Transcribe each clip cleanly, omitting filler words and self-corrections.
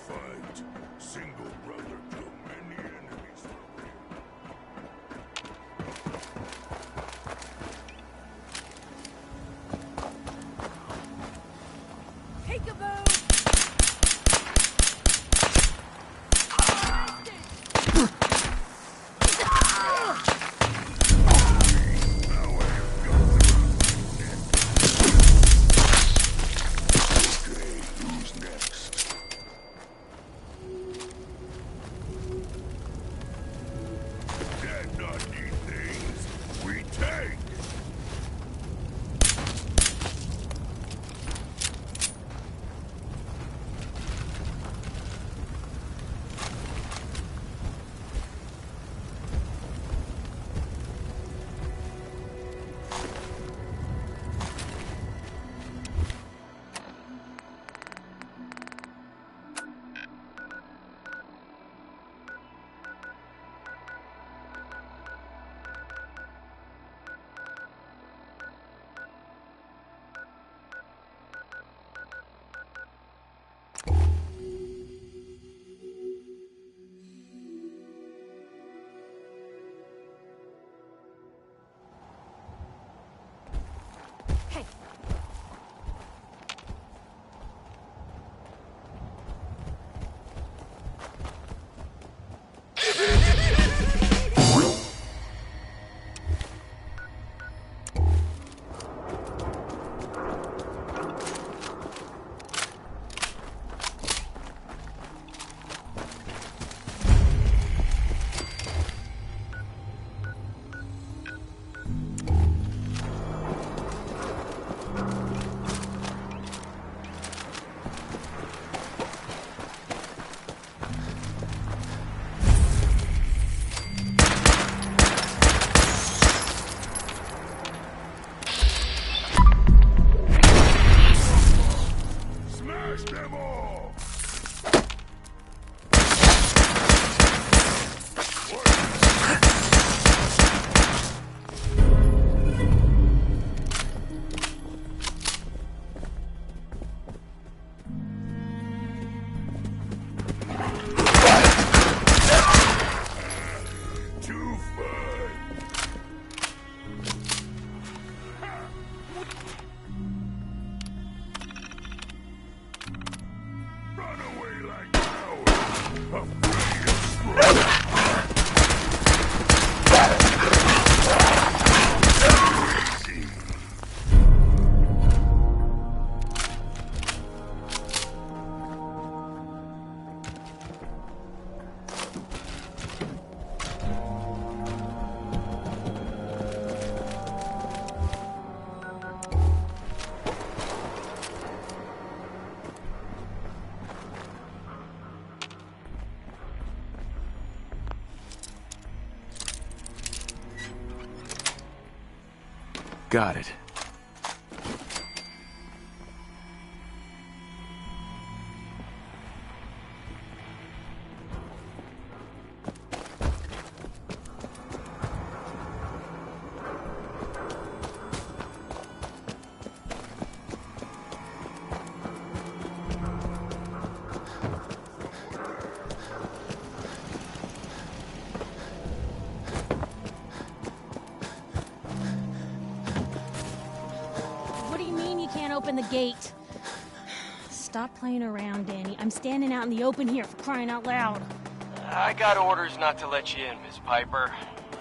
fight. Single brother kill many enemies for real. Peekaboo! Hey! Smash them all! Too fun! Run away like cowards! Afraid of strong! Easy! Got it. What do you mean you can't open the gate? Stop playing around, Danny. I'm standing out in the open here, for crying out loud. I got orders not to let you in, Miss Piper.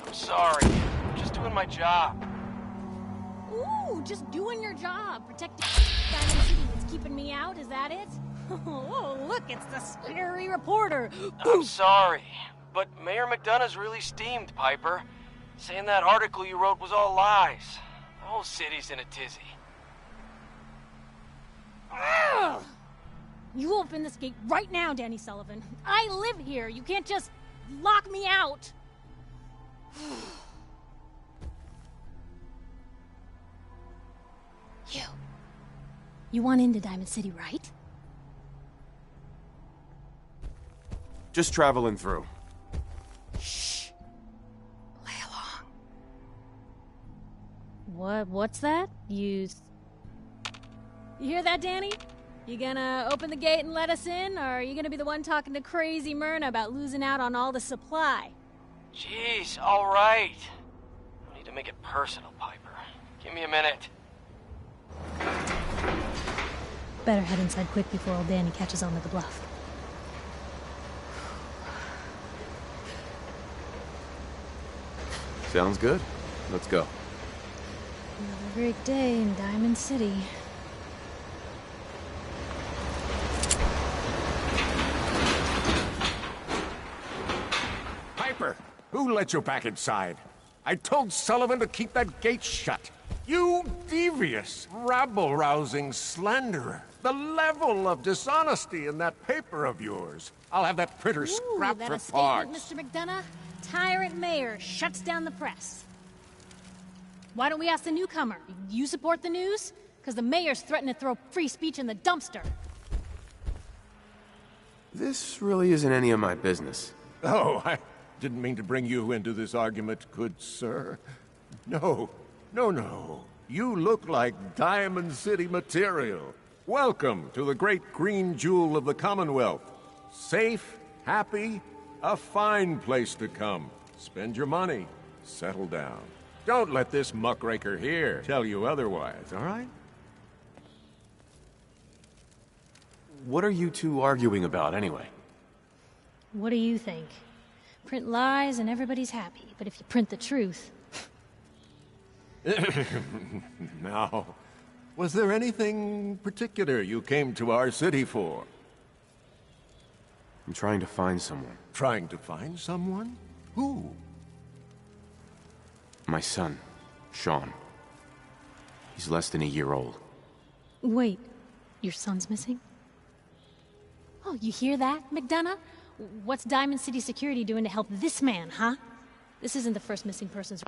I'm sorry. I'm just doing my job. Ooh, just doing your job. Protecting Diamond City was keeping me out, is that it? Oh, look, it's the scary reporter. I'm sorry, but Mayor McDonough's really steamed, Piper. Saying that article you wrote was all lies. The whole city's in a tizzy. Ugh. You open this gate right now, Danny Sullivan. I live here. You can't just lock me out. You want into Diamond City, right? Just traveling through. Shh. Play along. What's that? You hear that, Danny? You gonna open the gate and let us in, or are you gonna be the one talking to crazy Myrna about losing out on all the supply? Jeez, all right. I need to make it personal, Piper. Give me a minute. Better head inside quick before old Danny catches on to the bluff. Sounds good. Let's go. Another great day in Diamond City. Piper, who let you back inside? I told Sullivan to keep that gate shut. You devious, rabble-rousing slanderer. The level of dishonesty in that paper of yours. I'll have that printer scrapped that for a statement, parts. Mr. McDonough? Tyrant mayor shuts down the press. Why don't we ask the newcomer? You support the news? Because the mayor's threatening to throw free speech in the dumpster. This really isn't any of my business. Oh, I didn't mean to bring you into this argument, good sir. No. You look like Diamond City material. Welcome to the great green jewel of the Commonwealth. Safe, happy, a fine place to come. Spend your money. Settle down. Don't let this muckraker here tell you otherwise, all right? What are you two arguing about, anyway? What do you think? Print lies and everybody's happy, but if you print the truth... Now, was there anything particular you came to our city for? I'm trying to find someone. Trying to find someone? Who? My son, Sean. He's less than a year old. Wait, your son's missing? Oh, you hear that, McDonough? What's Diamond City Security doing to help this man, huh? This isn't the first missing persons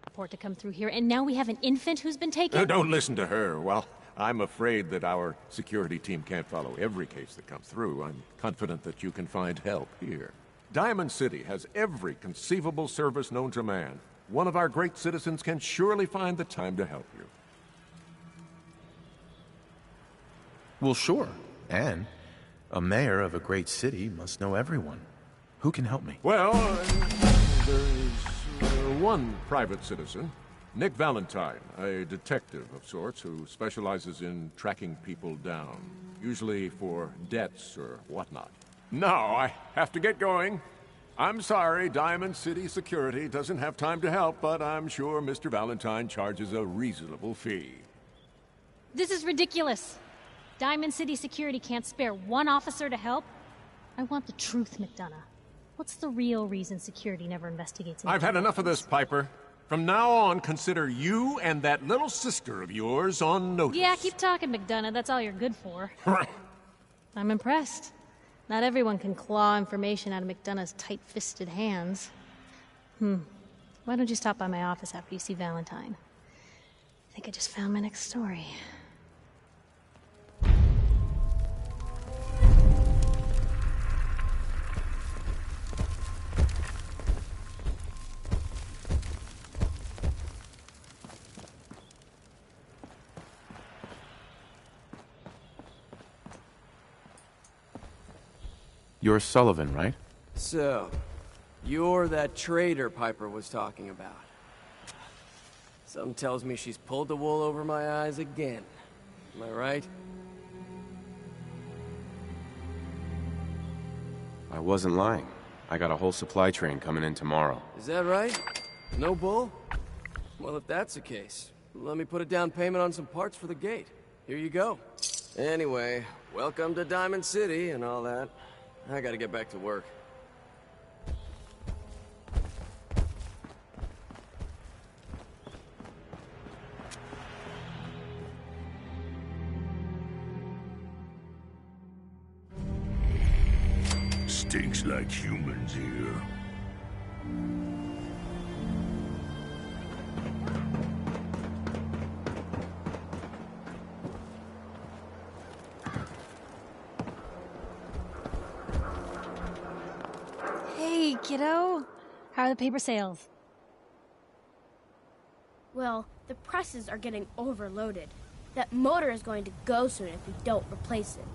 report to come through here, and now we have an infant who's been taken? Don't listen to her. Well, I'm afraid that our security team can't follow every case that comes through. I'm confident that you can find help here. Diamond City has every conceivable service known to man. One of our great citizens can surely find the time to help you. Well, sure. And a mayor of a great city must know everyone. Who can help me? Well, there's one private citizen, Nick Valentine, a detective of sorts who specializes in tracking people down, usually for debts or whatnot. Now, I have to get going. I'm sorry, Diamond City Security doesn't have time to help, but I'm sure Mr. Valentine charges a reasonable fee. This is ridiculous. Diamond City Security can't spare one officer to help? I want the truth, McDonough. What's the real reason security never investigates? I've had enough of this, Piper. From now on, consider you and that little sister of yours on notice. Yeah, keep talking, McDonough. That's all you're good for. I'm impressed. Not everyone can claw information out of McDonough's tight-fisted hands. Why don't you stop by my office after you see Valentine? I think I just found my next story. You're Sullivan, right? So, you're that traitor Piper was talking about. Something tells me she's pulled the wool over my eyes again. Am I right? I wasn't lying. I got a whole supply train coming in tomorrow. Is that right? No bull? Well, if that's the case, let me put a down payment on some parts for the gate. Here you go. Anyway, welcome to Diamond City and all that. I gotta get back to work. Stinks like humans here. Hey, kiddo. How are the paper sales? Well, the presses are getting overloaded. That motor is going to go soon if we don't replace it.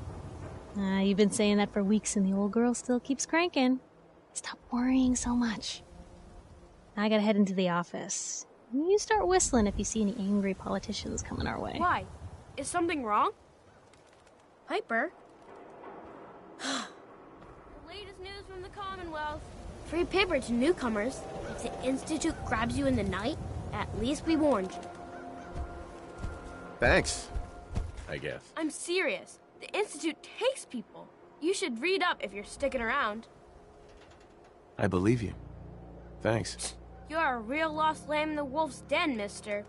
You've been saying that for weeks and the old girl still keeps cranking. Stop worrying so much. I gotta head into the office. You start whistling if you see any angry politicians coming our way. Why? Is something wrong? Piper? The latest news from the Commonwealth. Free paper to newcomers. If the Institute grabs you in the night, at least we warned you. Thanks, I guess. I'm serious. The Institute takes people. You should read up if you're sticking around. I believe you. Thanks. You're a real lost lamb in the wolf's den, mister.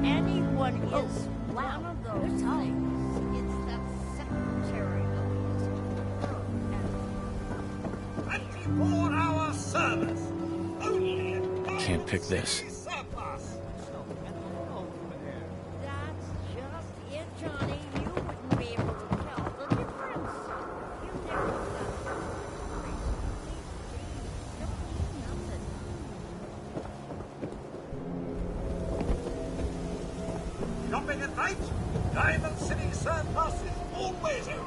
Anyone is one of those things. It's that secretary of 24-hour service. Only at Can't pick this. surplus. That's just it, Johnny. You wouldn't be able to tell the difference. You've never done nothing. Shopping at night? Diamond City Surplus is always open.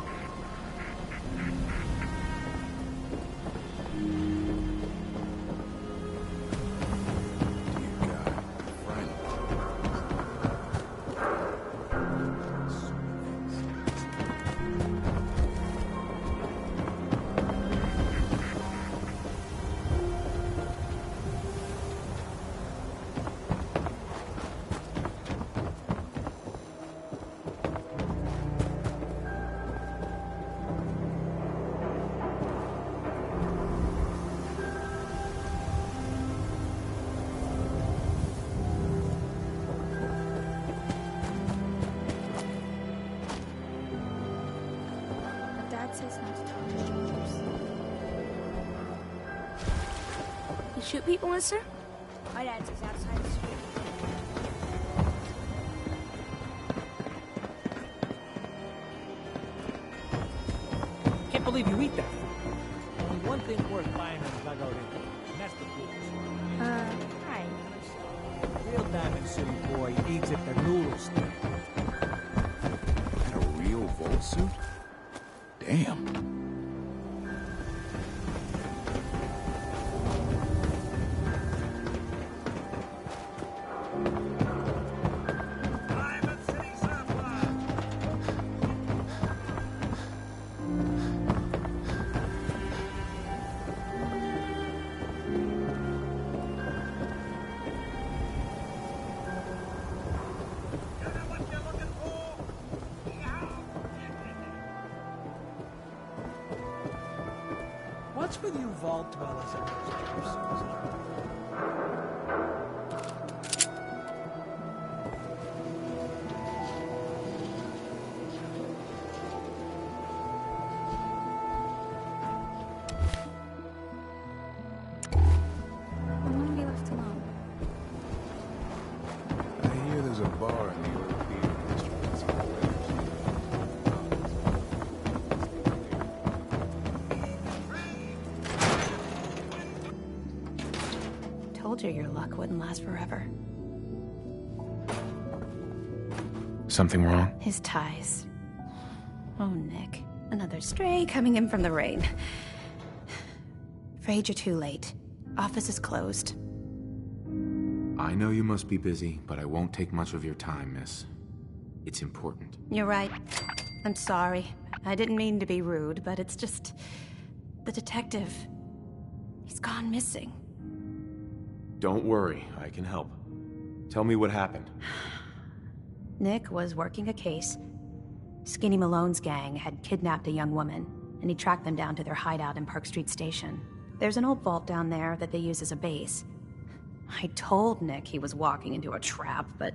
Dad says not to talk to strangers. You shoot people, mister? My dad says outside the street. Can't believe you eat that food. Only one thing worth buying in the dugout anyway, and that's the food. Hi. A real Diamond City boy eats at the noodle stand. And a real Volt suit? Damn. Diamond City Surplus. You know what you're looking for? Yeah. What's with you vault dwellers and those types? I want to be left alone. I hear there's a bar in the old theater district that's on the Told you your luck wouldn't last forever. Something wrong? His ties. Oh, Nick. Another stray coming in from the rain. Afraid you're too late. Office is closed. I know you must be busy, but I won't take much of your time, miss. It's important. You're right. I'm sorry. I didn't mean to be rude, but it's just... the detective... he's gone missing. Don't worry, I can help. Tell me what happened. Nick was working a case. Skinny Malone's gang had kidnapped a young woman, and he tracked them down to their hideout in Park Street Station. There's an old vault down there that they use as a base. I told Nick he was walking into a trap, but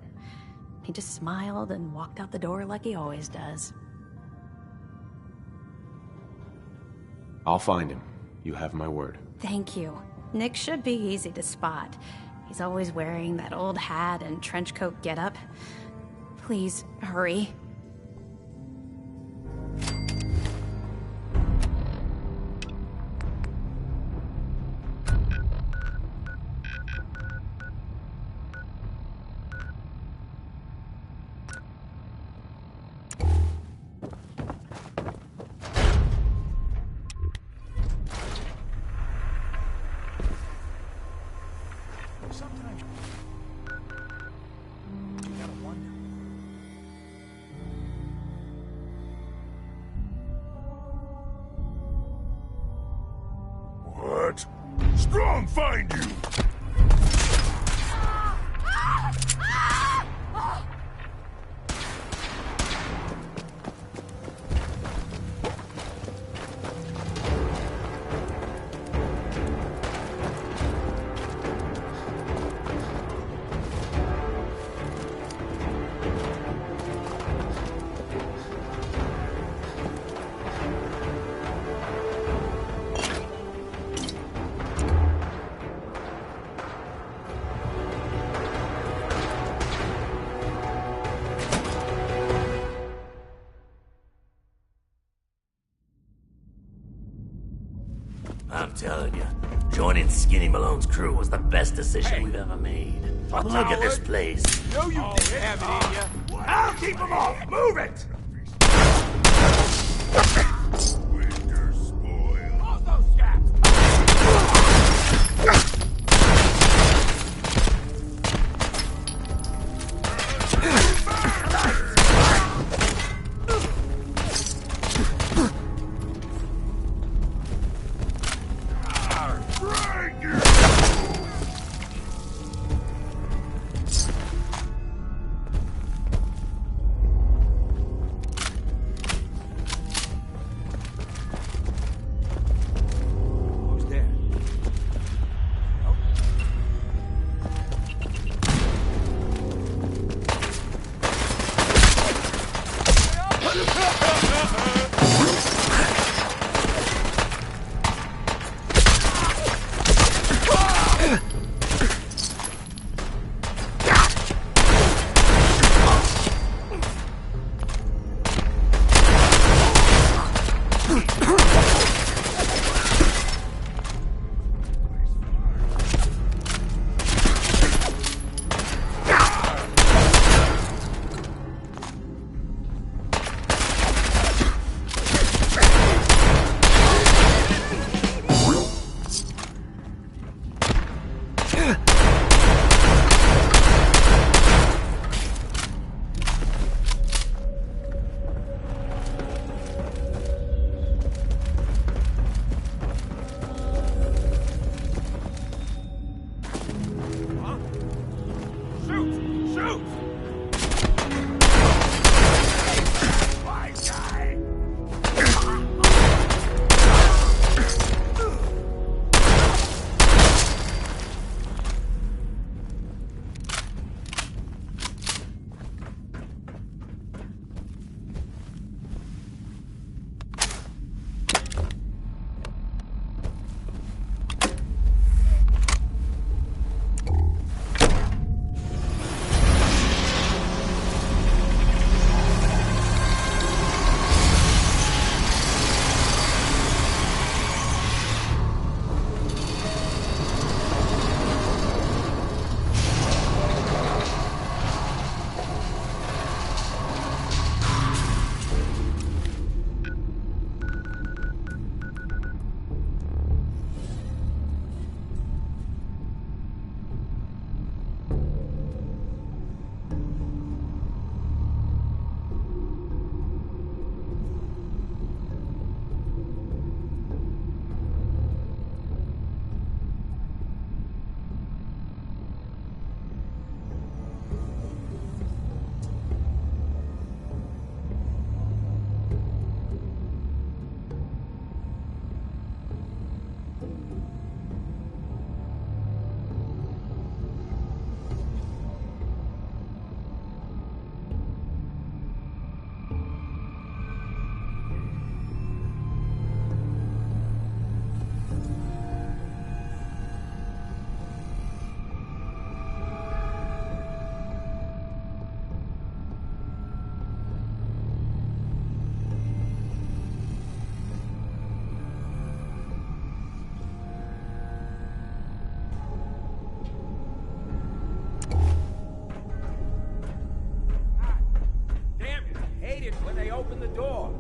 he just smiled and walked out the door like he always does. I'll find him. You have my word. Thank you. Nick should be easy to spot. He's always wearing that old hat and trench coat getup. Please, hurry. Strong find you! I'm telling you, joining Skinny Malone's crew was the best decision we've ever made. Look at this place. No, you didn't have it in you. I'll keep them off! Move it! Winter spoil. Close those scabs! open the door.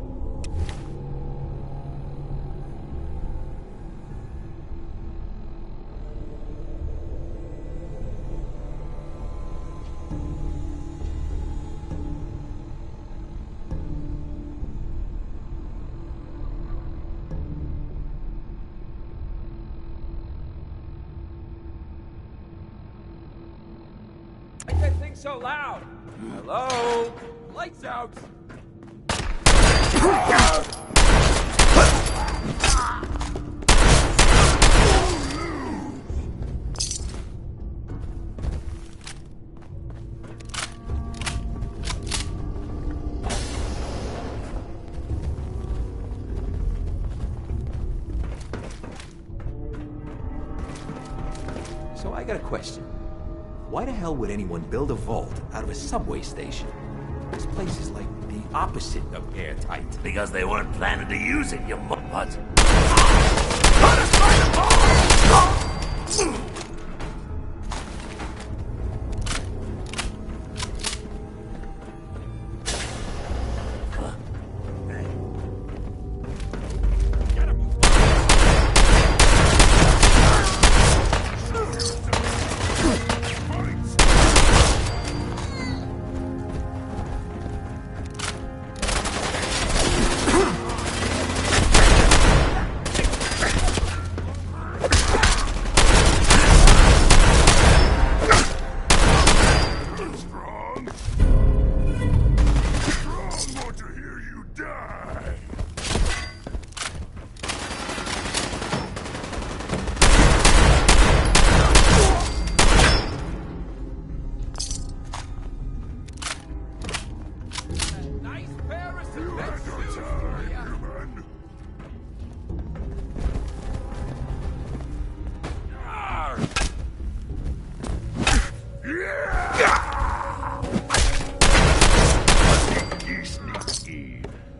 so loud? Hello? Lights out! So I got a question. Why the hell would anyone build a vault out of a subway station? This place is like the opposite of airtight. Because they weren't planning to use it, you what?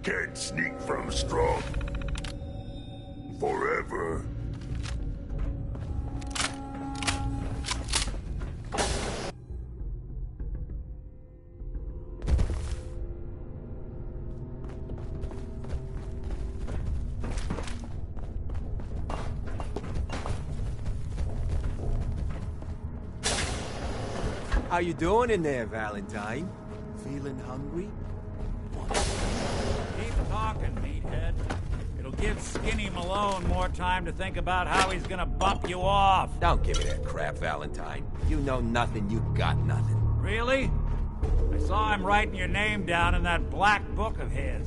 Can't sneak from strong forever. How you doing in there, Valentine? Feeling hungry? Keep talking, meathead. It'll give Skinny Malone more time to think about how he's gonna bump you off. Don't give me that crap, Valentine. You know nothing, you got nothing. Really? I saw him writing your name down in that black book of his.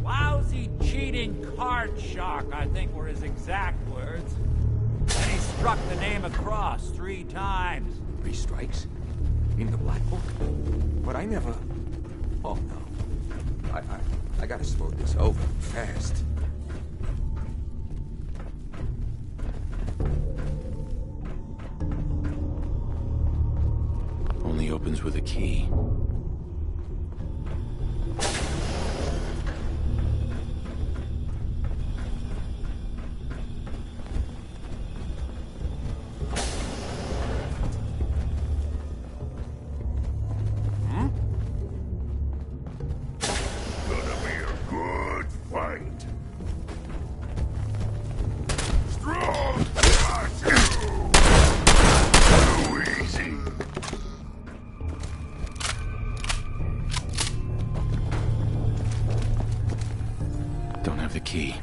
Lousy, cheating card shark, I think were his exact words. And he struck the name across 3 times. 3 strikes? In the black book? But I never... Oh, no. I gotta smooth this over fast. Only opens with a key. Don't have the key.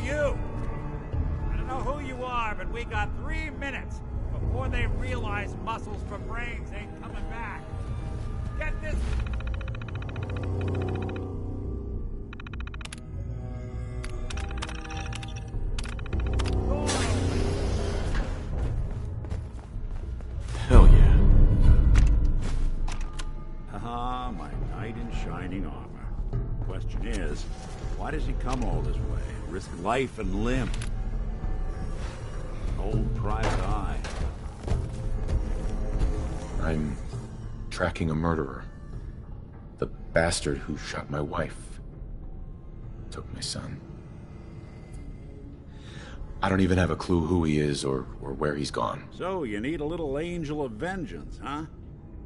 you! I don't know who you are, but we got 3 minutes before they realize muscles for brains ain't coming back. Get this... Hell yeah. Ah, my knight in shining armor. Question is, why does he come all this way? Risk life and limb? Old private eye. I'm tracking a murderer. The bastard who shot my wife. Took my son. I don't even have a clue who he is or where he's gone. So, you need a little angel of vengeance, huh?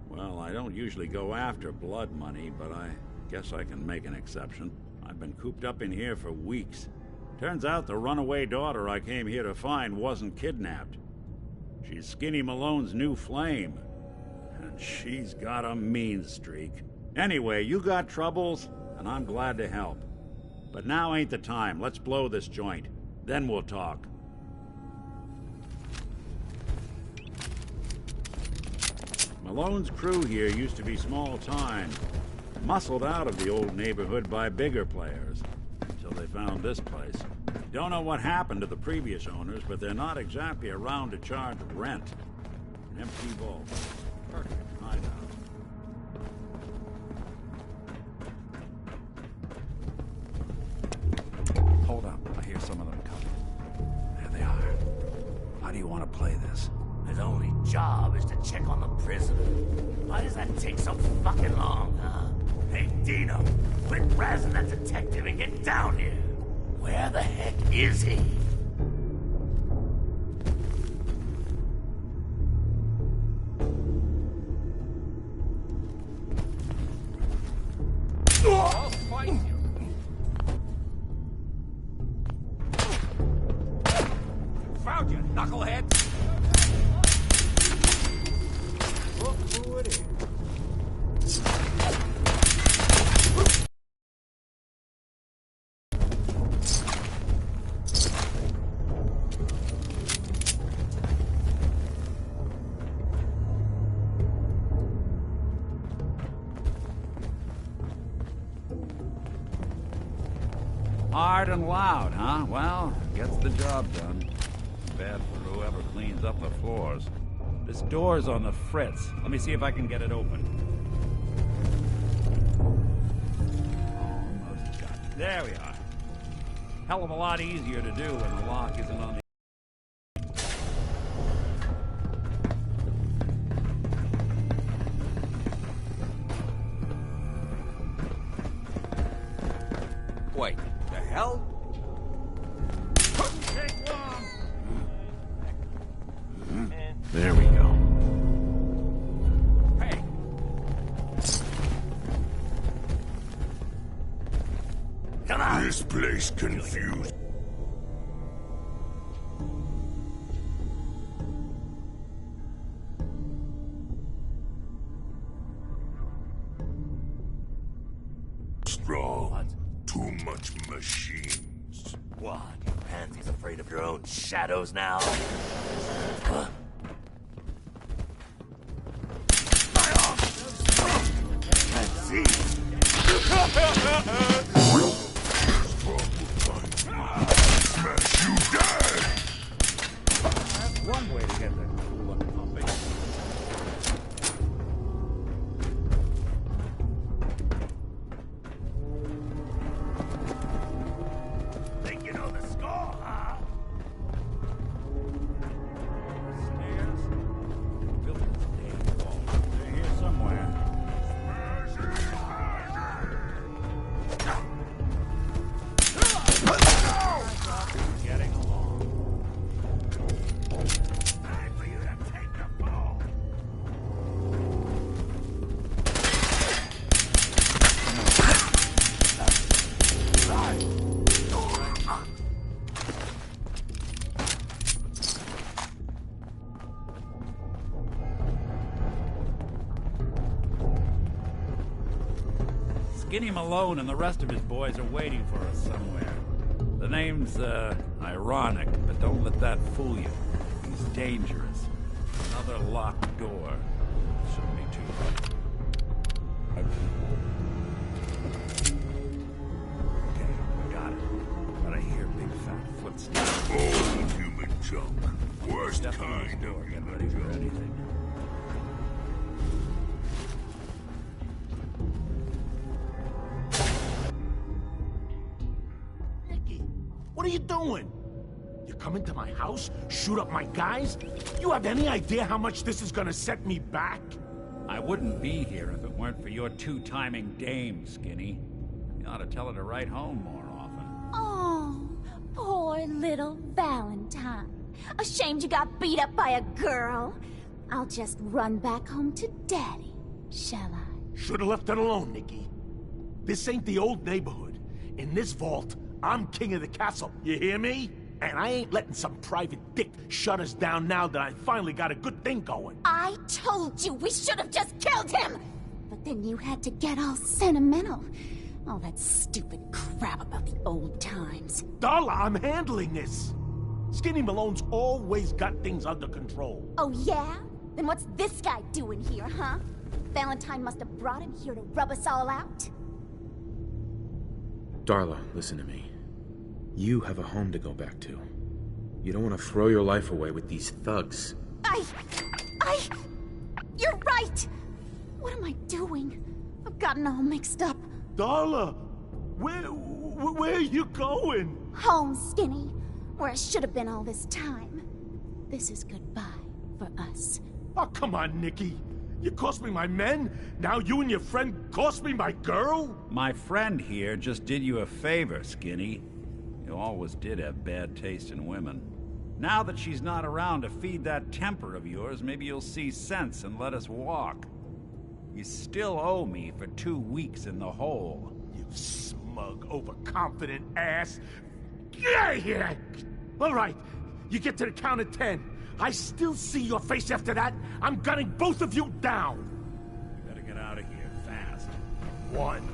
Well, I don't usually go after blood money, but I guess I can make an exception. I've been cooped up in here for weeks. Turns out the runaway daughter I came here to find wasn't kidnapped. She's Skinny Malone's new flame. And she's got a mean streak. Anyway, you got troubles, and I'm glad to help. But now ain't the time. Let's blow this joint. Then we'll talk. Malone's crew here used to be small time. Muscled out of the old neighborhood by bigger players. Until they found this place. Don't know what happened to the previous owners, but they're not exactly around to charge rent. An empty vault. Perfect hideout. Hold up. I hear some of them coming. There they are. How do you want to play this? His only job is to check on the prisoner. Why does that take so fucking long, huh? Hey, Dino, quit razzing that detective and get down here. Where the heck is he? I'll fight you. Found you, knucklehead. Look who it is. Hard and loud, huh? Well, gets the job done. Bad for whoever cleans up the floors. This door's on the fritz. Let me see if I can get it open. Almost got it. There we are. Hell of a lot easier to do when the lock isn't on the... Wait, the hell? Take long. There we go. Hey. Come on. This place confused. Strong. What? Too much machines. What? You pansies afraid of your own shadows now? Huh? Can't see. Smash you dead! That's one way to get the cool and pumping. Think you know the score, huh? Stairs. Built this damn wall. They're here somewhere. Getting along. Time for you to take the ball. Skinny Malone and the rest of his boys are waiting for us somewhere. The name's, ironic, but don't let that fool you. He's dangerous. Another locked door. Shouldn't be too late. Okay, got it. But I hear big fat footsteps. All human junk. Worst kind Door, of get human ready for junk. anything. What are you doing? You come into my house, shoot up my guys? You have any idea how much this is gonna set me back? I wouldn't be here if it weren't for your two-timing dame, Skinny. You ought to tell her to write home more often. Oh, poor little Valentine. Ashamed you got beat up by a girl? I'll just run back home to Daddy, shall I? Should've left it alone, Nikki. This ain't the old neighborhood. In this vault, I'm king of the castle, you hear me? And I ain't letting some private dick shut us down now that I finally got a good thing going. I told you we should have just killed him! But then you had to get all sentimental. All that stupid crap about the old times. Darla, I'm handling this. Skinny Malone's always got things under control. Oh yeah? Then what's this guy doing here, huh? Valentine must have brought him here to rub us all out? Darla, listen to me. You have a home to go back to. You don't want to throw your life away with these thugs. You're right! What am I doing? I've gotten all mixed up. Darla, where are you going? Home, Skinny. Where I should have been all this time. This is goodbye for us. Oh, come on, Nikki. You cost me my men, now you and your friend cost me my girl? My friend here just did you a favor, Skinny. You always did have bad taste in women. Now that she's not around to feed that temper of yours, maybe you'll see sense and let us walk. You still owe me for 2 weeks in the hole. You smug, overconfident ass. Get out of here! All right, you get to the count of 10. I still see your face after that. I'm gunning both of you down. You better get out of here fast. 1.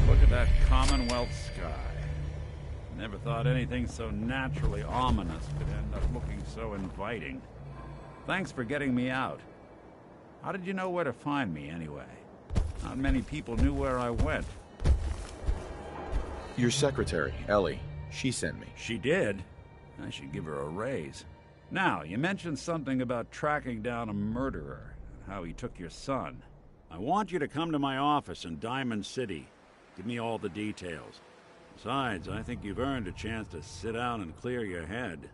Look at that Commonwealth sky. Never thought anything so naturally ominous could end up looking so inviting. Thanks for getting me out. How did you know where to find me, anyway? Not many people knew where I went. Your secretary, Ellie, she sent me. She did? I should give her a raise. Now, you mentioned something about tracking down a murderer, and how he took your son. I want you to come to my office in Diamond City. Give me all the details. Besides, I think you've earned a chance to sit down and clear your head.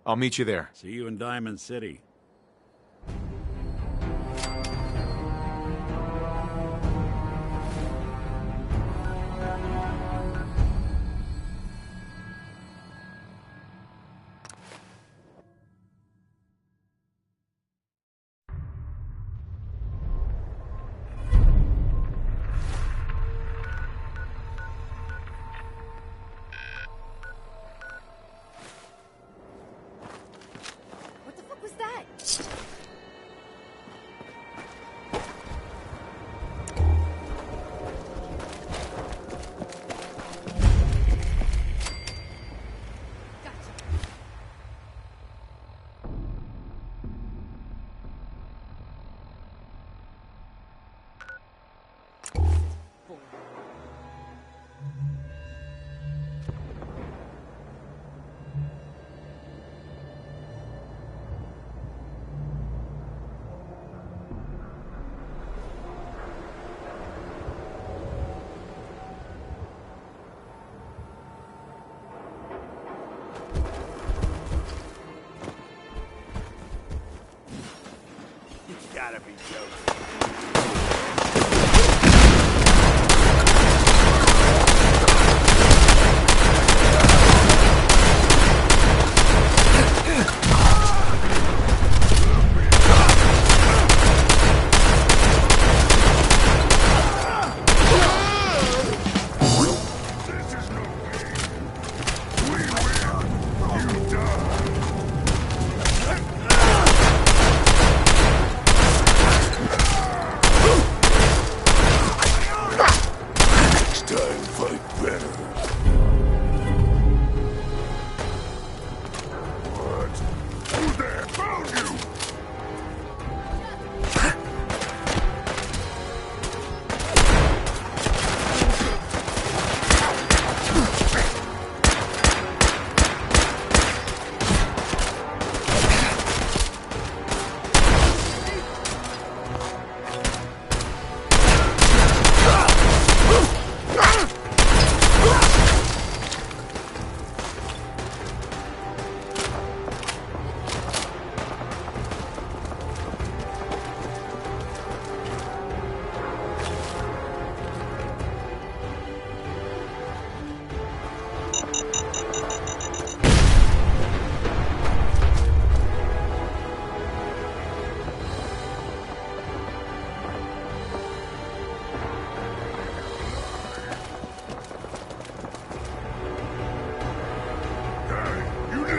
I'll meet you there. See you in Diamond City. What the fuck was that? gotta be joking.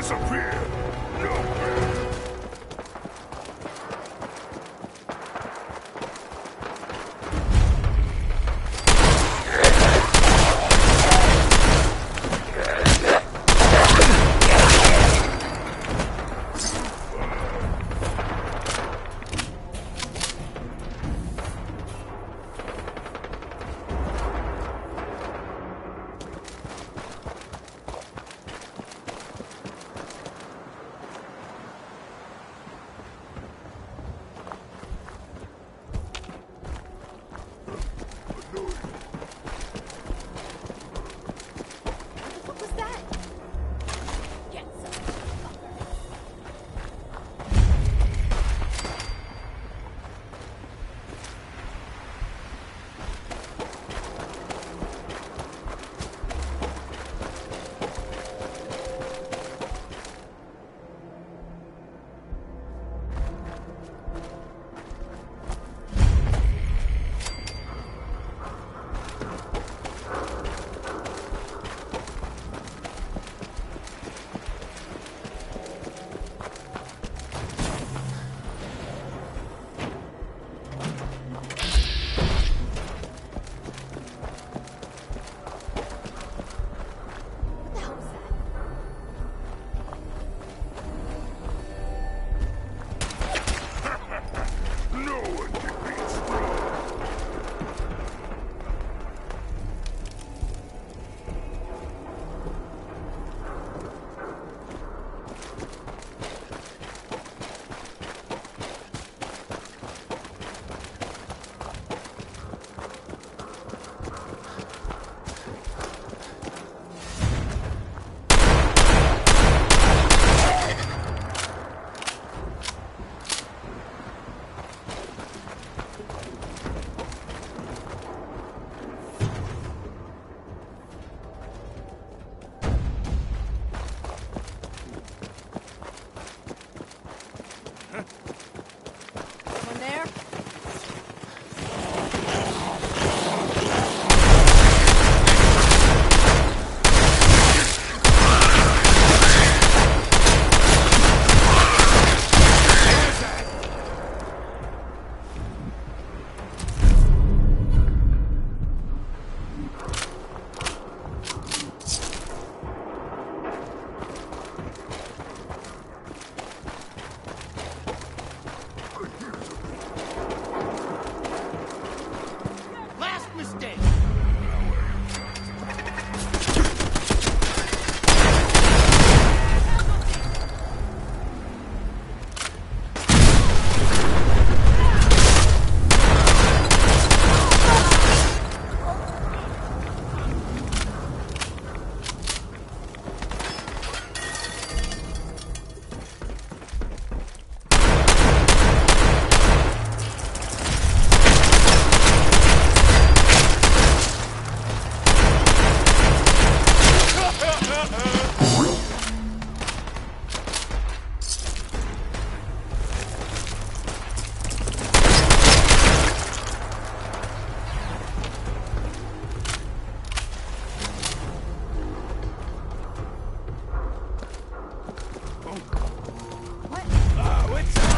Disappear! it's on!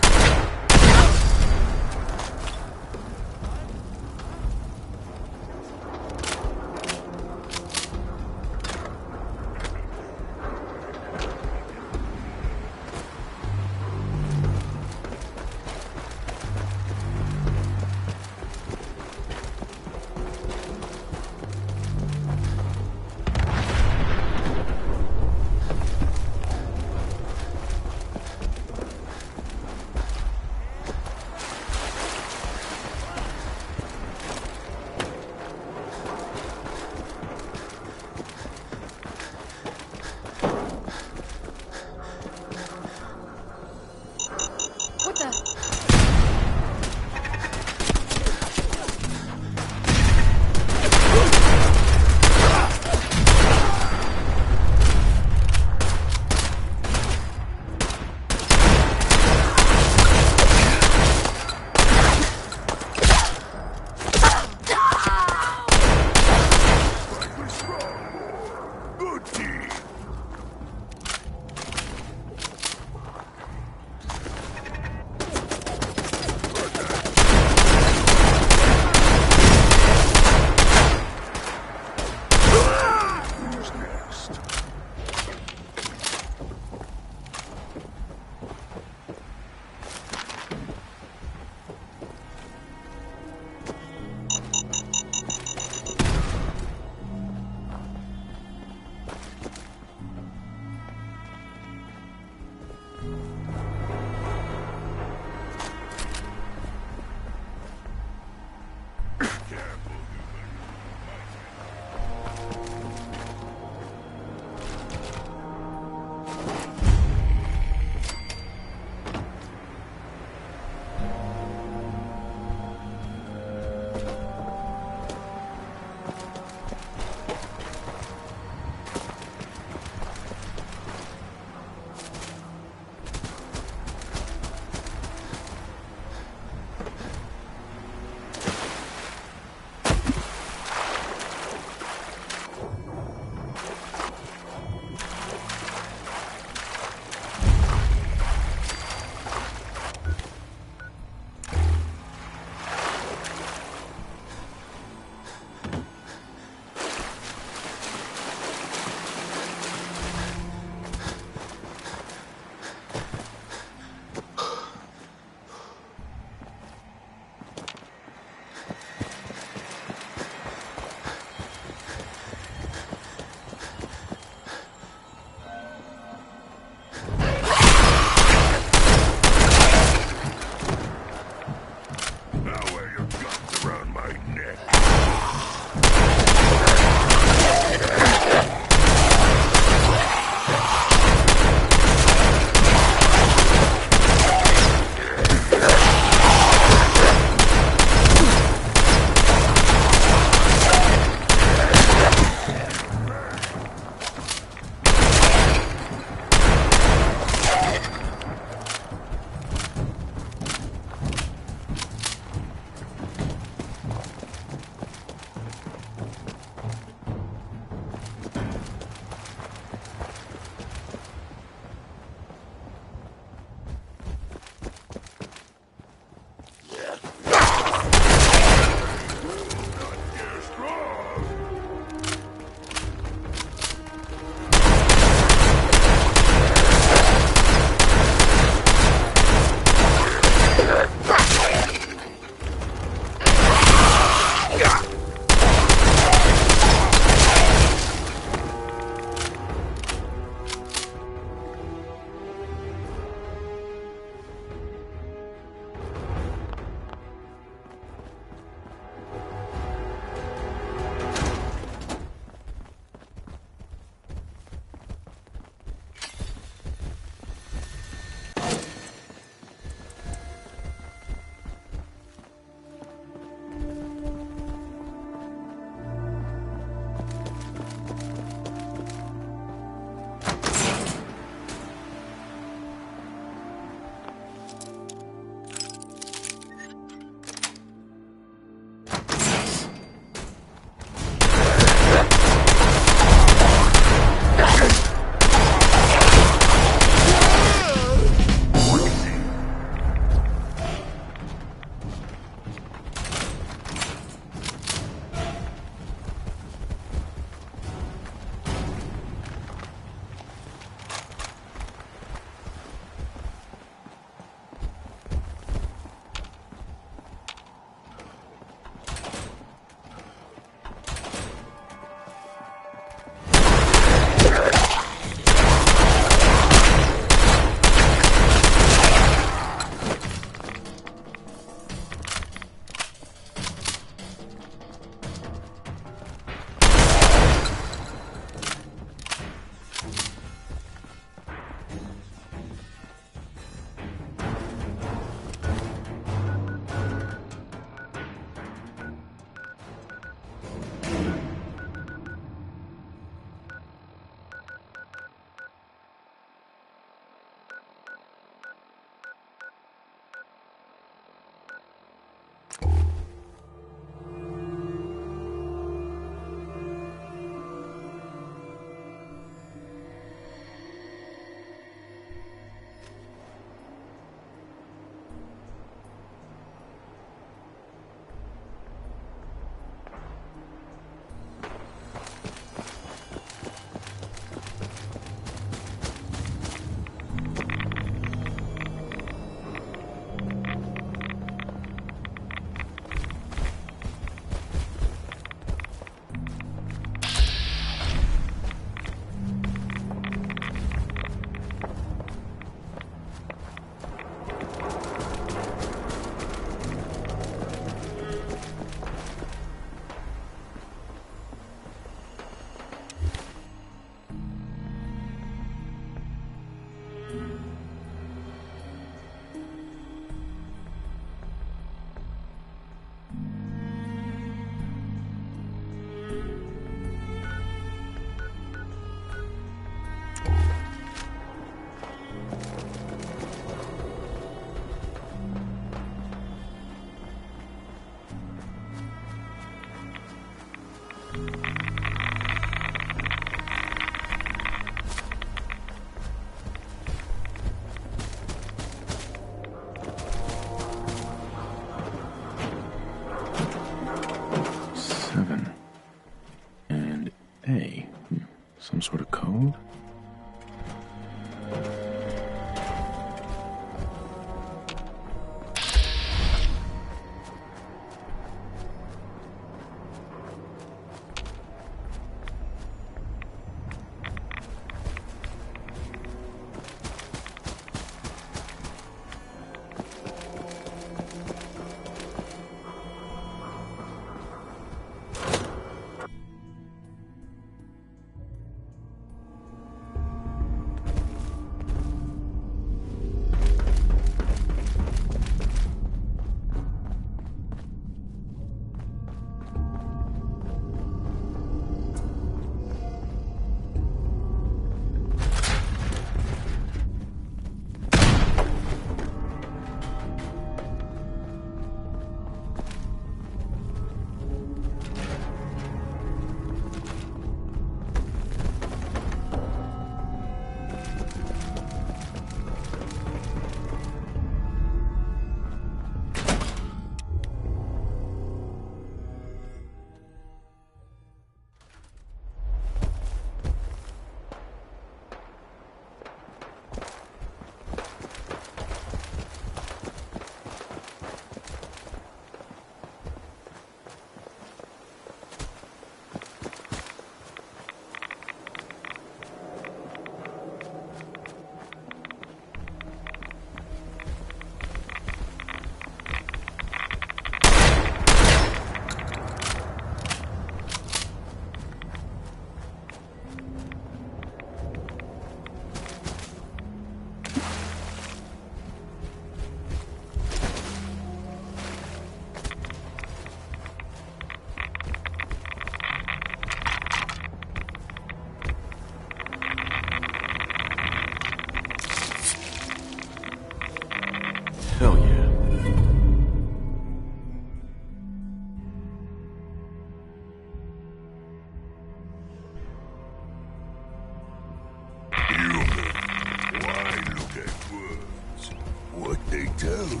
Edwards, what they tell you?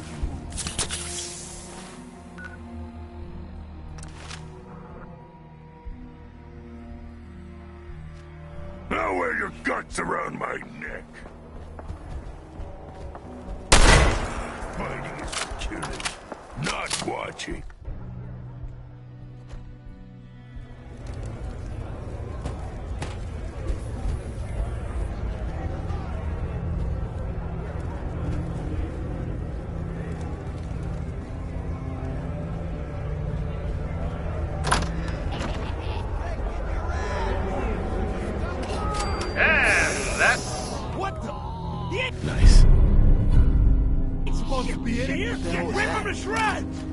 Now wear your guts around my neck. Fighting is for killing, not watching. Nice. It's supposed to be in here? Rip him to shreds!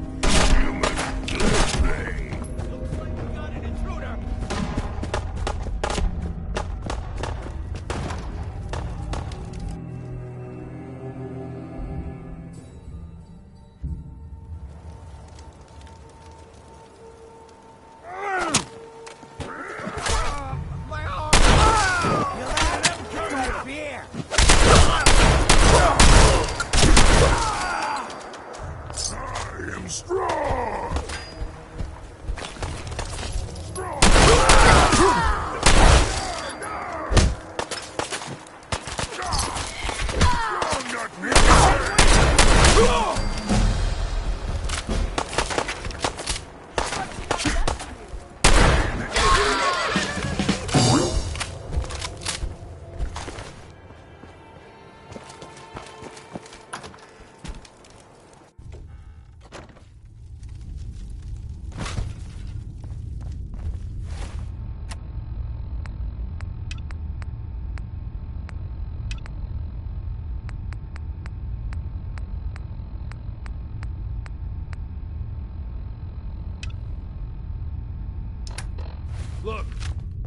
Look,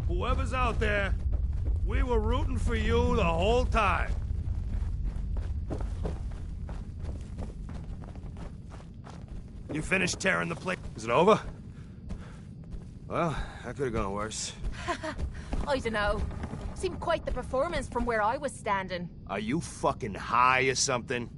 whoever's out there, we were rooting for you the whole time. You finished tearing the place? Is it over? Well, that could have gone worse. I dunno. Seemed quite the performance from where I was standing. Are you fucking high or something?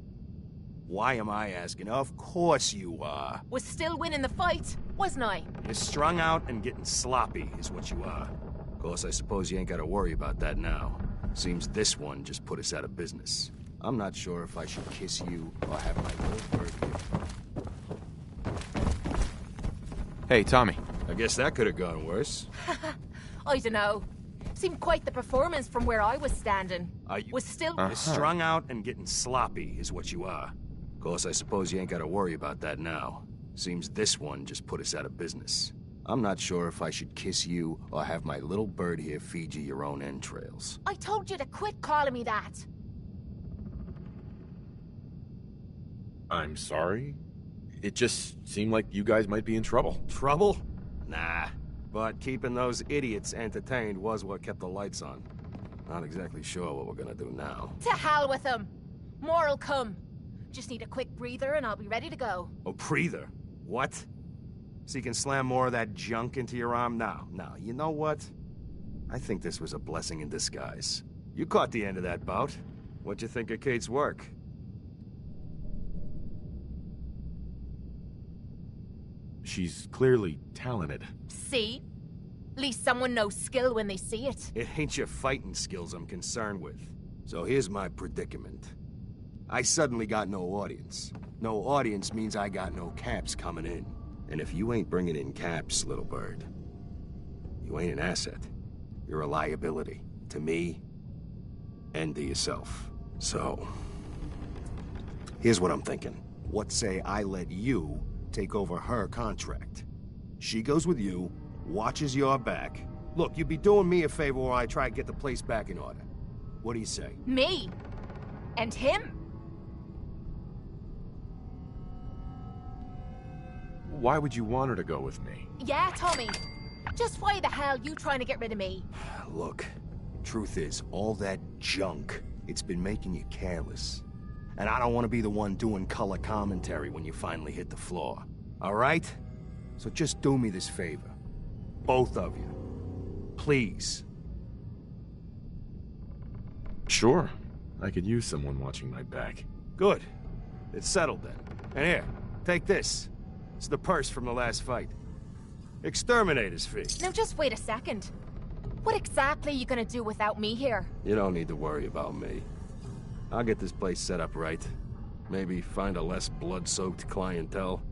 Why am I asking? Of course you are. Was still winning the fight, wasn't I? You're strung out and getting sloppy is what you are. Of course, I suppose you ain't gotta worry about that now. Seems this one just put us out of business. I'm not sure if I should kiss you or have my little bird here. Hey, Tommy. I guess that could have gone worse. I dunno. Seemed quite the performance from where I was standing. Was still... You're strung out and getting sloppy is what you are. Of course, I suppose you ain't gotta worry about that now. Seems this one just put us out of business. I'm not sure if I should kiss you or have my little bird here feed you your own entrails. I told you to quit calling me that. I'm sorry. It just seemed like you guys might be in trouble. Trouble? Nah. But keeping those idiots entertained was what kept the lights on. Not exactly sure what we're gonna do now. To hell with them. More'll come. Just need a quick breather and I'll be ready to go. A breather? What? So you can slam more of that junk into your arm now? No, you know what? I think this was a blessing in disguise. You caught the end of that bout. What'd you think of Kate's work? She's clearly talented. See? At least someone knows skill when they see it. It ain't your fighting skills I'm concerned with. So here's my predicament. I suddenly got no audience. No audience means I got no caps coming in. And if you ain't bringing in caps, little bird, you ain't an asset. You're a liability. To me, and to yourself. So, here's what I'm thinking. What say I let you take over her contract? She goes with you, watches your back. Look, you'd be doing me a favor while I try to get the place back in order. What do you say? Me? And him? Why would you want her to go with me? Yeah, Tommy. Just why the hell you trying to get rid of me? Look, truth is, all that junk, it's been making you careless. And I don't want to be the one doing color commentary when you finally hit the floor. All right? So just do me this favor. Both of you. Please. Sure. I could use someone watching my back. Good. It's settled then. And here, take this. It's the purse from the last fight. Exterminator's fee. Now just wait a second. What exactly are you gonna do without me here? You don't need to worry about me. I'll get this place set up right. Maybe find a less blood-soaked clientele.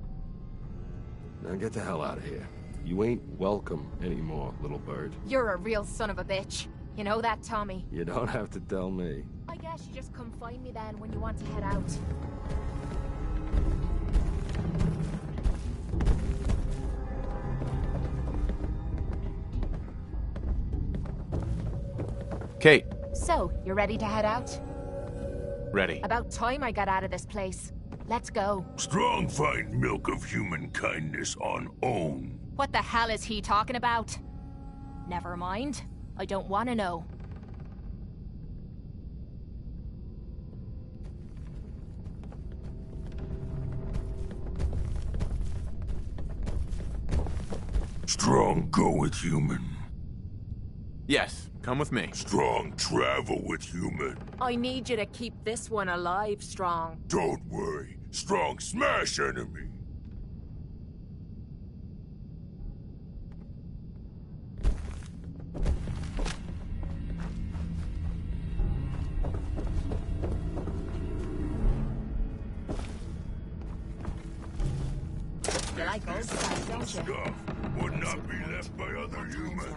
Now get the hell out of here. You ain't welcome anymore, little bird. You're a real son of a bitch. You know that, Tommy? You don't have to tell me. I guess you just come find me then when you want to head out. Kate. So, you're ready to head out? Ready. About time I got out of this place. Let's go. Strong find milk of human kindness on own. What the hell is he talking about? Never mind. I don't want to know. Strong go with human. Yes, come with me. Strong travel with human. I need you to keep this one alive, Strong. Don't worry. Strong smash enemy. You like old stuff, don't you? Stuff would not be left by other humans.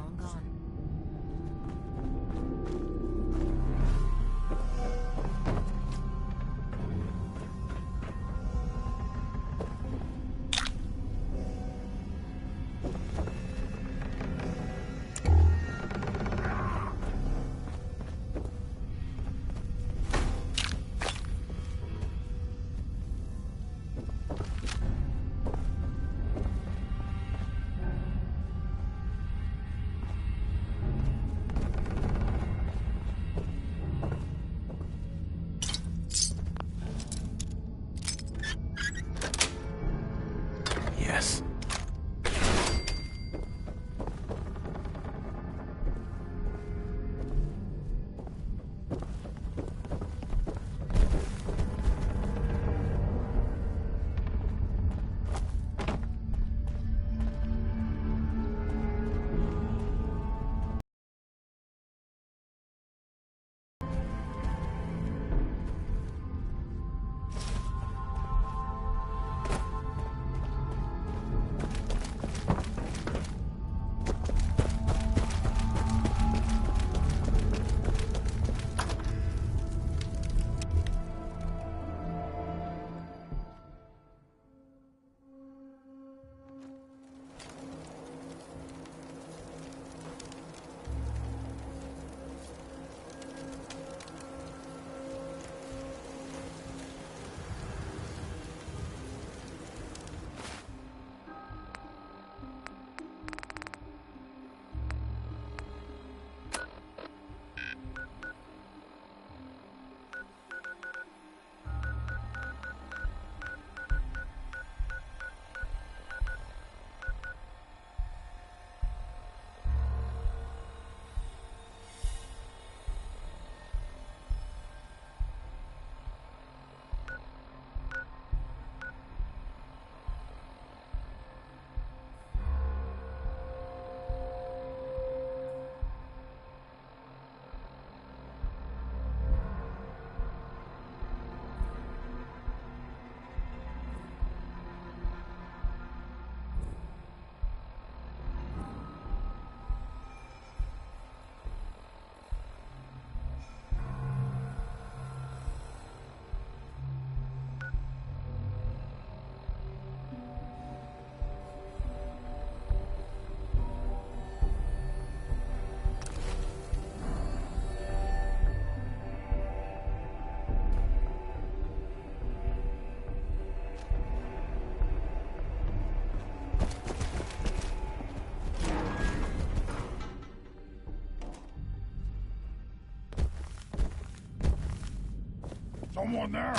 Yes. Someone there?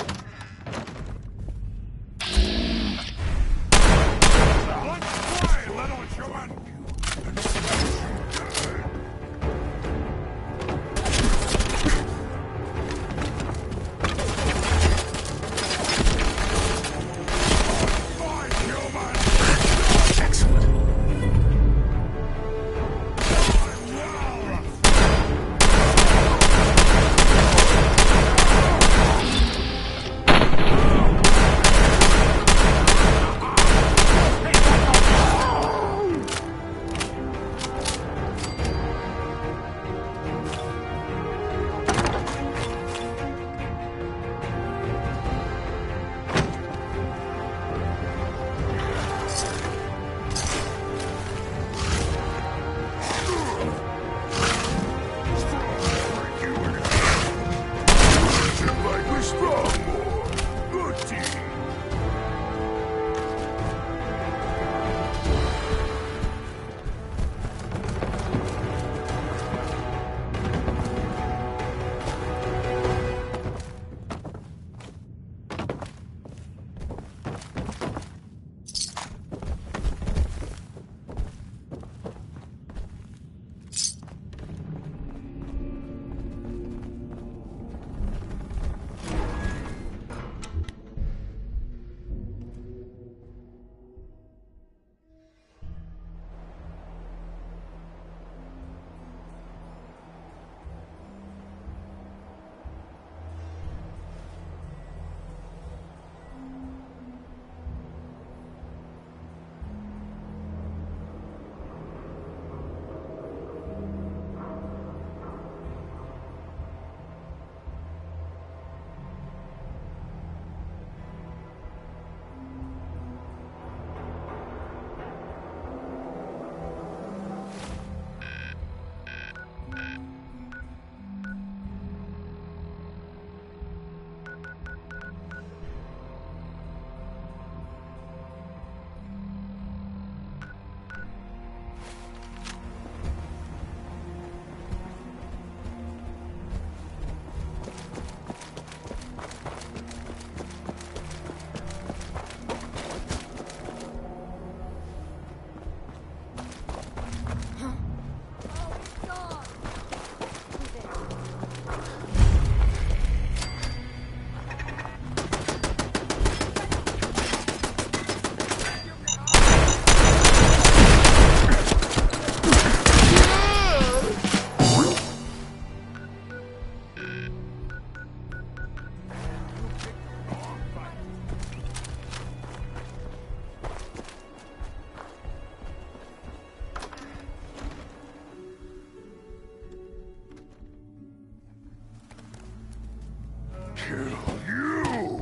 kill you!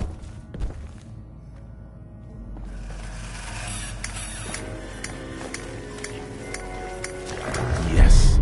Yes.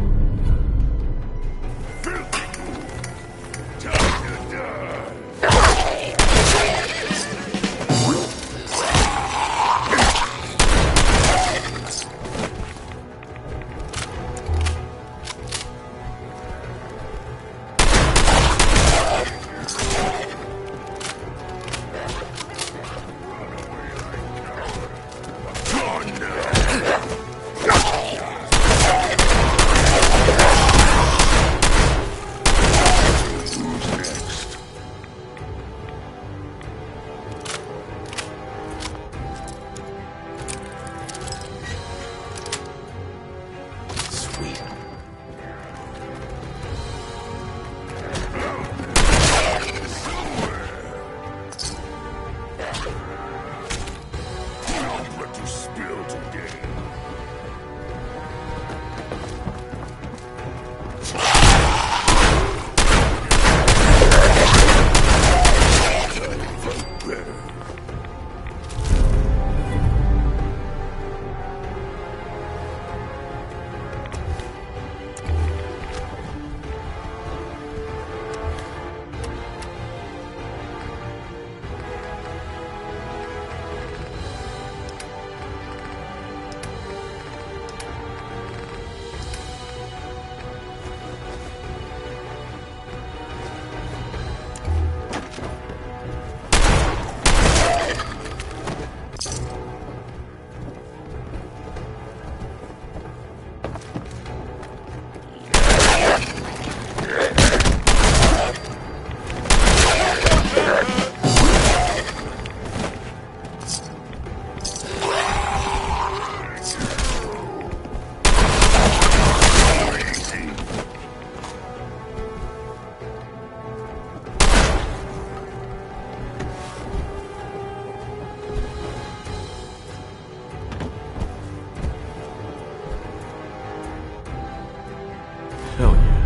Hell yeah.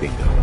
Bingo.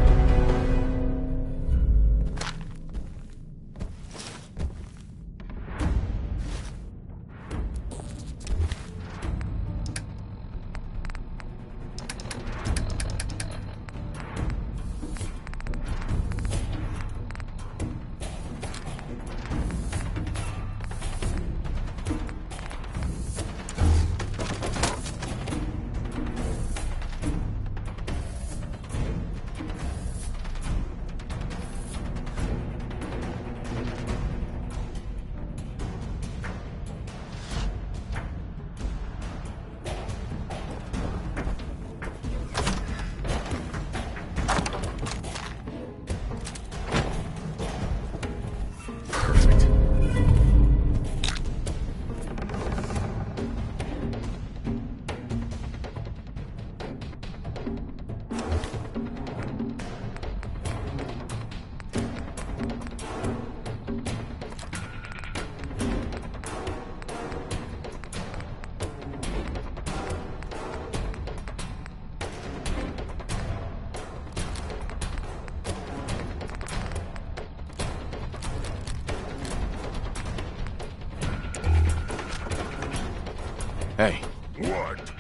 Hey. What?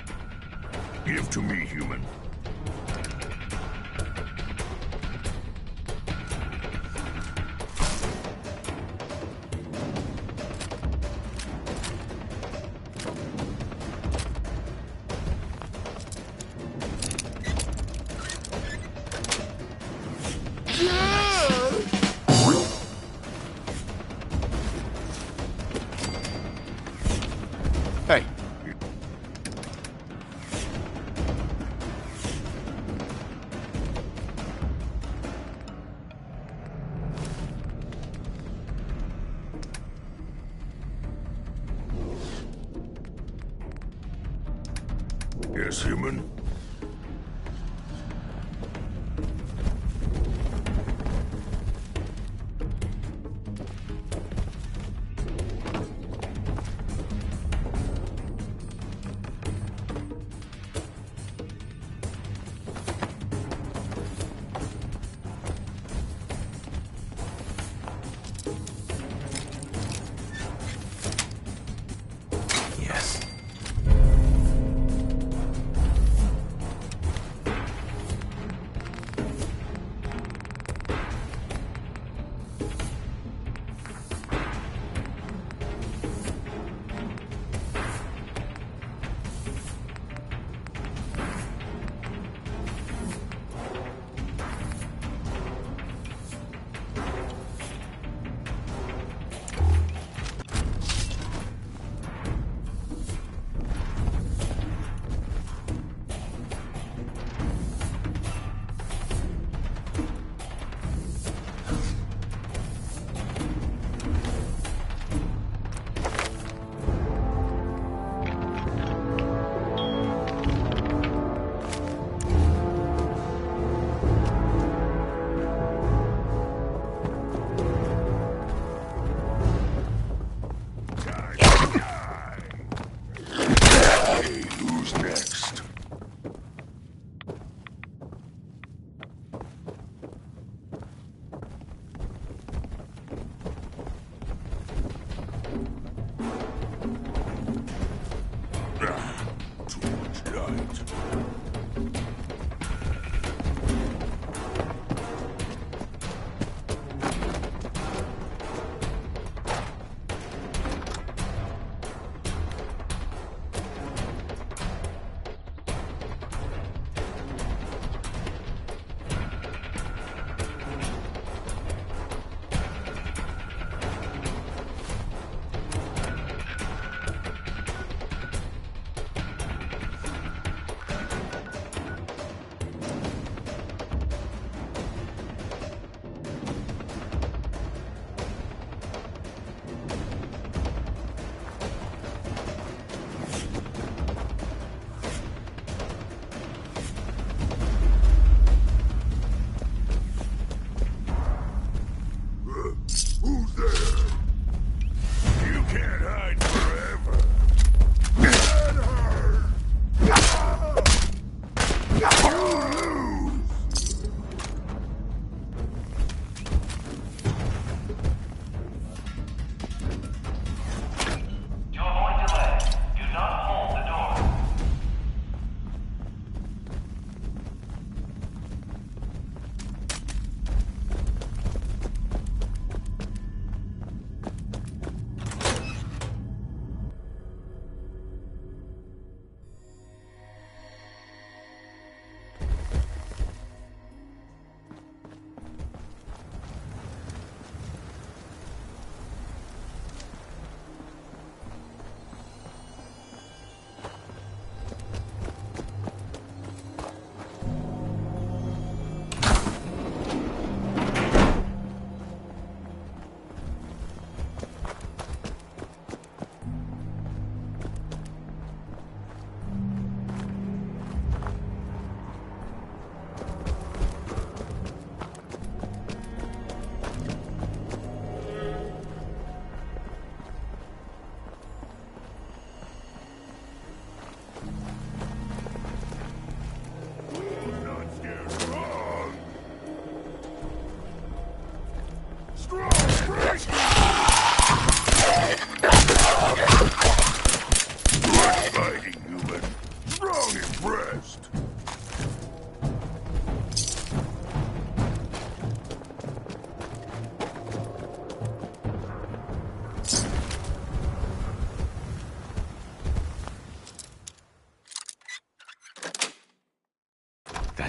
Give to me, human. Hey. Yes, human? Yes.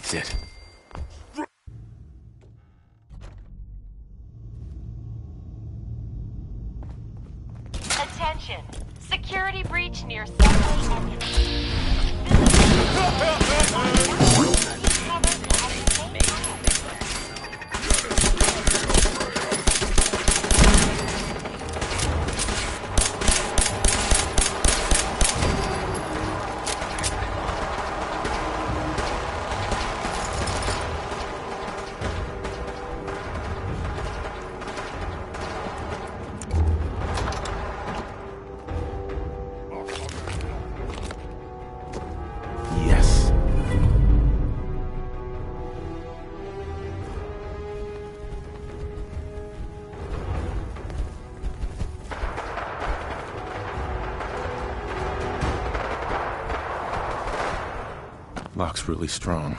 That's it. Attention! Security breach near subway entrance. Yes. Lock's really strong.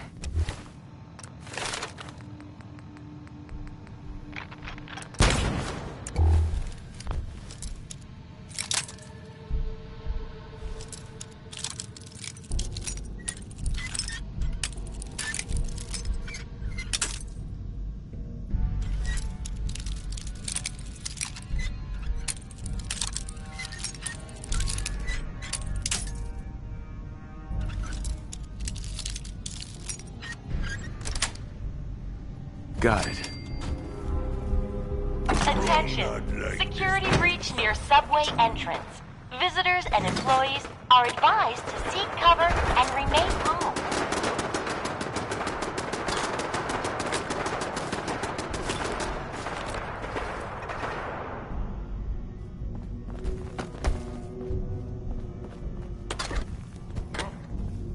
Got it. Attention! Security breach near subway entrance. Visitors and employees are advised to seek cover and remain calm.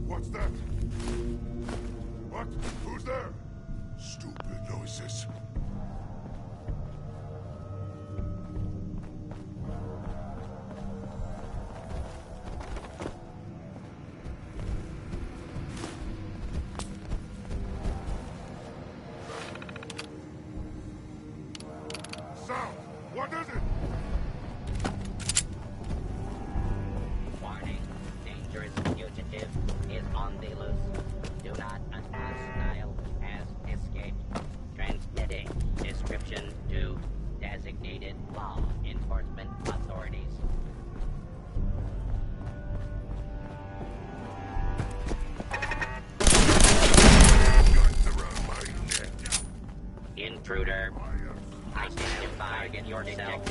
What's that? What? Who's there? Stupid noises. Sound! What is it? Warning. Dangerous fugitive is on the loose. Do not unpass Nile has escaped. Transmitting description to designated law enforcement authorities. Intruder. Identified in yourself.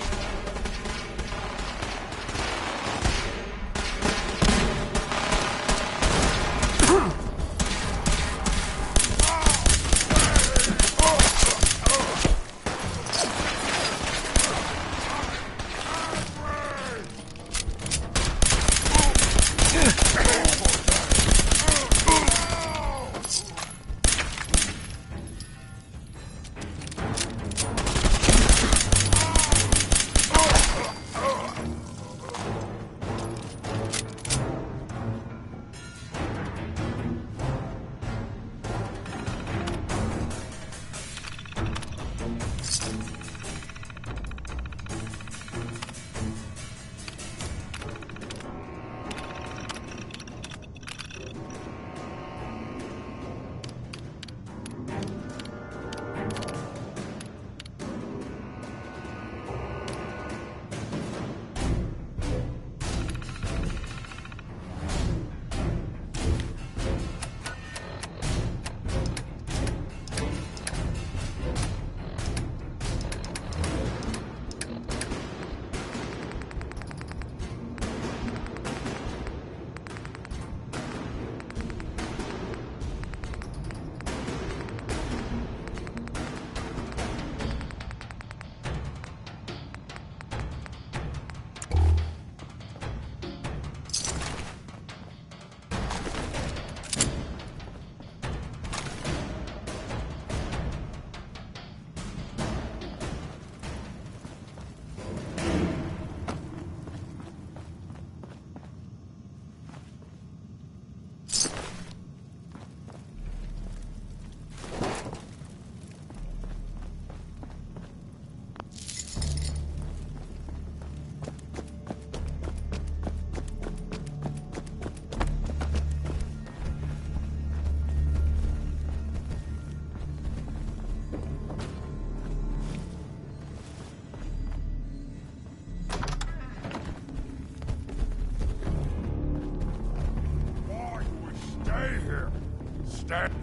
here.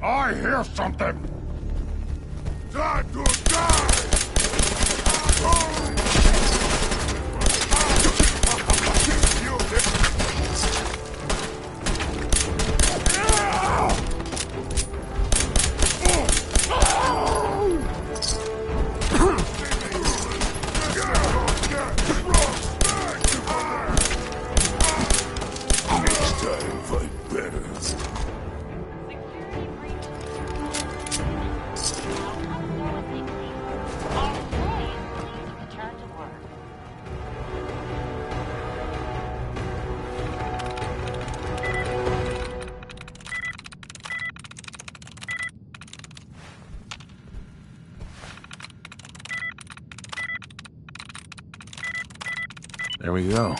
I hear something! Time to die! Next time, fight better. There we go.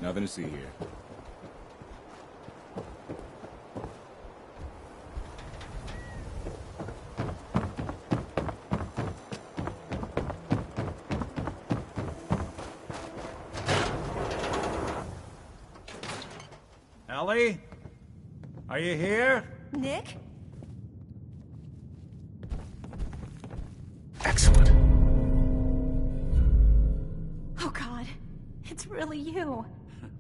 Nothing to see here. Ellie? Are you here? Nick? Excellent. Oh God, it's really you.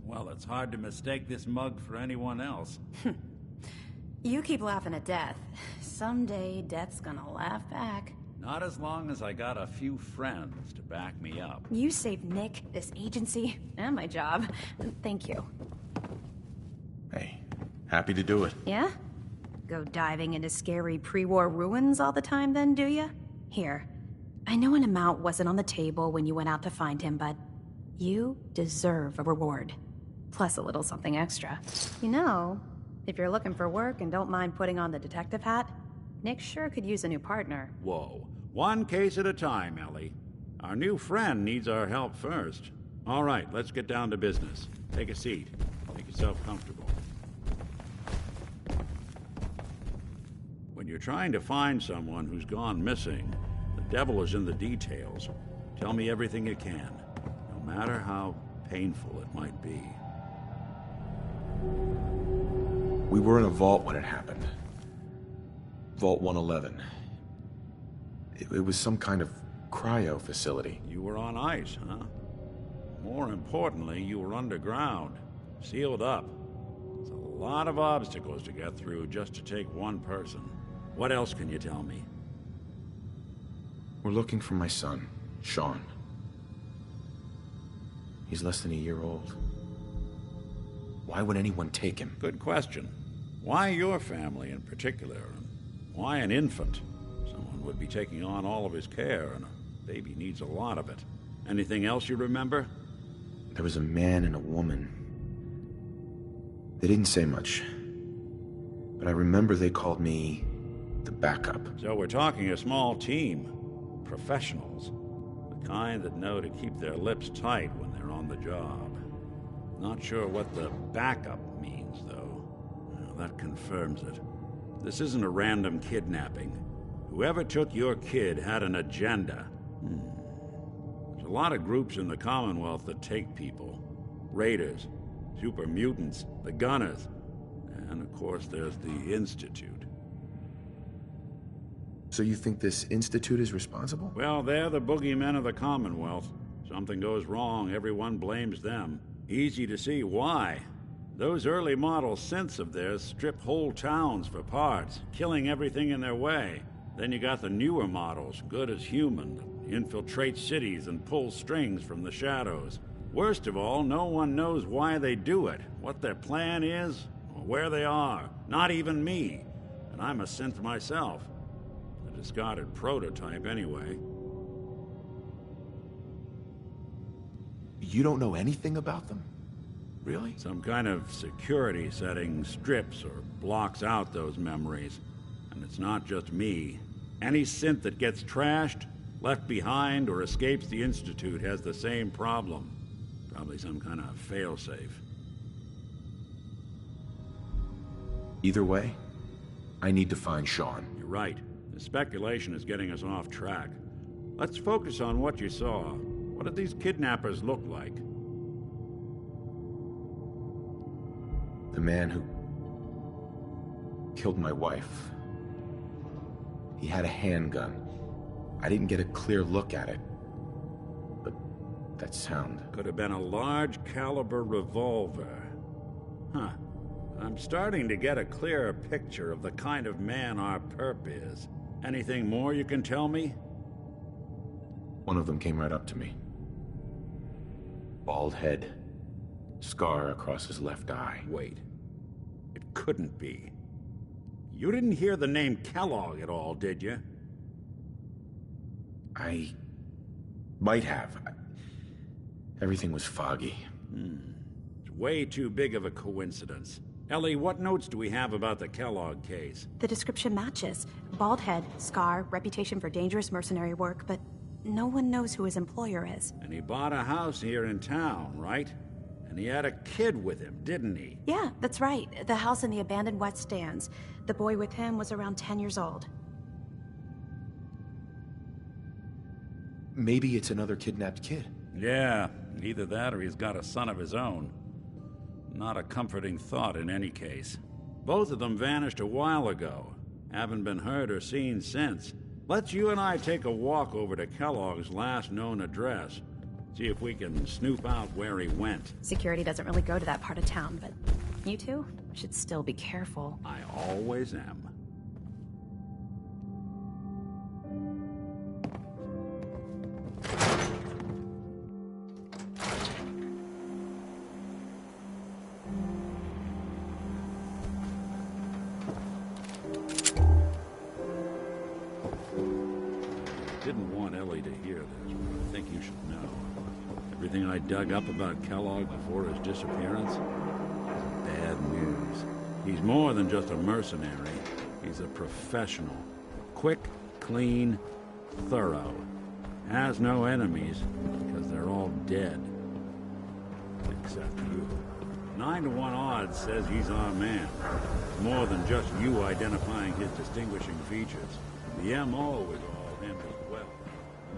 Well, it's hard to mistake this mug for anyone else. You keep laughing at death. Someday, death's gonna laugh back. Not as long as I got a few friends to back me up. You saved Nick, this agency, and my job. Thank you. Hey, happy to do it. Yeah? Go diving into scary pre-war ruins all the time then, do ya? Here, I know an amount wasn't on the table when you went out to find him, but you deserve a reward. Plus a little something extra. You know, if you're looking for work and don't mind putting on the detective hat, Nick sure could use a new partner. Whoa. One case at a time, Ellie. Our new friend needs our help first. All right, let's get down to business. Take a seat. Make yourself comfortable. When you're trying to find someone who's gone missing, the devil is in the details. Tell me everything you can, no matter how painful it might be. We were in a vault when it happened. Vault 111. It was some kind of cryo facility. You were on ice, huh? More importantly, you were underground, sealed up. There's a lot of obstacles to get through just to take one person. What else can you tell me? We're looking for my son, Sean. He's less than a year old. Why would anyone take him? Good question. Why your family in particular? And why an infant? Someone would be taking on all of his care, and a baby needs a lot of it. Anything else you remember? There was a man and a woman. They didn't say much. But I remember they called me the backup. So we're talking a small team. Professionals. The kind that know to keep their lips tight when they're on the job. Not sure what the backup means, though. Well, that confirms it. This isn't a random kidnapping. Whoever took your kid had an agenda. There's a lot of groups in the Commonwealth that take people. Raiders, super mutants, the Gunners, and of course there's the Institute. So you think this Institute is responsible? Well, they're the boogeymen of the Commonwealth. Something goes wrong, everyone blames them. Easy to see why. Those early model synths of theirs strip whole towns for parts, killing everything in their way. Then you got the newer models, good as human, infiltrate cities and pull strings from the shadows. Worst of all, no one knows why they do it, what their plan is, or where they are. Not even me. And I'm a synth myself. A discarded prototype anyway. You don't know anything about them? Really? Some kind of security setting strips or blocks out those memories. And it's not just me. Any synth that gets trashed, left behind, or escapes the Institute has the same problem. Probably some kind of failsafe. Either way, I need to find Sean. You're right. The speculation is getting us off track. Let's focus on what you saw. What did these kidnappers look like? The man who killed my wife. He had a handgun. I didn't get a clear look at it, but that sound. Could have been a large caliber revolver. Huh. I'm starting to get a clearer picture of the kind of man our perp is. Anything more you can tell me? One of them came right up to me. Bald head. Scar across his left eye. Wait. It couldn't be. You didn't hear the name Kellogg at all, did you? I might have. Everything was foggy. It's way too big of a coincidence. Ellie, what notes do we have about the Kellogg case? The description matches. Bald head, scar, reputation for dangerous mercenary work, but no one knows who his employer is. And he bought a house here in town, right? And he had a kid with him, didn't he? Yeah, that's right. The house in the abandoned West Stands. The boy with him was around 10 years old. Maybe it's another kidnapped kid. Yeah, either that or he's got a son of his own. Not a comforting thought in any case. Both of them vanished a while ago. Haven't been heard or seen since. Let's you and I take a walk over to Kellogg's last known address. See if we can snoop out where he went. Security doesn't really go to that part of town, but you two should still be careful. I always am. Didn't want Ellie to hear this, but I think you should know. Everything I dug up about Kellogg before his disappearance is bad news. He's more than just a mercenary. He's a professional. Quick, clean, thorough. Has no enemies, because they're all dead. Except you. 9 to 1 odds says he's our man. More than just you identifying his distinguishing features. The MO was all him as well.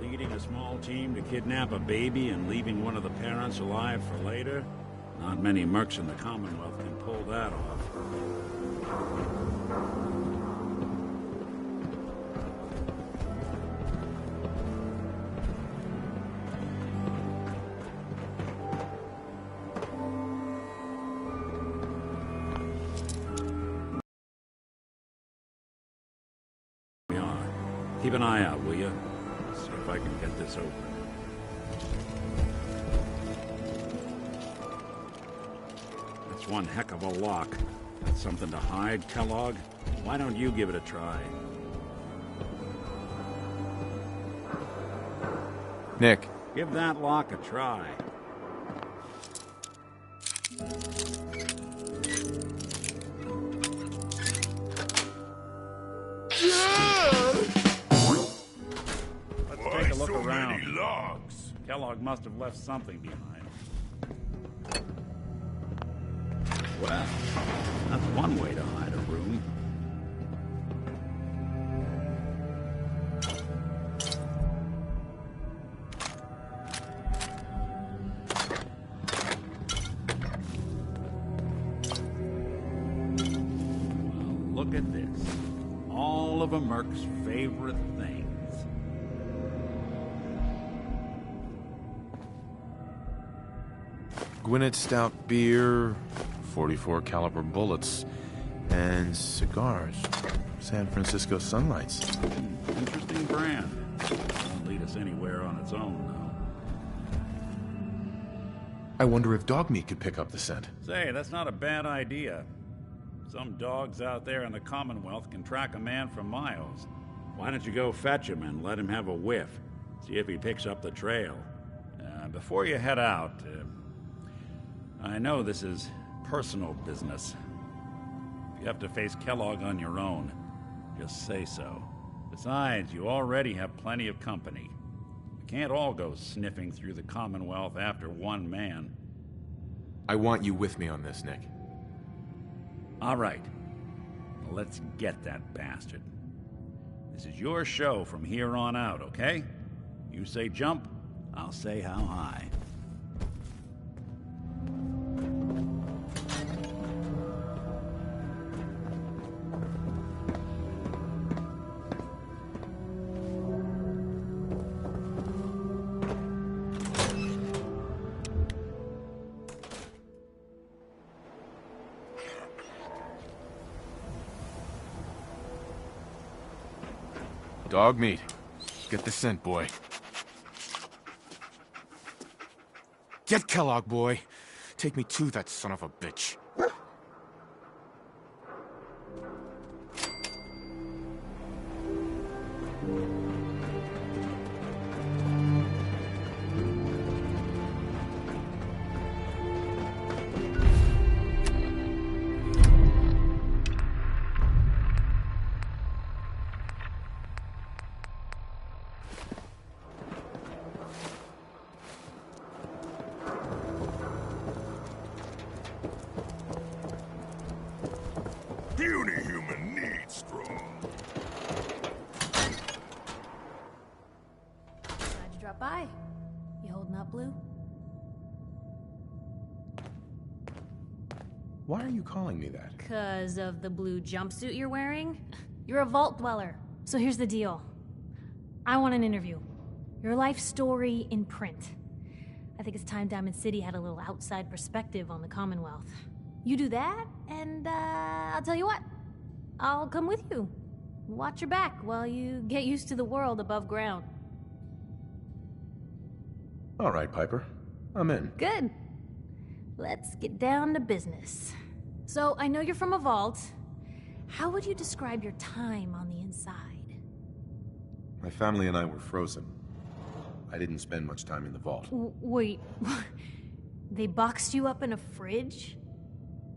Leading a small team to kidnap a baby and leaving one of the parents alive for later? Not many mercs in the Commonwealth can pull that off. We are. Keep an eye out, will you? See if I can get this open. That's one heck of a lock. Got something to hide, Kellogg? Why don't you give it a try? Nick. Give that lock a try. Take a look around. Many logs. Kellogg must have left something behind. Well, that's one way to hide a room. look at this. All of a Merc's favorite things. Gwinnett Stout beer, 44 caliber bullets, and cigars. San Francisco Sunlights. Interesting brand. Won't lead us anywhere on its own, though. I wonder if dog meat could pick up the scent. Say, that's not a bad idea. Some dogs out there in the Commonwealth can track a man for miles. Why don't you go fetch him and let him have a whiff? See if he picks up the trail. Before you head out, I know this is personal business. If you have to face Kellogg on your own, just say so. Besides, you already have plenty of company. We can't all go sniffing through the Commonwealth after one man. I want you with me on this, Nick. All right. Let's get that bastard. This is your show from here on out, okay? You say jump, I'll say how high. Dog meat. Get the scent, boy. Get Kellogg, boy. Take me to that son of a bitch. Puny human needs strong. Glad you dropped by. You holding up, Blue? Why are you calling me that? 'Cause of the blue jumpsuit you're wearing? You're a vault dweller. So here's the deal. I want an interview. Your life story in print. I think it's time Diamond City had a little outside perspective on the Commonwealth. You do that, and I'll tell you what. I'll come with you. Watch your back while you get used to the world above ground. All right, Piper. I'm in. Good. Let's get down to business. So, I know you're from a vault. How would you describe your time on the inside? My family and I were frozen. I didn't spend much time in the vault. Wait, they boxed you up in a fridge?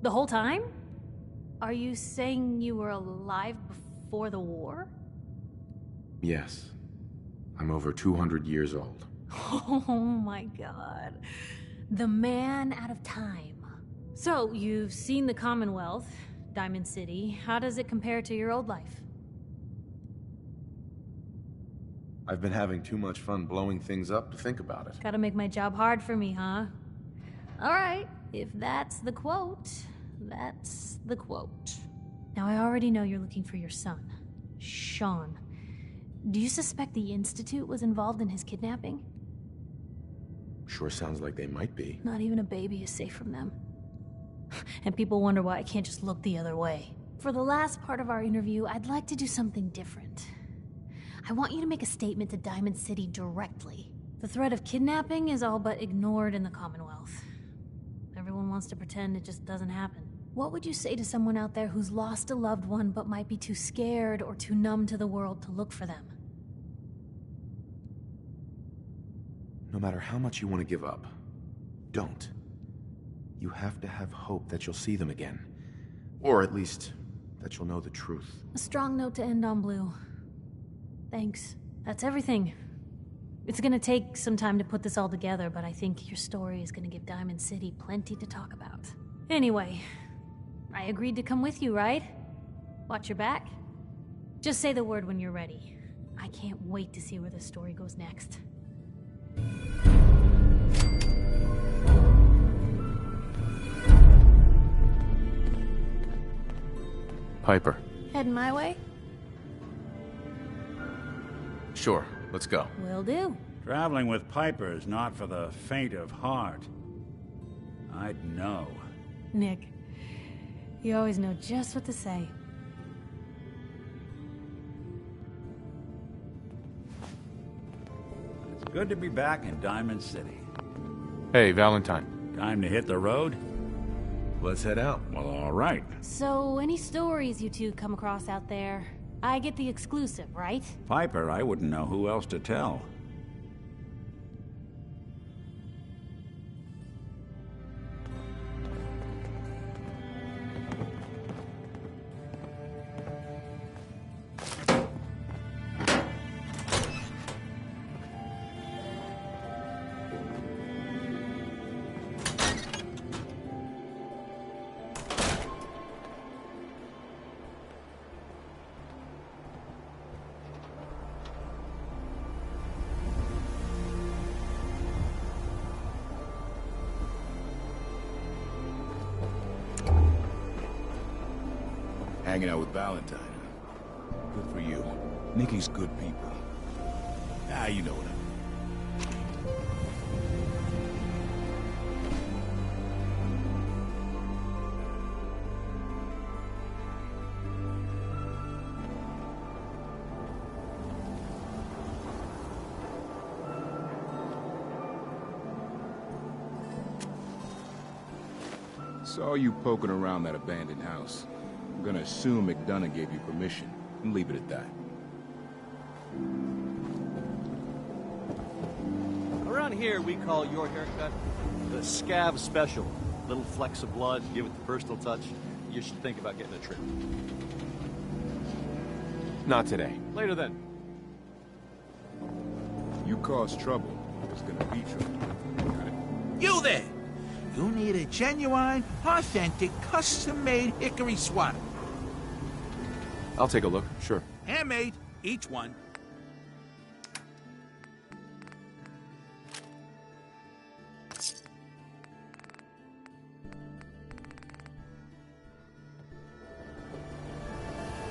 The whole time? Are you saying you were alive before the war? Yes. I'm over 200 years old. Oh my god. The man out of time. So, you've seen the Commonwealth, Diamond City. How does it compare to your old life? I've been having too much fun blowing things up to think about it. Gotta make my job hard for me, huh? Alright, if that's the quote, that's the quote. Now, I already know you're looking for your son, Sean. Do you suspect the Institute was involved in his kidnapping? Sure sounds like they might be. Not even a baby is safe from them. And people wonder why I can't just look the other way. For the last part of our interview, I'd like to do something different. I want you to make a statement to Diamond City directly. The threat of kidnapping is all but ignored in the Commonwealth. Everyone wants to pretend it just doesn't happen. What would you say to someone out there who's lost a loved one but might be too scared or too numb to the world to look for them? No matter how much you want to give up, don't. You have to have hope that you'll see them again. Or at least, that you'll know the truth. A strong note to end on, Blue. Thanks. That's everything. It's gonna take some time to put this all together, but I think your story is gonna give Diamond City plenty to talk about. Anyway, I agreed to come with you, right? Watch your back. Just say the word when you're ready. I can't wait to see where this story goes next. Piper. Heading my way? Sure, let's go. Will do. Traveling with Piper is not for the faint of heart. I'd know. Nick, you always know just what to say. It's good to be back in Diamond City. Hey, Valentine. Time to hit the road? Let's head out. Well, all right. So, any stories you two come across out there? I get the exclusive, right? Piper, I wouldn't know who else to tell. Hanging out with Valentine. Good for you. Nikki's good people. Ah, you know what I mean. Saw you poking around that abandoned house. I'm gonna assume McDonough gave you permission, and leave it at that. Around here, we call your haircut the Scav Special. Little flecks of blood, give it the personal touch. You should think about getting a trim. Not today. Later then. You cause trouble, there's gonna be trouble. Got it? You there! You need a genuine, authentic, custom-made hickory swatter. I'll take a look, sure. Handmade, each one.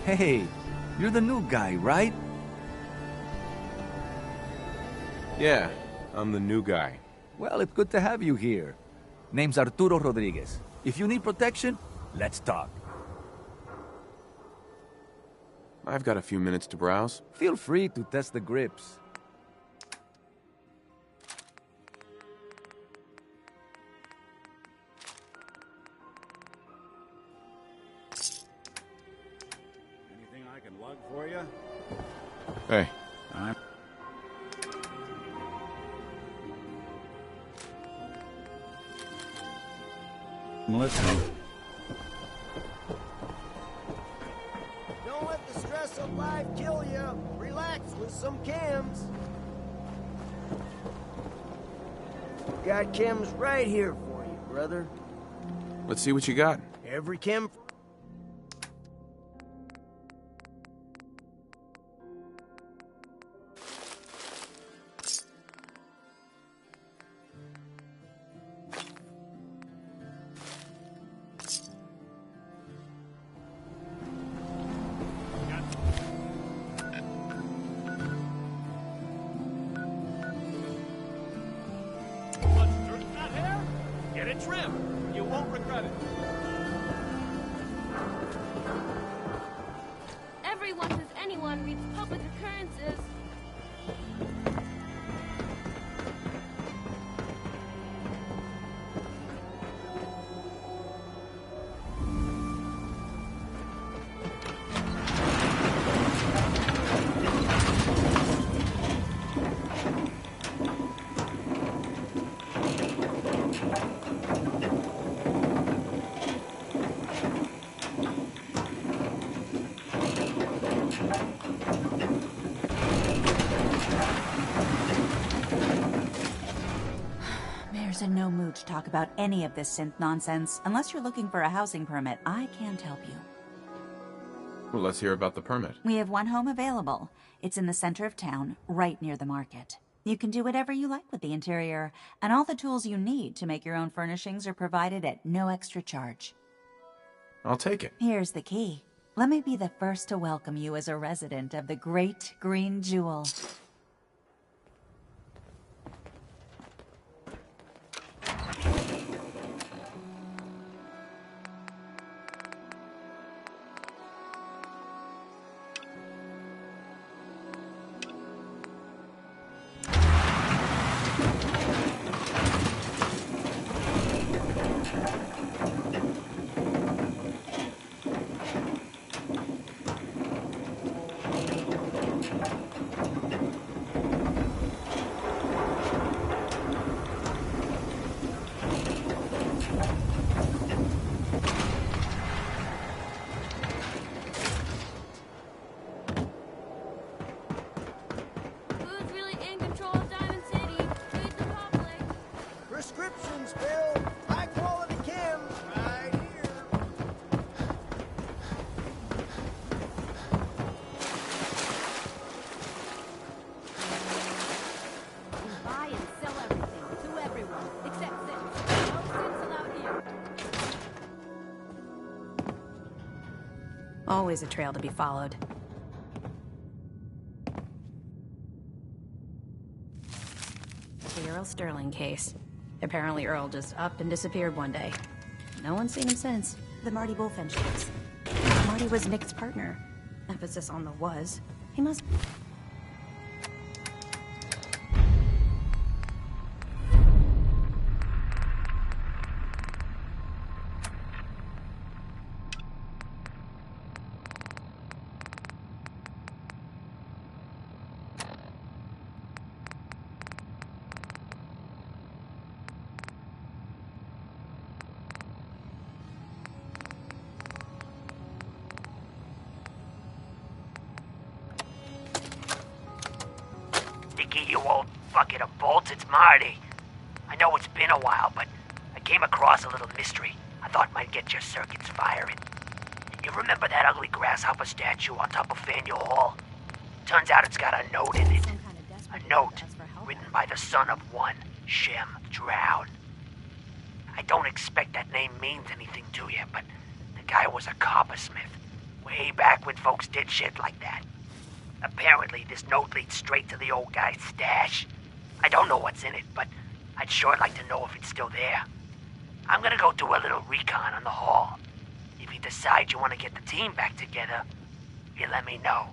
Hey, you're the new guy, right? Yeah, I'm the new guy. Well, it's good to have you here. Name's Arturo Rodriguez. If you need protection, let's talk. I've got a few minutes to browse. Feel free to test the grips. Anything I can lug for you? Hey. I'm listening. Don't let the stress of life kill you. Relax with some chems. Got chems right here for you, brother. Let's see what you got. Every chem. Get it trimmed. You won't regret it. Everyone who's anyone reads public occurrences. Mayor's in no mood to talk about any of this synth nonsense. Unless you're looking for a housing permit, I can't help you. Well, let's hear about the permit. We have one home available. It's in the center of town, right near the market. You can do whatever you like with the interior, and all the tools you need to make your own furnishings are provided at no extra charge. I'll take it. Here's the key. Let me be the first to welcome you as a resident of the Great Green Jewel. Who's really in control of Diamond City? Read the public. Prescriptions, Bill. High quality chem. Right here. Buy and sell everything to everyone, except Sims. No Sims allowed here. Always a trail to be followed. The Earl Sterling case. Apparently Earl just up and disappeared one day. No one's seen him since. The Marty Bullfinch case. Marty was Nick's partner. Emphasis on the was. He must... Dickie, you old bucket of bolts, it's Marty. I know it's been a while, but I came across a little mystery I thought might get your circuits firing. You remember that ugly grasshopper statue on top of Faneuil Hall? Turns out it's got a note in it. A note written by the son of one Shem Drown. I don't expect that name means anything to you, but the guy was a coppersmith. Way back when folks did shit like that. Apparently, this note leads straight to the old guy's stash. I don't know what's in it, but I'd sure like to know if it's still there. I'm gonna go do a little recon on the hall. If you decide you want to get the team back together, you let me know.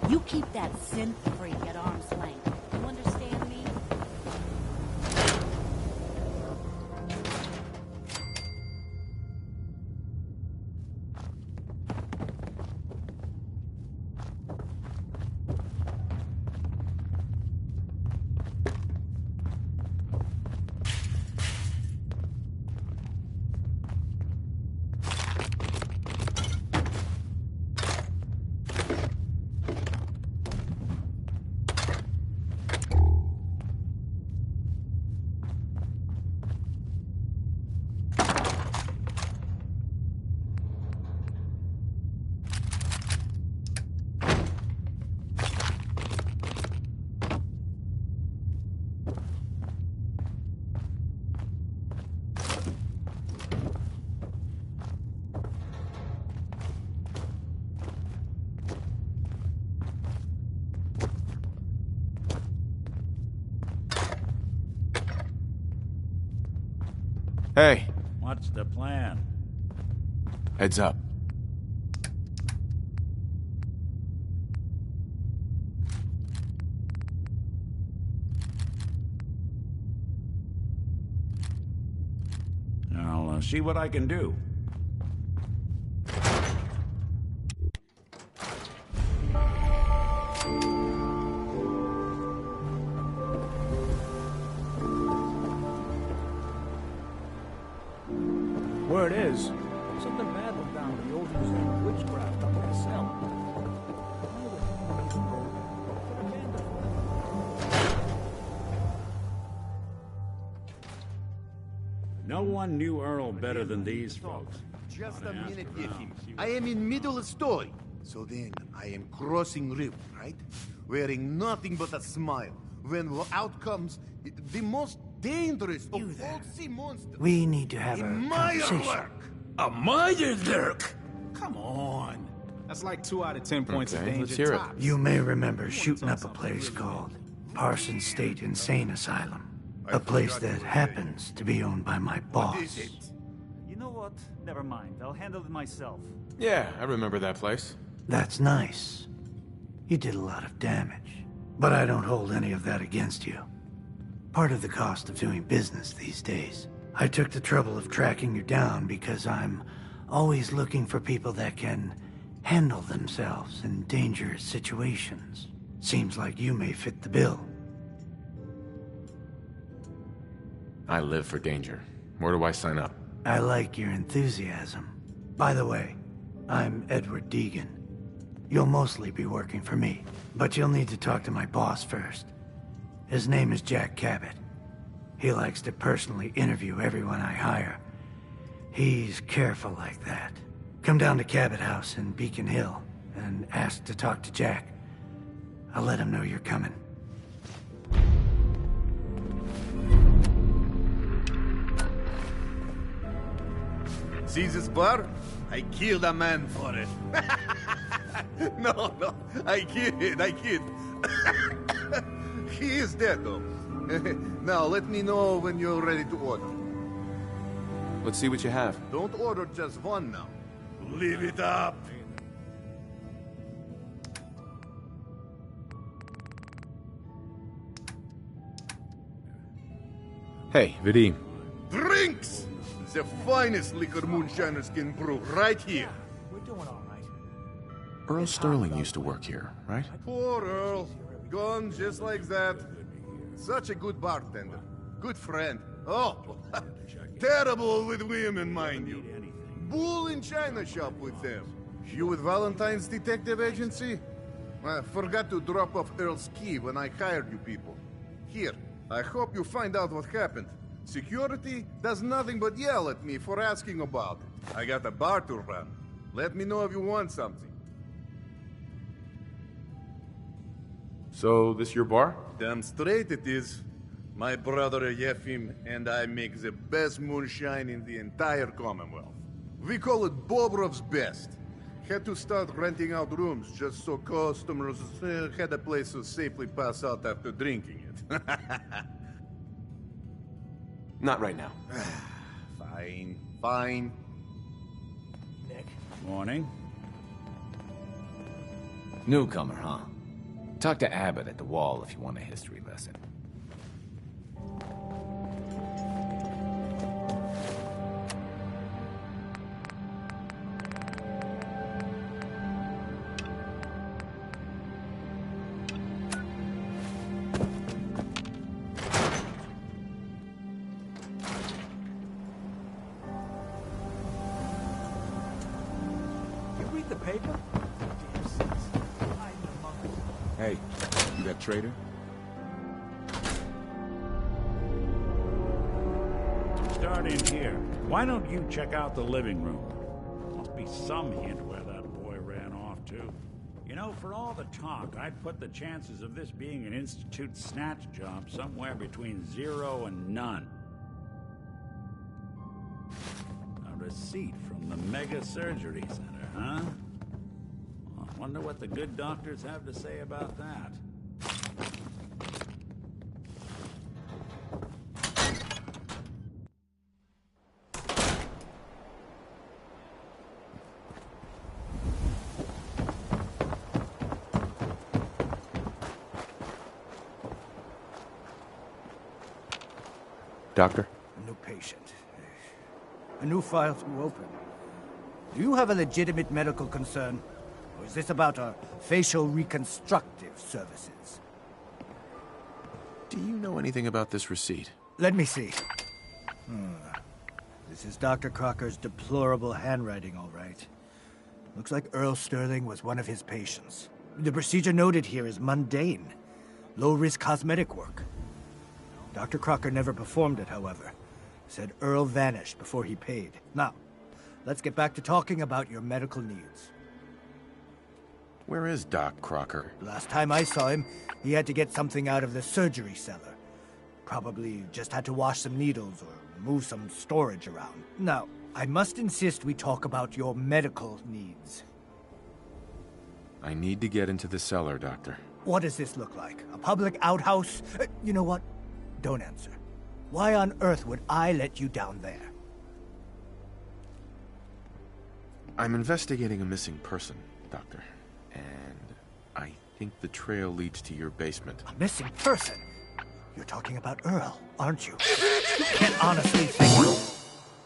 You keep that synth freak at arm's length. You understand me? Hey. What's the plan? Heads up. I'll see what I can do. Word is, something bad No one knew Earl better than these folks. Just a minute, Yefim. I am in middle of story. So then, I am crossing river, right? Wearing nothing but a smile. When out comes the most dangerous of all sea monsters. We need to have a conversation. A Meyerlurk? Come on. That's like 2 out of 10 points of danger. Let's hear it. You may remember shooting up a place called Parsons State Insane Asylum. A place that happens to be owned by my boss. You know what? Never mind. I'll handle it myself. Yeah, I remember that place. That's nice. You did a lot of damage. But I don't hold any of that against you. Part of the cost of doing business these days. I took the trouble of tracking you down because I'm always looking for people that can handle themselves in dangerous situations. Seems like you may fit the bill. I live for danger. Where do I sign up? I like your enthusiasm. By the way, I'm Edward Deegan. You'll mostly be working for me, but you'll need to talk to my boss first. His name is Jack Cabot. He likes to personally interview everyone I hire. He's careful like that. Come down to Cabot House in Beacon Hill and ask to talk to Jack. I'll let him know you're coming. See this bar? I killed a man for it. No, I kid. He is dead, though. Now, let me know when you're ready to order. Let's see what you have. Don't order just one now. Leave it up. Hey, Vadim. Drinks! The finest liquor moonshiners can brew right here. We're doing all right. Earl Sterling used to work here, right? Poor Earl. Gone just like that. Such a good bartender. Good friend. Oh, terrible with women, mind you. Bull in china shop with them. You with Valentine's Detective Agency? I forgot to drop off Earl's key when I hired you people. Here, I hope you find out what happened. Security does nothing but yell at me for asking about it. I got a bar to run. Let me know if you want something. So, this your bar? Damn straight it is. My brother Yefim and I make the best moonshine in the entire Commonwealth. We call it Bobrov's Best. Had to start renting out rooms just so customers had a place to safely pass out after drinking it. Not right now. Fine. Nick. Morning. Newcomer, huh? Talk to Abbott at the Wall if you want a history lesson. The paper? Hey, you that trader? Start in here. Why don't you check out the living room? Must be some hint where that boy ran off to. You know, for all the talk, I'd put the chances of this being an Institute snatch job somewhere between 0 and none. A receipt from the Mega Surgery Center, huh? Well, I wonder what the good doctors have to say about that. Doctor? A new patient. A new file to open. Do you have a legitimate medical concern? Or is this about our facial reconstructive services? Do you know anything about this receipt? Let me see. This is Dr. Crocker's deplorable handwriting, all right. Looks like Earl Sterling was one of his patients. The procedure noted here is mundane. Low-risk cosmetic work. Dr. Crocker never performed it, however. Said Earl vanished before he paid. Now, let's get back to talking about your medical needs. Where is Doc Crocker? Last time I saw him, he had to get something out of the surgery cellar. Probably just had to wash some needles or move some storage around. Now, I must insist we talk about your medical needs. I need to get into the cellar, Doctor. What does this look like? A public outhouse? You know what? Don't answer. Why on earth would I let you down there? I'm investigating a missing person, Doctor. And I think the trail leads to your basement. A missing person? You're talking about Earl, aren't you? You can't honestly think...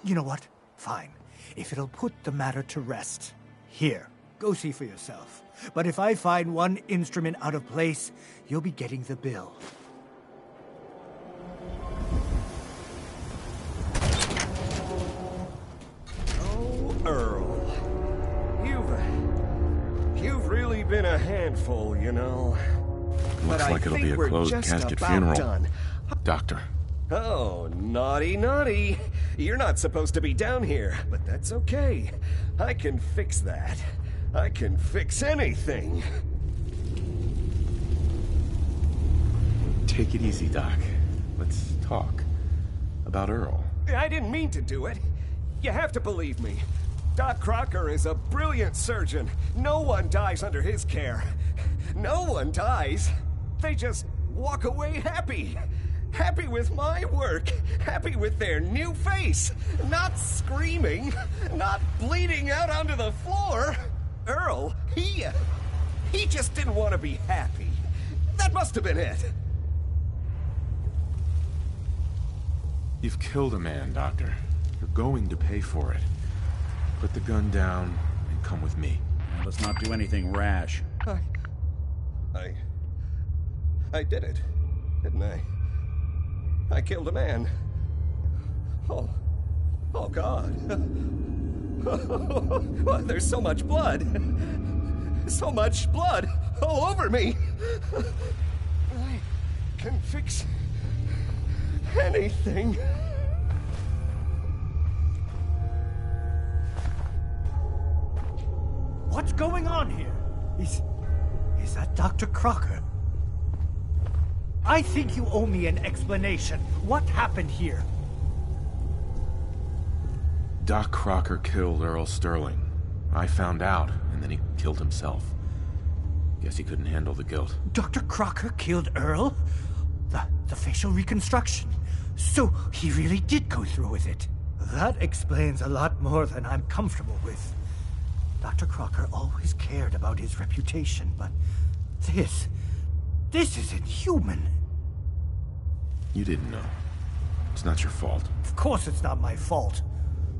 You know what? Fine. If it'll put the matter to rest. Here, go see for yourself. But if I find one instrument out of place, you'll be getting the bill. Oh, Earl. You've really been a handful, you know. Looks like it'll be a closed casket funeral. Done. Doctor. Oh, naughty, naughty. You're not supposed to be down here, but that's okay. I can fix that. I can fix anything. Take it easy, Doc. Let's talk about Earl. I didn't mean to do it. You have to believe me. Doc Crocker is a brilliant surgeon. No one dies under his care. No one dies. They just walk away happy. Happy with my work. Happy with their new face. Not screaming. Not bleeding out onto the floor. Earl, he just didn't want to be happy. That must have been it. You've killed a man, Doctor. You're going to pay for it. Put the gun down and come with me. Let's not do anything rash. I did it, didn't I? I killed a man. Oh God. Oh, there's so much blood. So much blood all over me. I can fix anything. What's going on here? Is that Dr. Crocker? I think you owe me an explanation. What happened here? Doc Crocker killed Earl Sterling. I found out, and then he killed himself. Guess he couldn't handle the guilt. Dr. Crocker killed Earl? The facial reconstruction. So he really did go through with it. That explains a lot more than I'm comfortable with. Dr. Crocker always cared about his reputation, but this is inhuman. You didn't know. It's not your fault. Of course it's not my fault.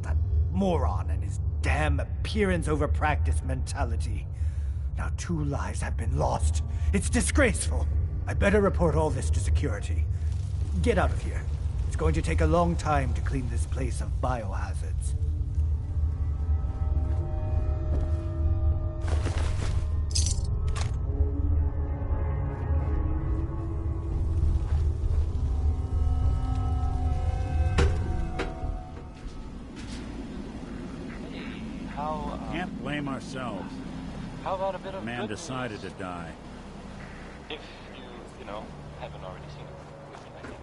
That moron and his damn appearance over practice mentality. Now 2 lives have been lost. It's disgraceful. I better report all this to security. Get out of here. It's going to take a long time to clean this place of biohazards. Can't blame ourselves. How about a bit of Man decided to die. If you know, haven't already seen it with me, I think.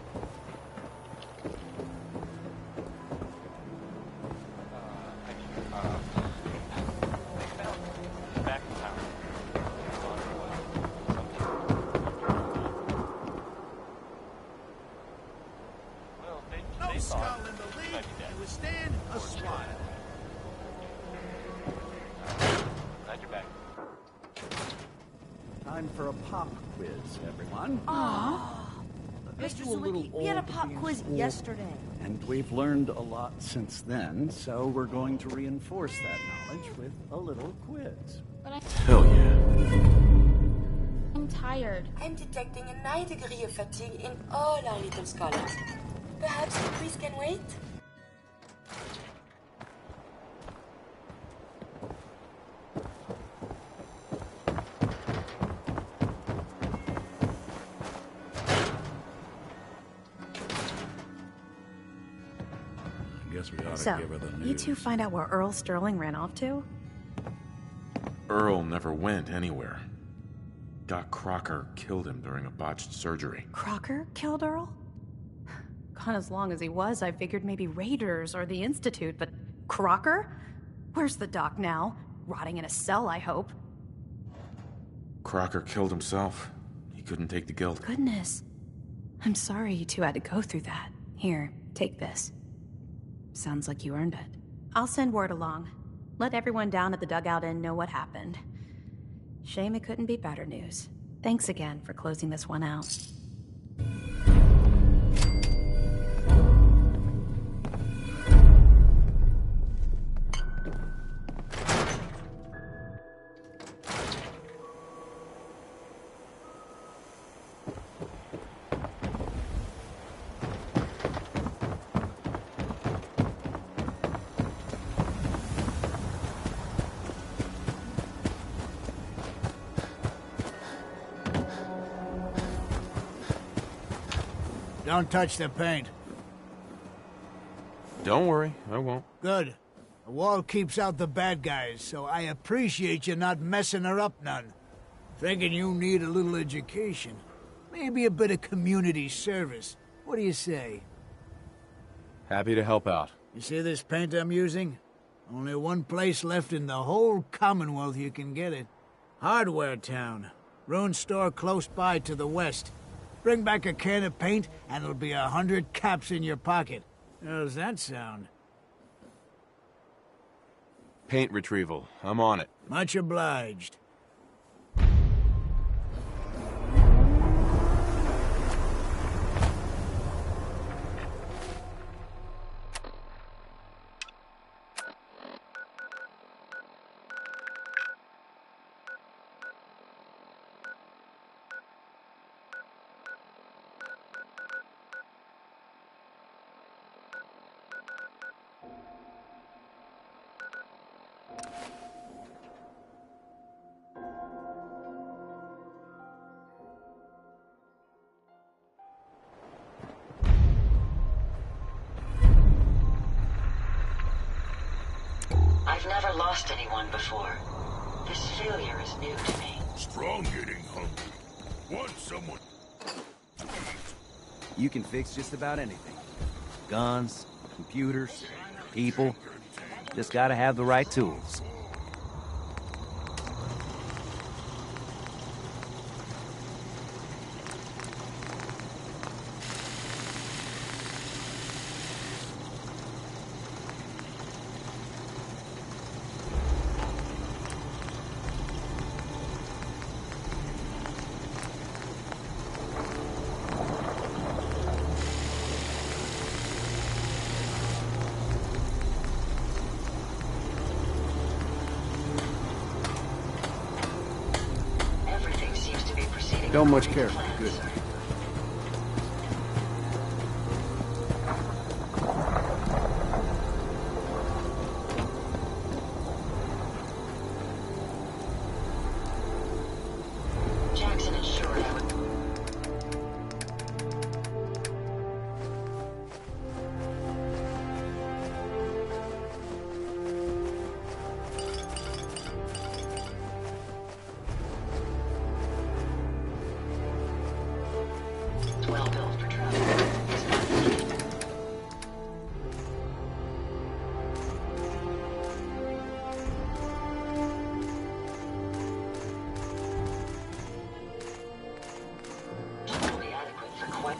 Back in town. Well, they skull thought in the he lead. might be dead. You withstand a swat. Glad you're back. Time for a pop quiz, everyone. Aww. Let's Mr. do a little Sawicki, we had a old pop in quiz school. yesterday. And we've learned a lot since then, so we're going to reinforce that knowledge with a little quiz. Hell yeah. I'm tired. I'm detecting a 9 degree of fatigue in all our little scholars. Perhaps the quiz can wait? Guess we ought to So, give her the you news. two find out where Earl Sterling ran off to? Earl never went anywhere. Doc Crocker killed him during a botched surgery. Crocker killed Earl? Gone as long as he was, I figured maybe Raiders or the Institute, but Crocker? Where's the doc now? Rotting in a cell, I hope. Crocker killed himself. He couldn't take the guilt. Goodness. I'm sorry you two had to go through that. Here, take this. Sounds like you earned it. I'll send word along. Let everyone down at the Dugout Inn know what happened. Shame it couldn't be better news. Thanks again for closing this one out. Don't touch the paint. Don't worry, I won't. Good. The wall keeps out the bad guys, so I appreciate you not messing her up none. Thinking you need a little education. Maybe a bit of community service. What do you say? Happy to help out. You see this paint I'm using? Only one place left in the whole Commonwealth you can get it. Hardware Town. Ruin store close by to the west. Bring back a can of paint, and it'll be 100 caps in your pocket. How's that sound? Paint retrieval. I'm on it. Much obliged. I've never lost anyone before. This failure is new to me. Strong getting hungry. Want someone. You can fix just about anything. Guns, computers, people. Just gotta have the right tools. Don't much care. Good. Jackson ensured I would... Well built for travel. Will be adequate for quite...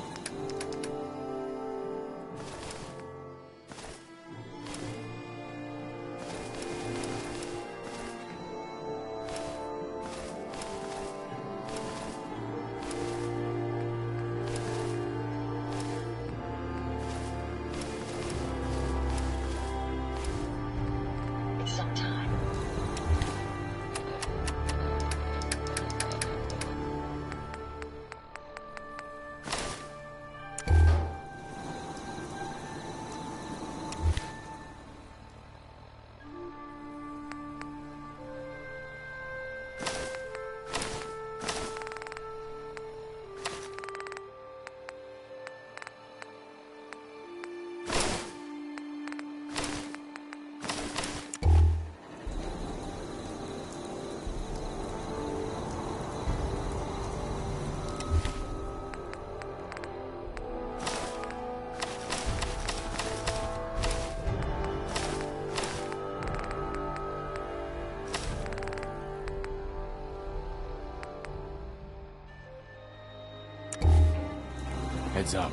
Heads up.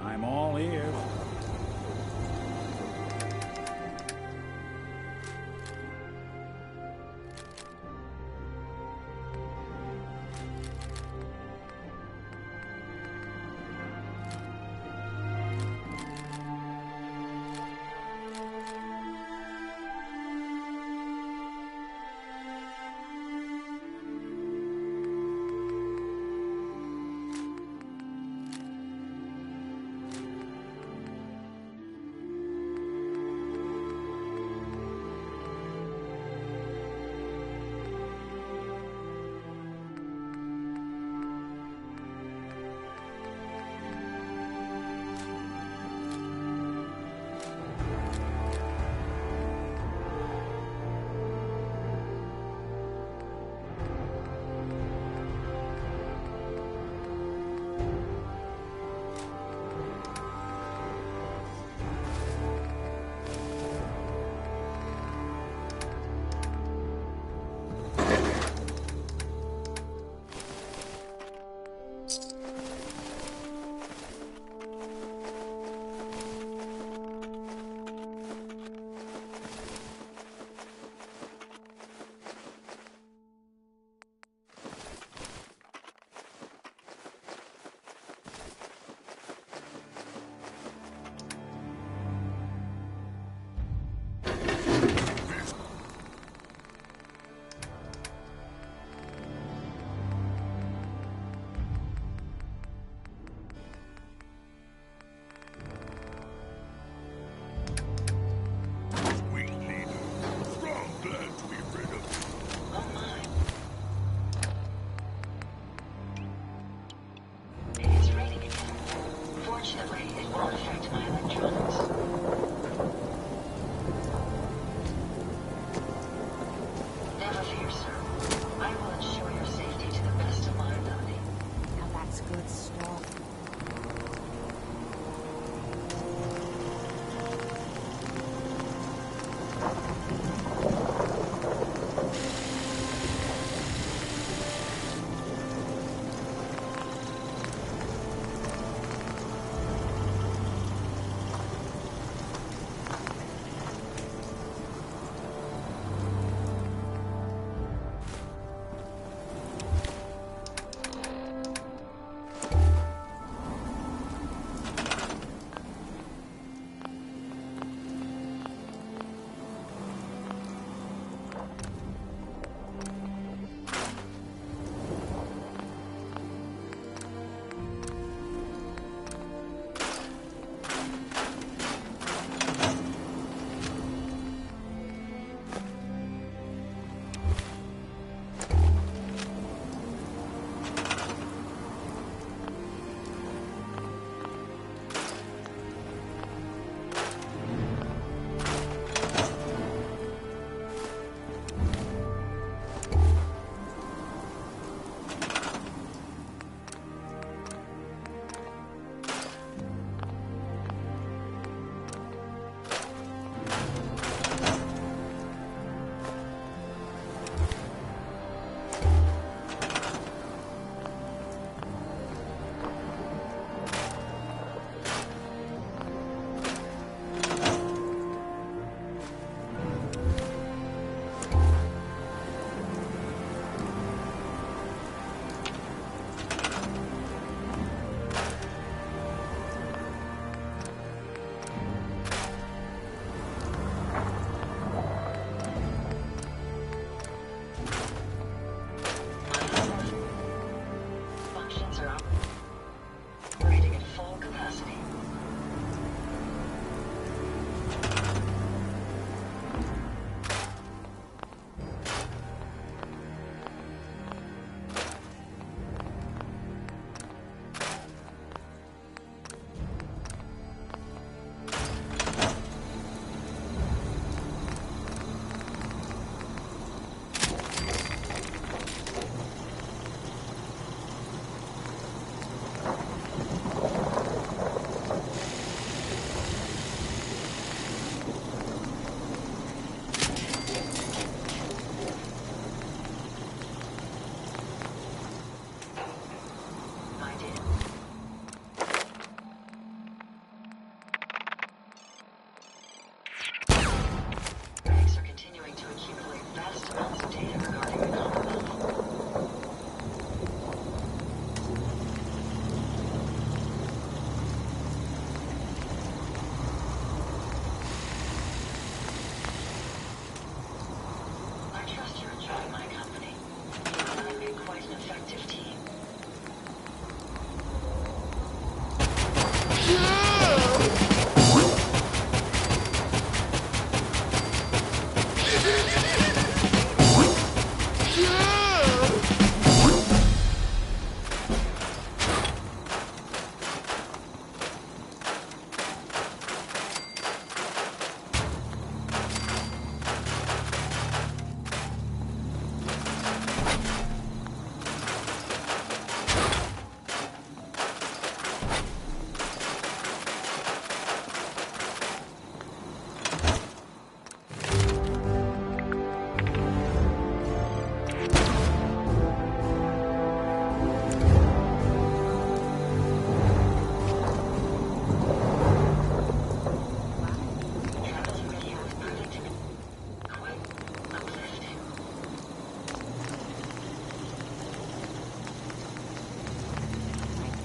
I'm all ears.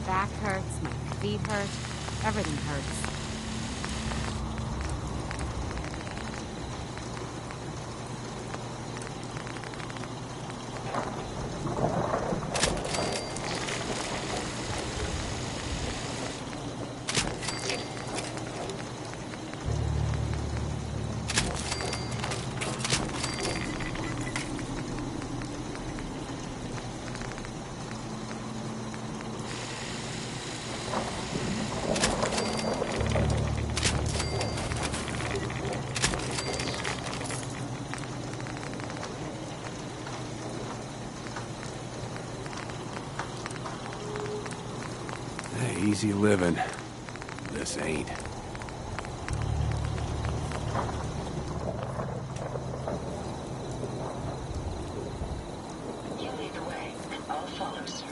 back hurts, my feet hurt, everything hurts. Easy living. This ain't. You lead the way, and I'll follow, sir.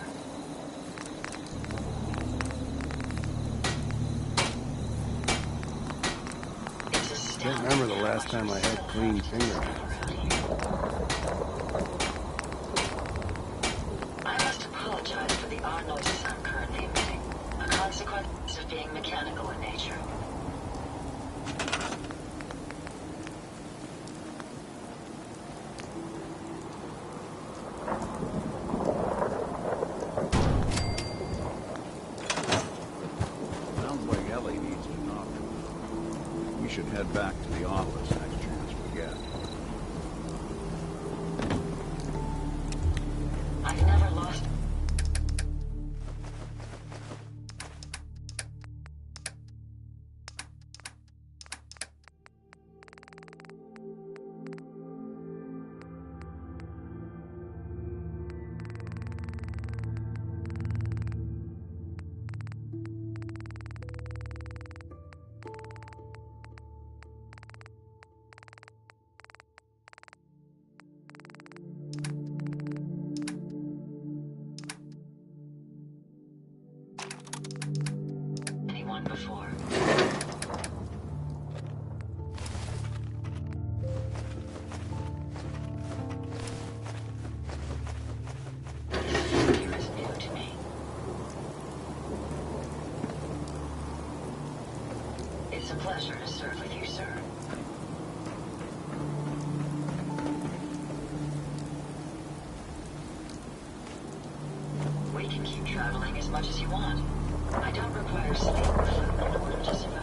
Can't remember the last time I had clean fingernails. I must apologize for the odd noises I'm currently emitting, a consequence of being mechanical in nature. Sounds like Ellie needs a doctor. We should head back to the office next chance we get. I've never lost. Anyone before. This figure is new to me. It's a pleasure to serve with you, sir. We can keep traveling as much as you want. I don't require sleep or food in order to survive.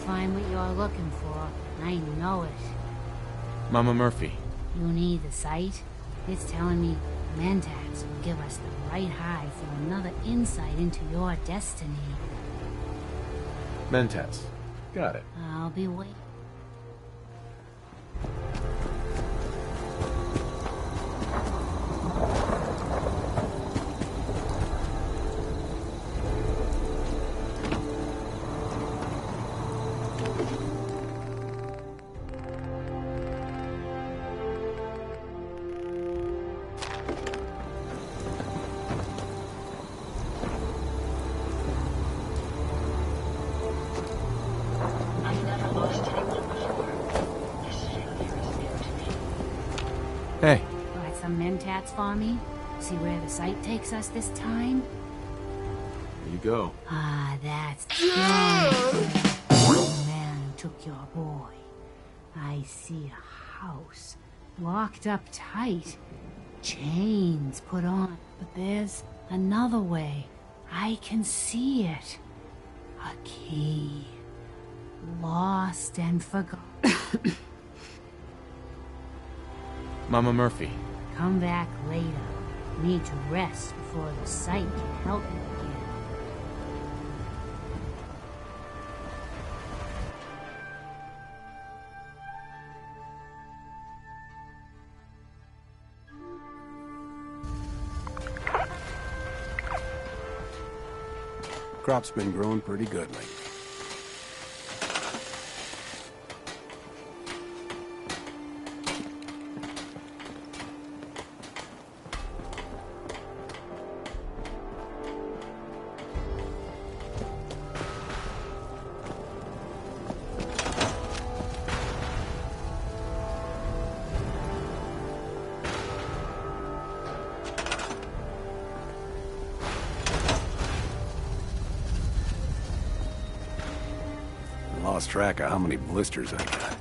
find what you're looking for. I know it. Mama Murphy. You need the sight? It's telling me Mentats will give us the right high for another insight into your destiny. Mentats. Got it. I'll be waiting. Hey. Got some Mentats for me? See where the sight takes us this time? There you go. Ah, that's the man who took your boy. I see a house, locked up tight, chains put on. But there's another way. I can see it. A key. Lost and forgotten. Mama Murphy. Come back later. Need to rest before the sight can help you again. Crop's been growing pretty good lately. Lost track of how many blisters I got.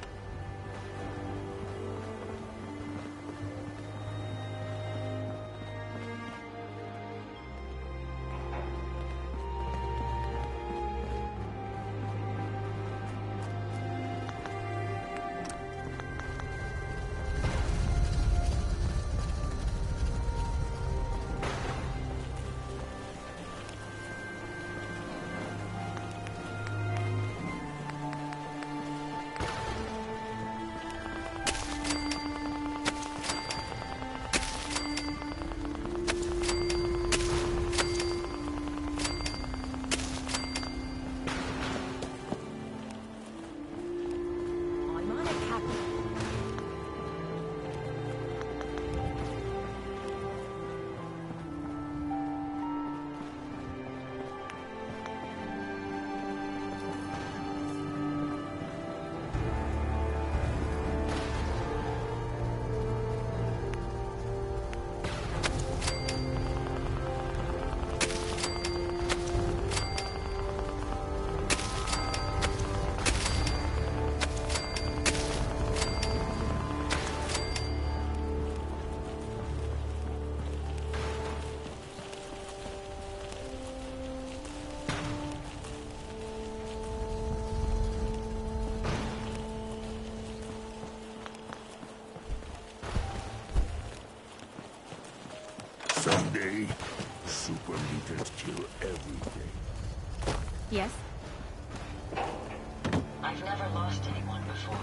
Someday, super mutants kill everything. Yes? I've never lost anyone before.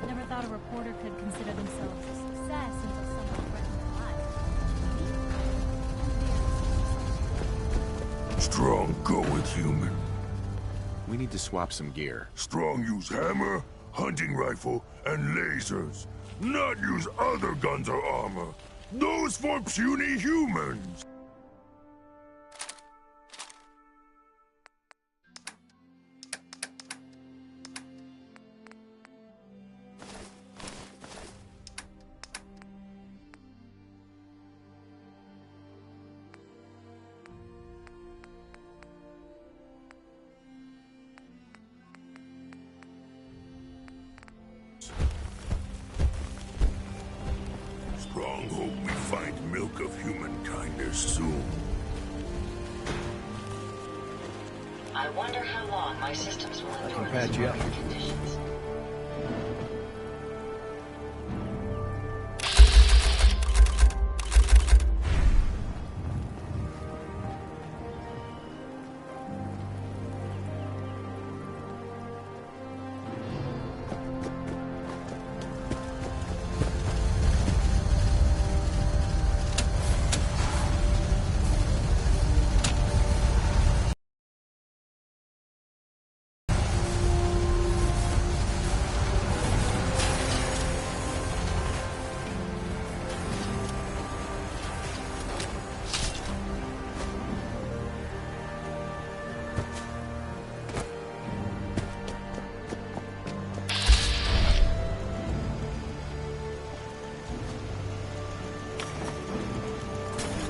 Never thought a reporter could consider themselves a success until someone threatened their life. Strong going, human. We need to swap some gear. Strong use hammer, hunting rifle, and lasers. Not use other guns or armor. Those for puny humans. Strong hope we find milk of human kindness soon. I wonder how long my systems will endure patch these you up. working conditions.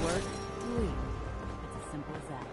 Work, leave. It's as simple as that.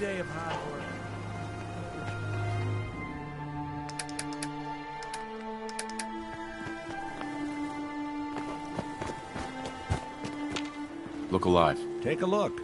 day of hard work. Look alive. Take a look.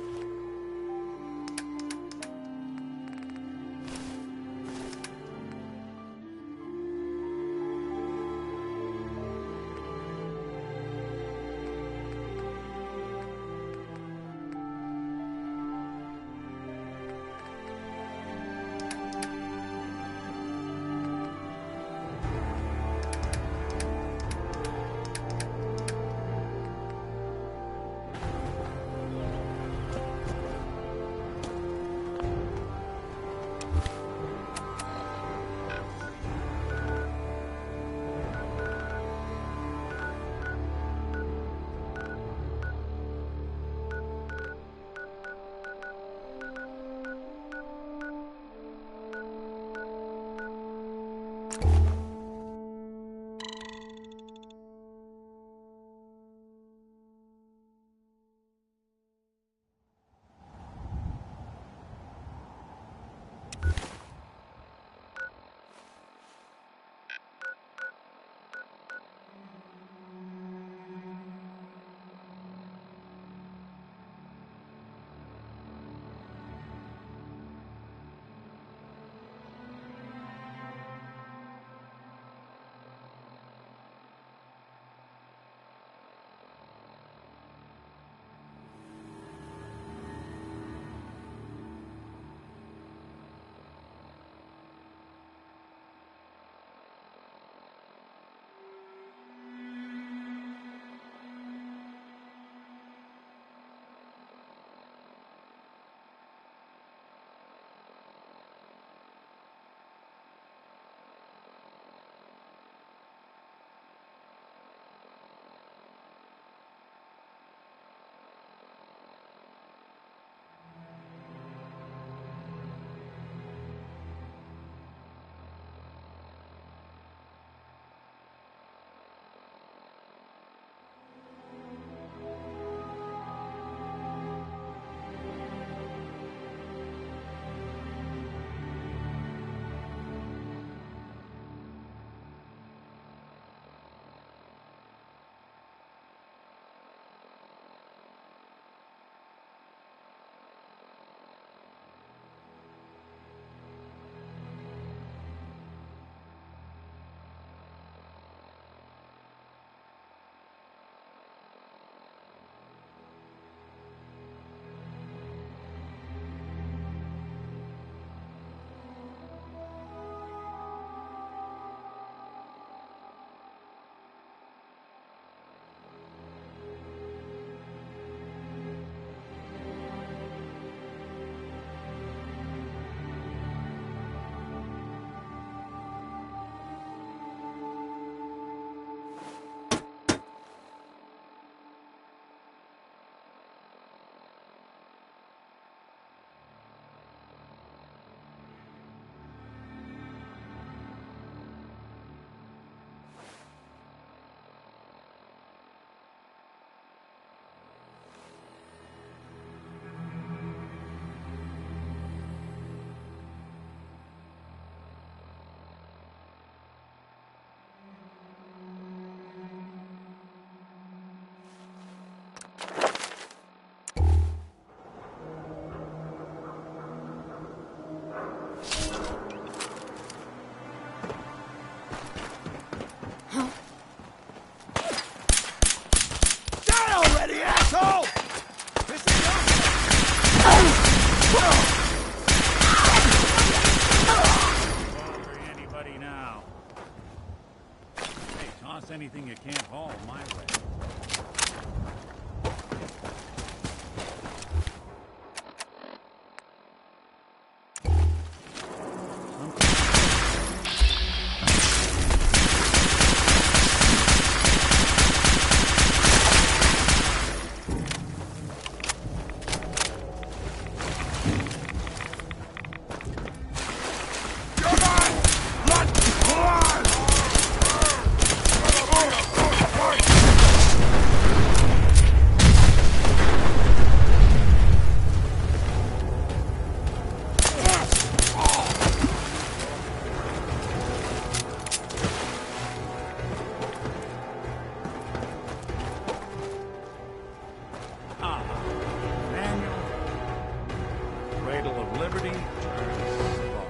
cradle of liberty turns law.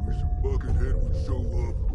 Wish a buckethead would show up.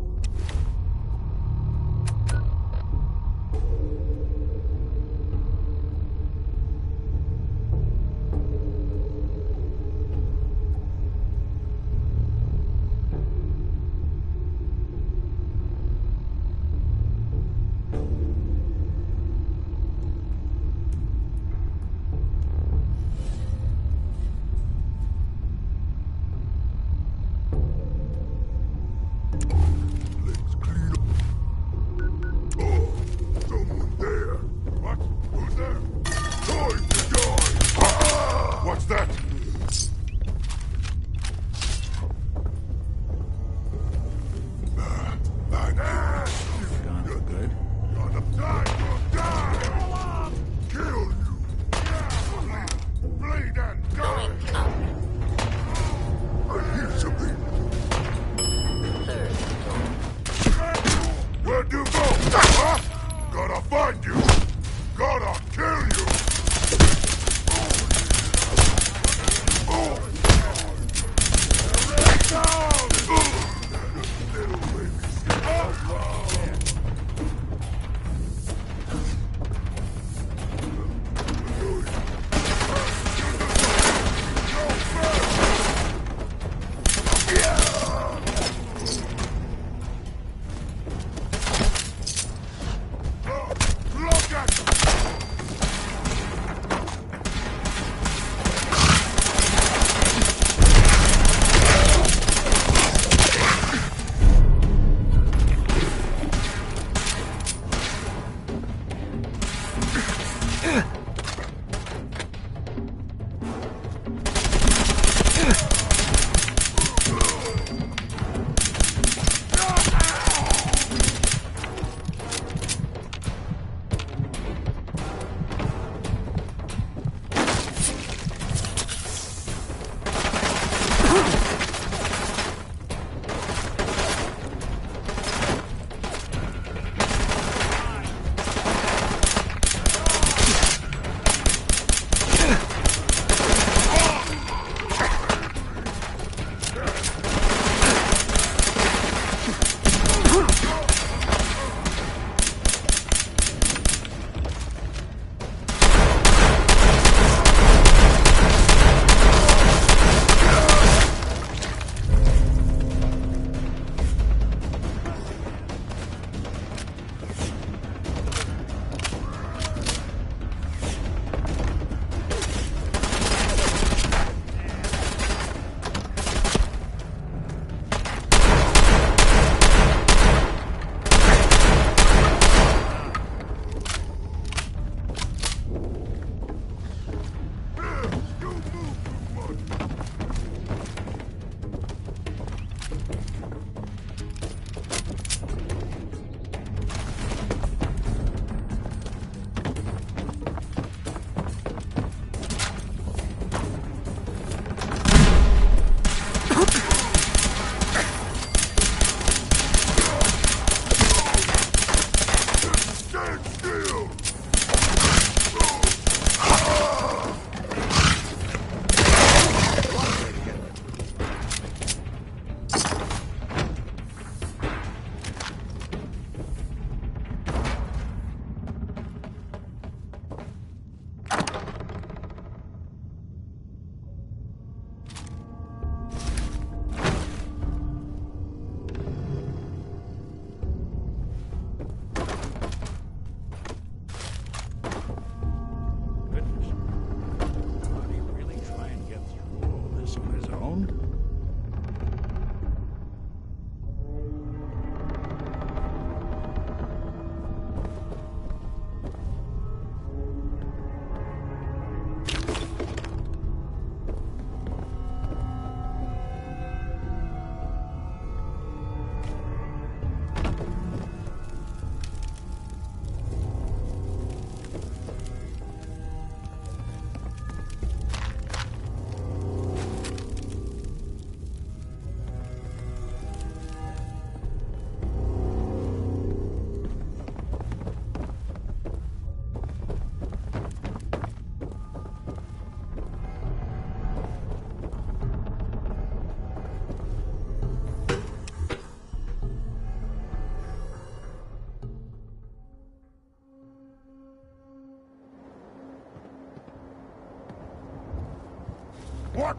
What?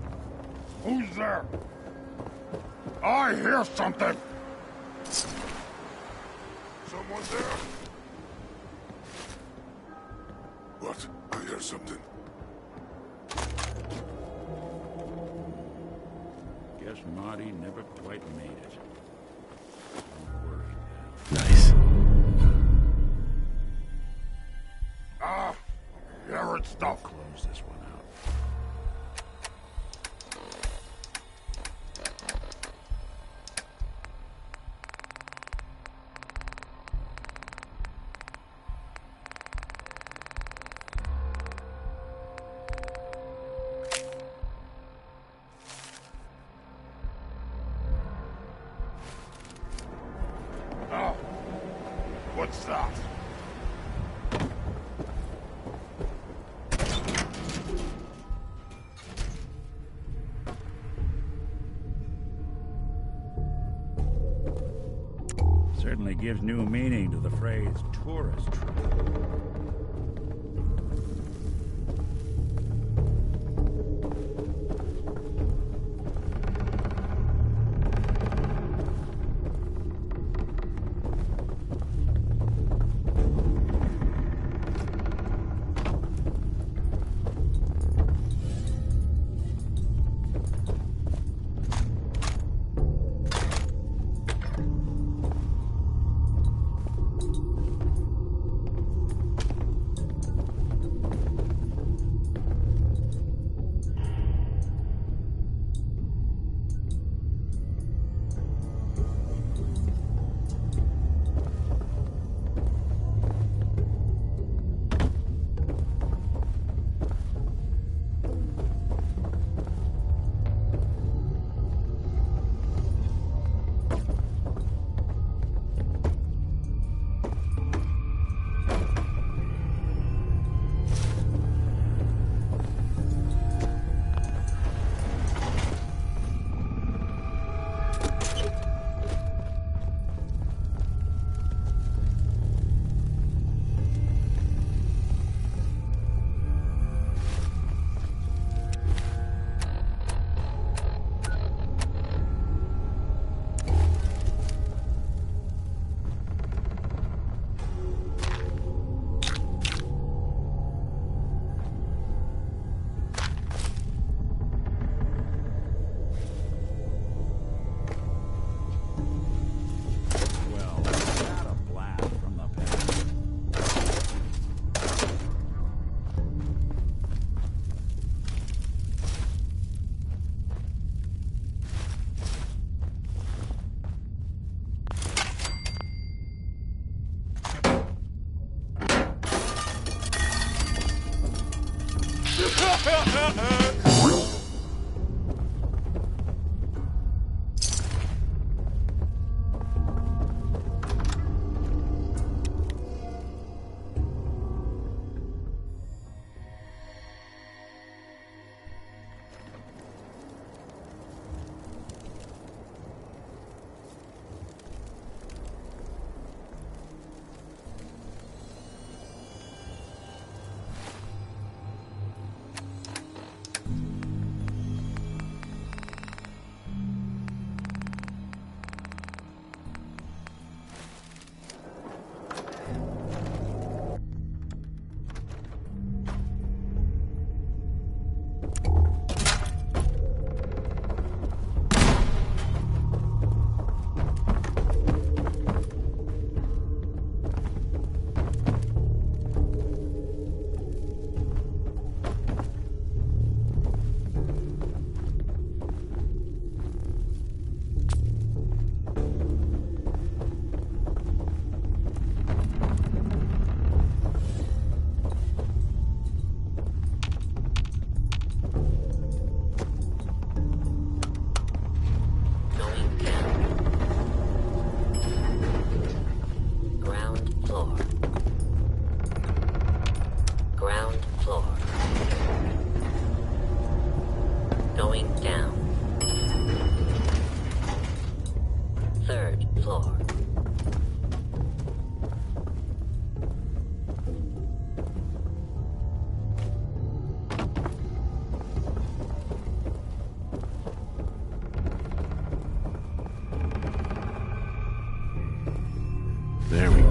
Who's there? I hear something! Someone there? What? I hear something. Guess Marty never quite made it. Don't worry. Nice. Ah, hearing stuff. Close this one out. Oh, what's that? Certainly gives new meaning to the phrase tourist trap. There we go.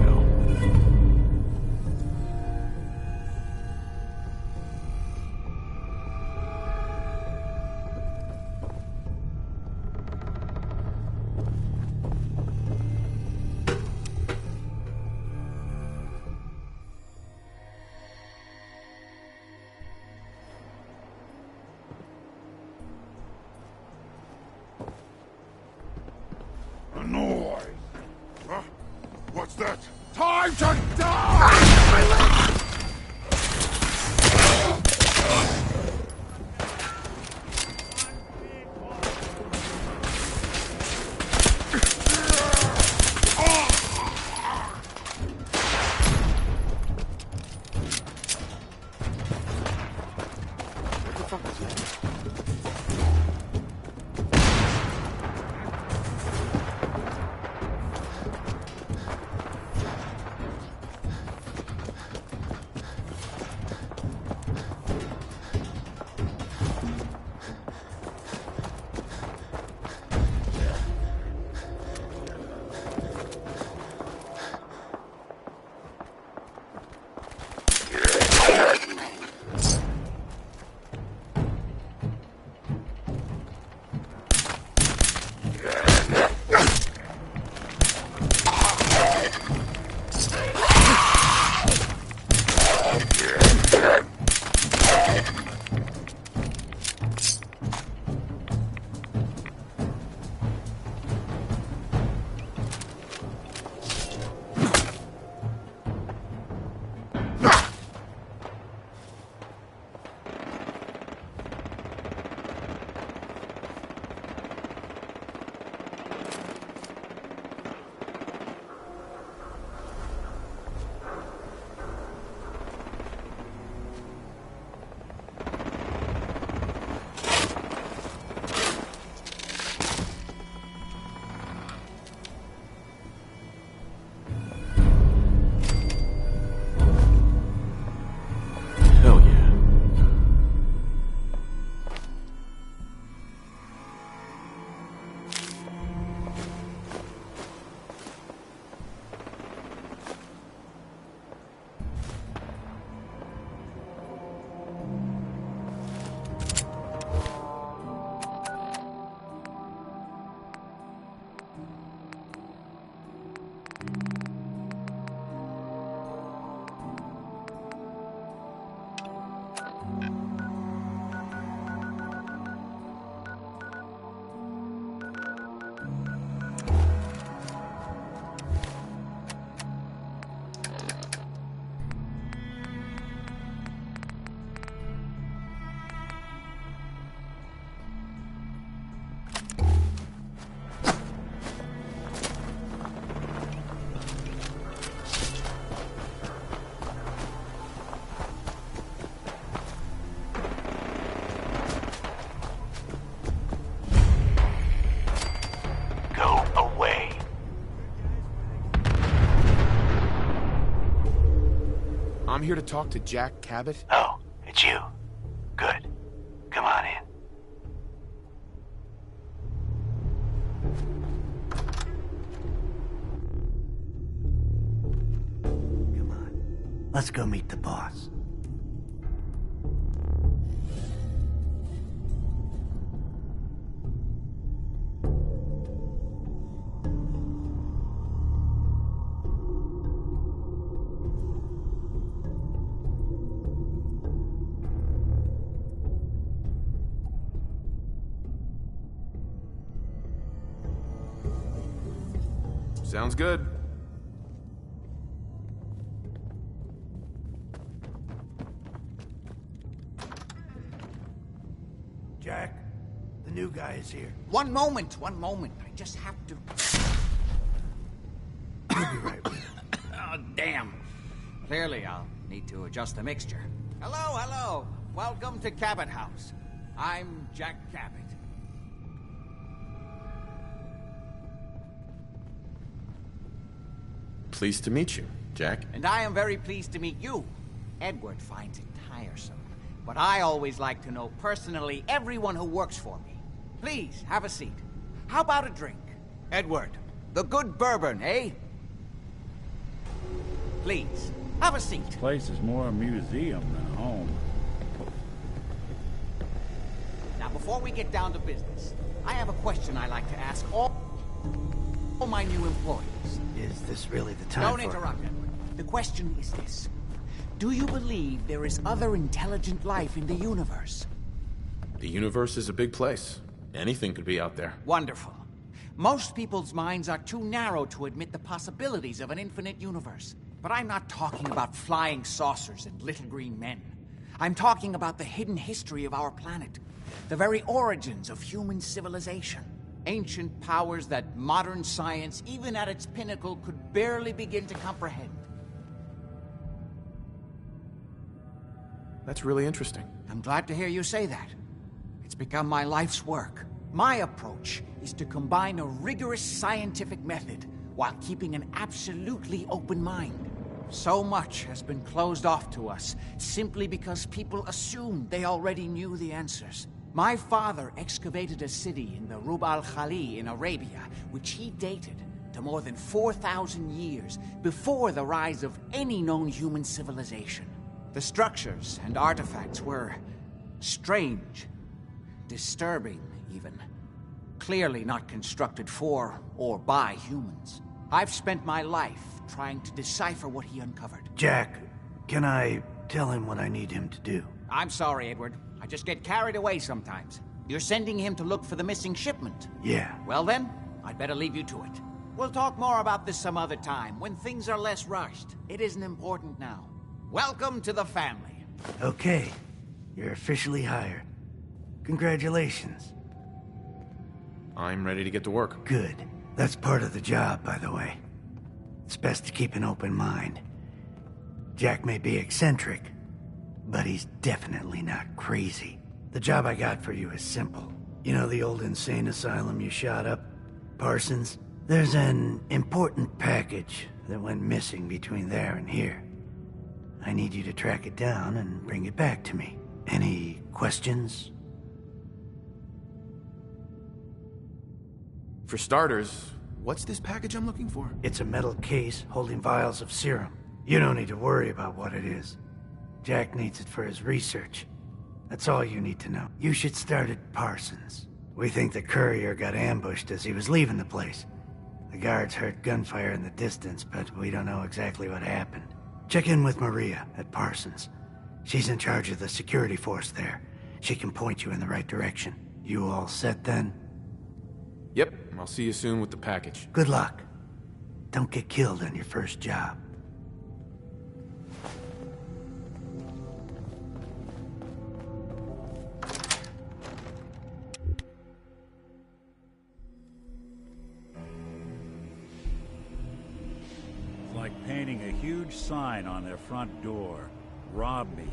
Noise! Huh? What's that? Time to die! My leg! What the fuck is that? I'm here to talk to Jack Cabot. Oh, it's you. Good. Come on in. Come on. Let's go meet the boss. Sounds good. Jack, the new guy is here. One moment. I just have to... I'll be right with you. Oh, damn. Clearly, I'll need to adjust the mixture. Hello. Welcome to Cabot House. I'm Jack Cabot. Pleased to meet you, Jack. And I am very pleased to meet you. Edward finds it tiresome, but I always like to know personally everyone who works for me. Please, have a seat. How about a drink? Edward, the good bourbon, eh? Please, have a seat. This place is more a museum than a home. Now, before we get down to business, I have a question I like to ask all my new employees. Is this really the time Don't for... interrupt, Edward. The question is this. Do you believe there is other intelligent life in the universe? The universe is a big place. Anything could be out there. Wonderful. Most people's minds are too narrow to admit the possibilities of an infinite universe. But I'm not talking about flying saucers and little green men. I'm talking about the hidden history of our planet. The very origins of human civilization. Ancient powers that modern science, even at its pinnacle, could barely begin to comprehend. That's really interesting. I'm glad to hear you say that. It's become my life's work. My approach is to combine a rigorous scientific method while keeping an absolutely open mind. So much has been closed off to us simply because people assumed they already knew the answers. My father excavated a city in the Rub al-Khali in Arabia, which he dated to more than 4,000 years before the rise of any known human civilization. The structures and artifacts were strange, disturbing even. Clearly not constructed for or by humans. I've spent my life trying to decipher what he uncovered. Jack, can I tell him what I need him to do? I'm sorry, Edward. I just get carried away sometimes. You're sending him to look for the missing shipment? Yeah. Well then, I'd better leave you to it. We'll talk more about this some other time, when things are less rushed. It isn't important now. Welcome to the family. Okay. You're officially hired. Congratulations. I'm ready to get to work. Good. That's part of the job, by the way. It's best to keep an open mind. Jack may be eccentric, but he's definitely not crazy. The job I got for you is simple. You know the old insane asylum you shot up? Parsons? There's an important package that went missing between there and here. I need you to track it down and bring it back to me. Any questions? For starters, what's this package I'm looking for? It's a metal case holding vials of serum. You don't need to worry about what it is. Jack needs it for his research. That's all you need to know. You should start at Parsons. We think the courier got ambushed as he was leaving the place. The guards heard gunfire in the distance, but we don't know exactly what happened. Check in with Maria at Parsons. She's in charge of the security force there. She can point you in the right direction. You all set then? Yep, I'll see you soon with the package. Good luck. Don't get killed on your first job. It's like painting a huge sign on their front door. Rob me.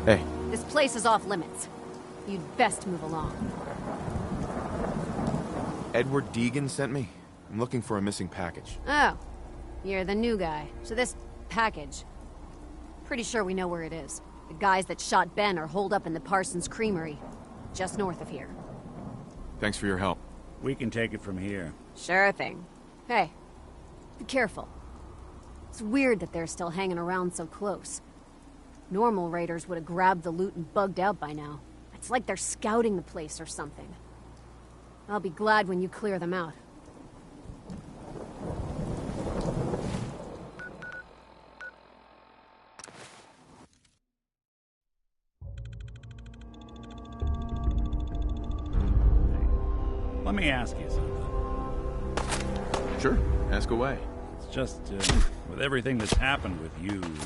Hey. This place is off limits. You'd best move along. Edward Deegan sent me. I'm looking for a missing package. Oh, you're the new guy. So this package, pretty sure we know where it is. The guys that shot Ben are holed up in the Parsons Creamery, just north of here. Thanks for your help. We can take it from here. Sure thing. Hey, be careful. It's weird that they're still hanging around so close. Normal raiders would have grabbed the loot and bugged out by now. It's like they're scouting the place or something. I'll be glad when you clear them out. let me ask you something. Sure, ask away. It's just, with everything that's happened with you and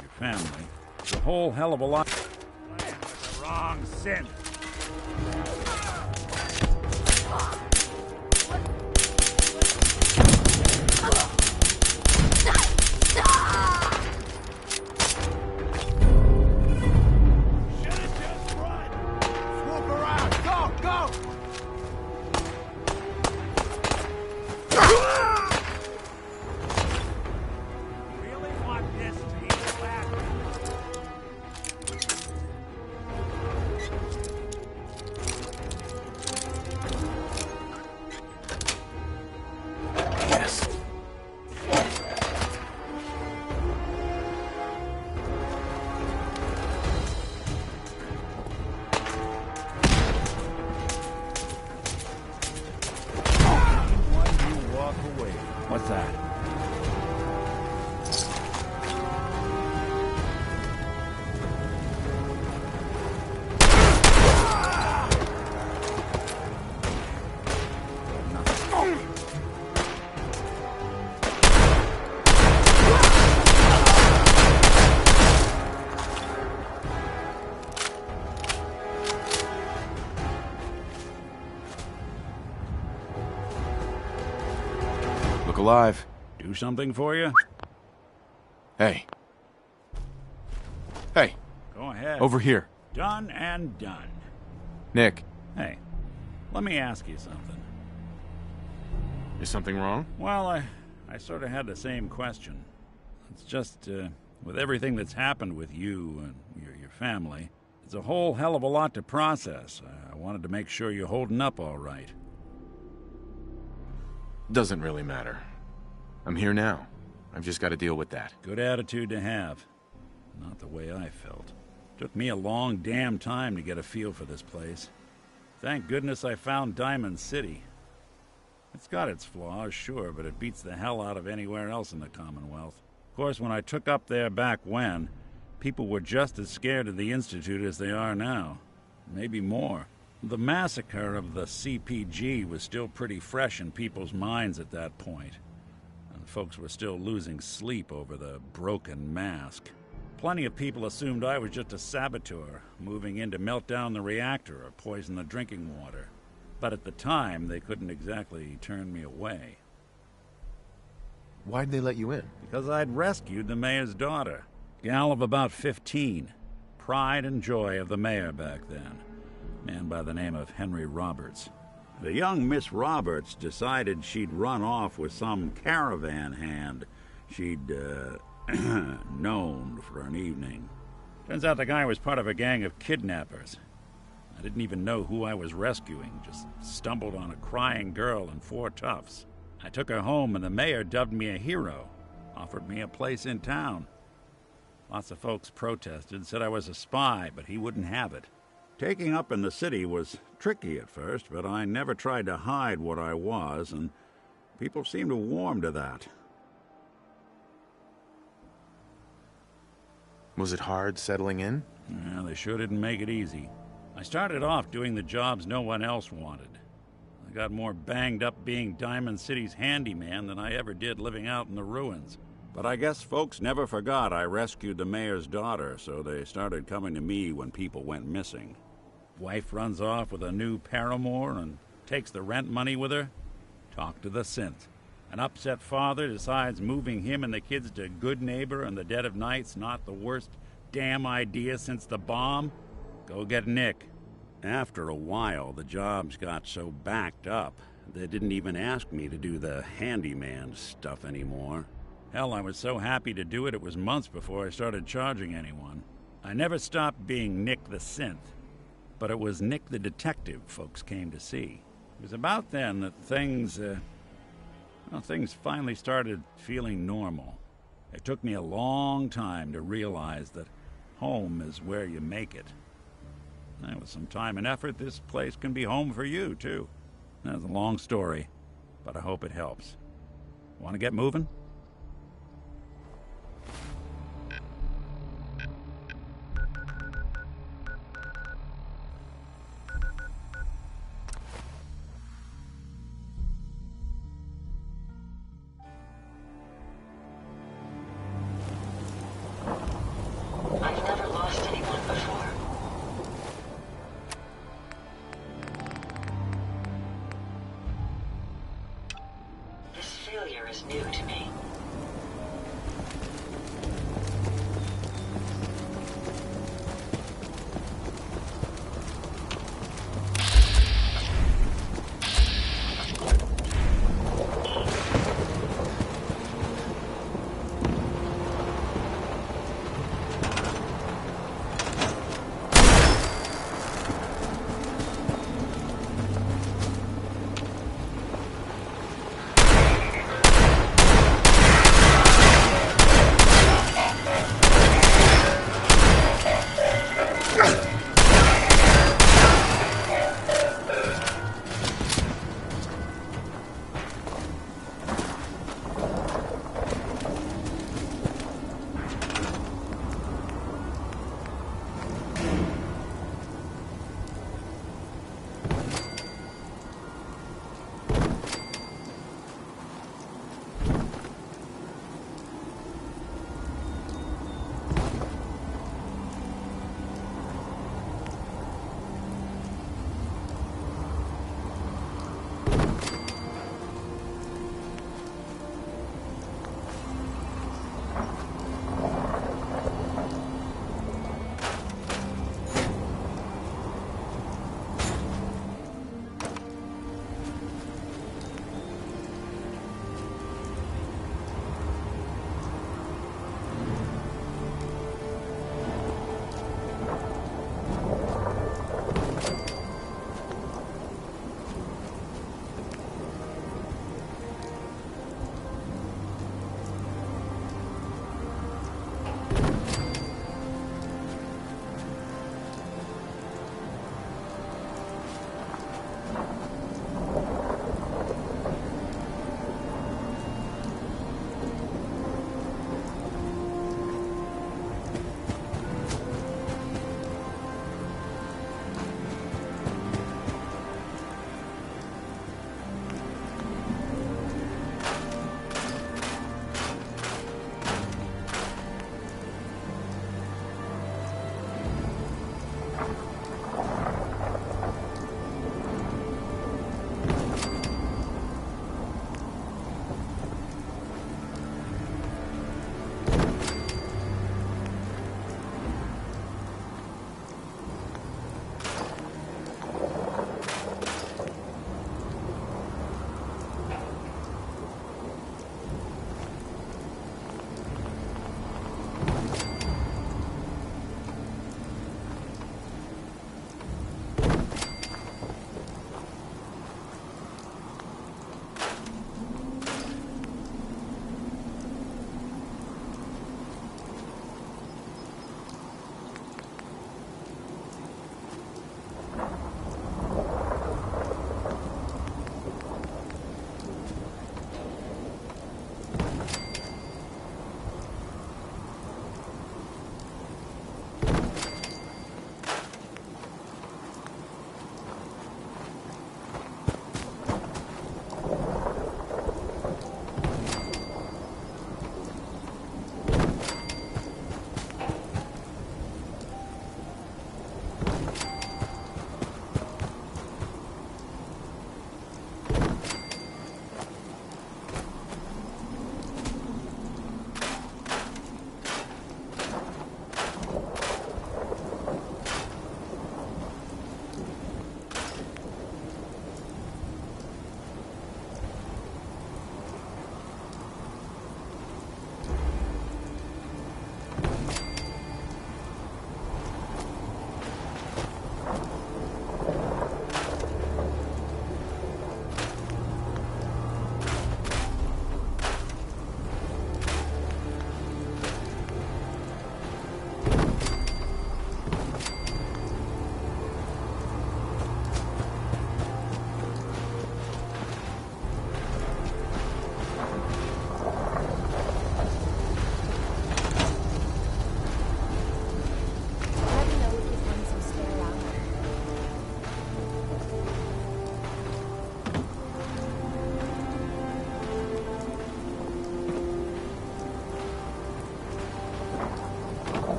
your family, it's a whole hell of a lot. Playing with the wrong synth. What's that? Look alive. Do something for you? Hey. Hey. Go ahead. Over here. Done and done. Nick. Hey, let me ask you something. Is something wrong? Well, I sort of had the same question. It's just, with everything that's happened with you and your family, it's a whole hell of a lot to process. I wanted to make sure you're holding up all right. Doesn't really matter. I'm here now. I've just got to deal with that. Good attitude to have. Not the way I felt. Took me a long damn time to get a feel for this place. Thank goodness I found Diamond City. It's got its flaws, sure, but it beats the hell out of anywhere else in the Commonwealth. Of course, when I took up there back when, people were just as scared of the Institute as they are now. Maybe more. The massacre of the CPG was still pretty fresh in people's minds at that point, and folks were still losing sleep over the broken mask. Plenty of people assumed I was just a saboteur, moving in to melt down the reactor or poison the drinking water. But at the time, they couldn't exactly turn me away. Why'd they let you in? Because I'd rescued the mayor's daughter. Gal of about 15. Pride and joy of the mayor back then. Man by the name of Henry Roberts. The young Miss Roberts decided she'd run off with some caravan hand she'd, known for an evening. Turns out the guy was part of a gang of kidnappers. I didn't even know who I was rescuing, just stumbled on a crying girl and 4 toughs. I took her home and the mayor dubbed me a hero, offered me a place in town. Lots of folks protested, said I was a spy, but he wouldn't have it. Taking up in the city was tricky at first, but I never tried to hide what I was, and people seemed to warm to that. Was it hard settling in? Yeah, they sure didn't make it easy. I started off doing the jobs no one else wanted. I got more banged up being Diamond City's handyman than I ever did living out in the ruins. But I guess folks never forgot I rescued the mayor's daughter, so they started coming to me when people went missing. Wife runs off with a new paramour and takes the rent money with her. Talk to the synth. An upset father decides moving him and the kids to Good Neighbor in the dead of night's not the worst damn idea since the bomb. Go get Nick. After a while, the jobs got so backed up, they didn't even ask me to do the handyman stuff anymore. Hell, I was so happy to do it, it was months before I started charging anyone. I never stopped being Nick the Synth, but it was Nick the Detective folks came to see. It was about then that things finally started feeling normal. It took me a long time to realize that home is where you make it. And with some time and effort, this place can be home for you, too. That's a long story, but I hope it helps. Want to get moving?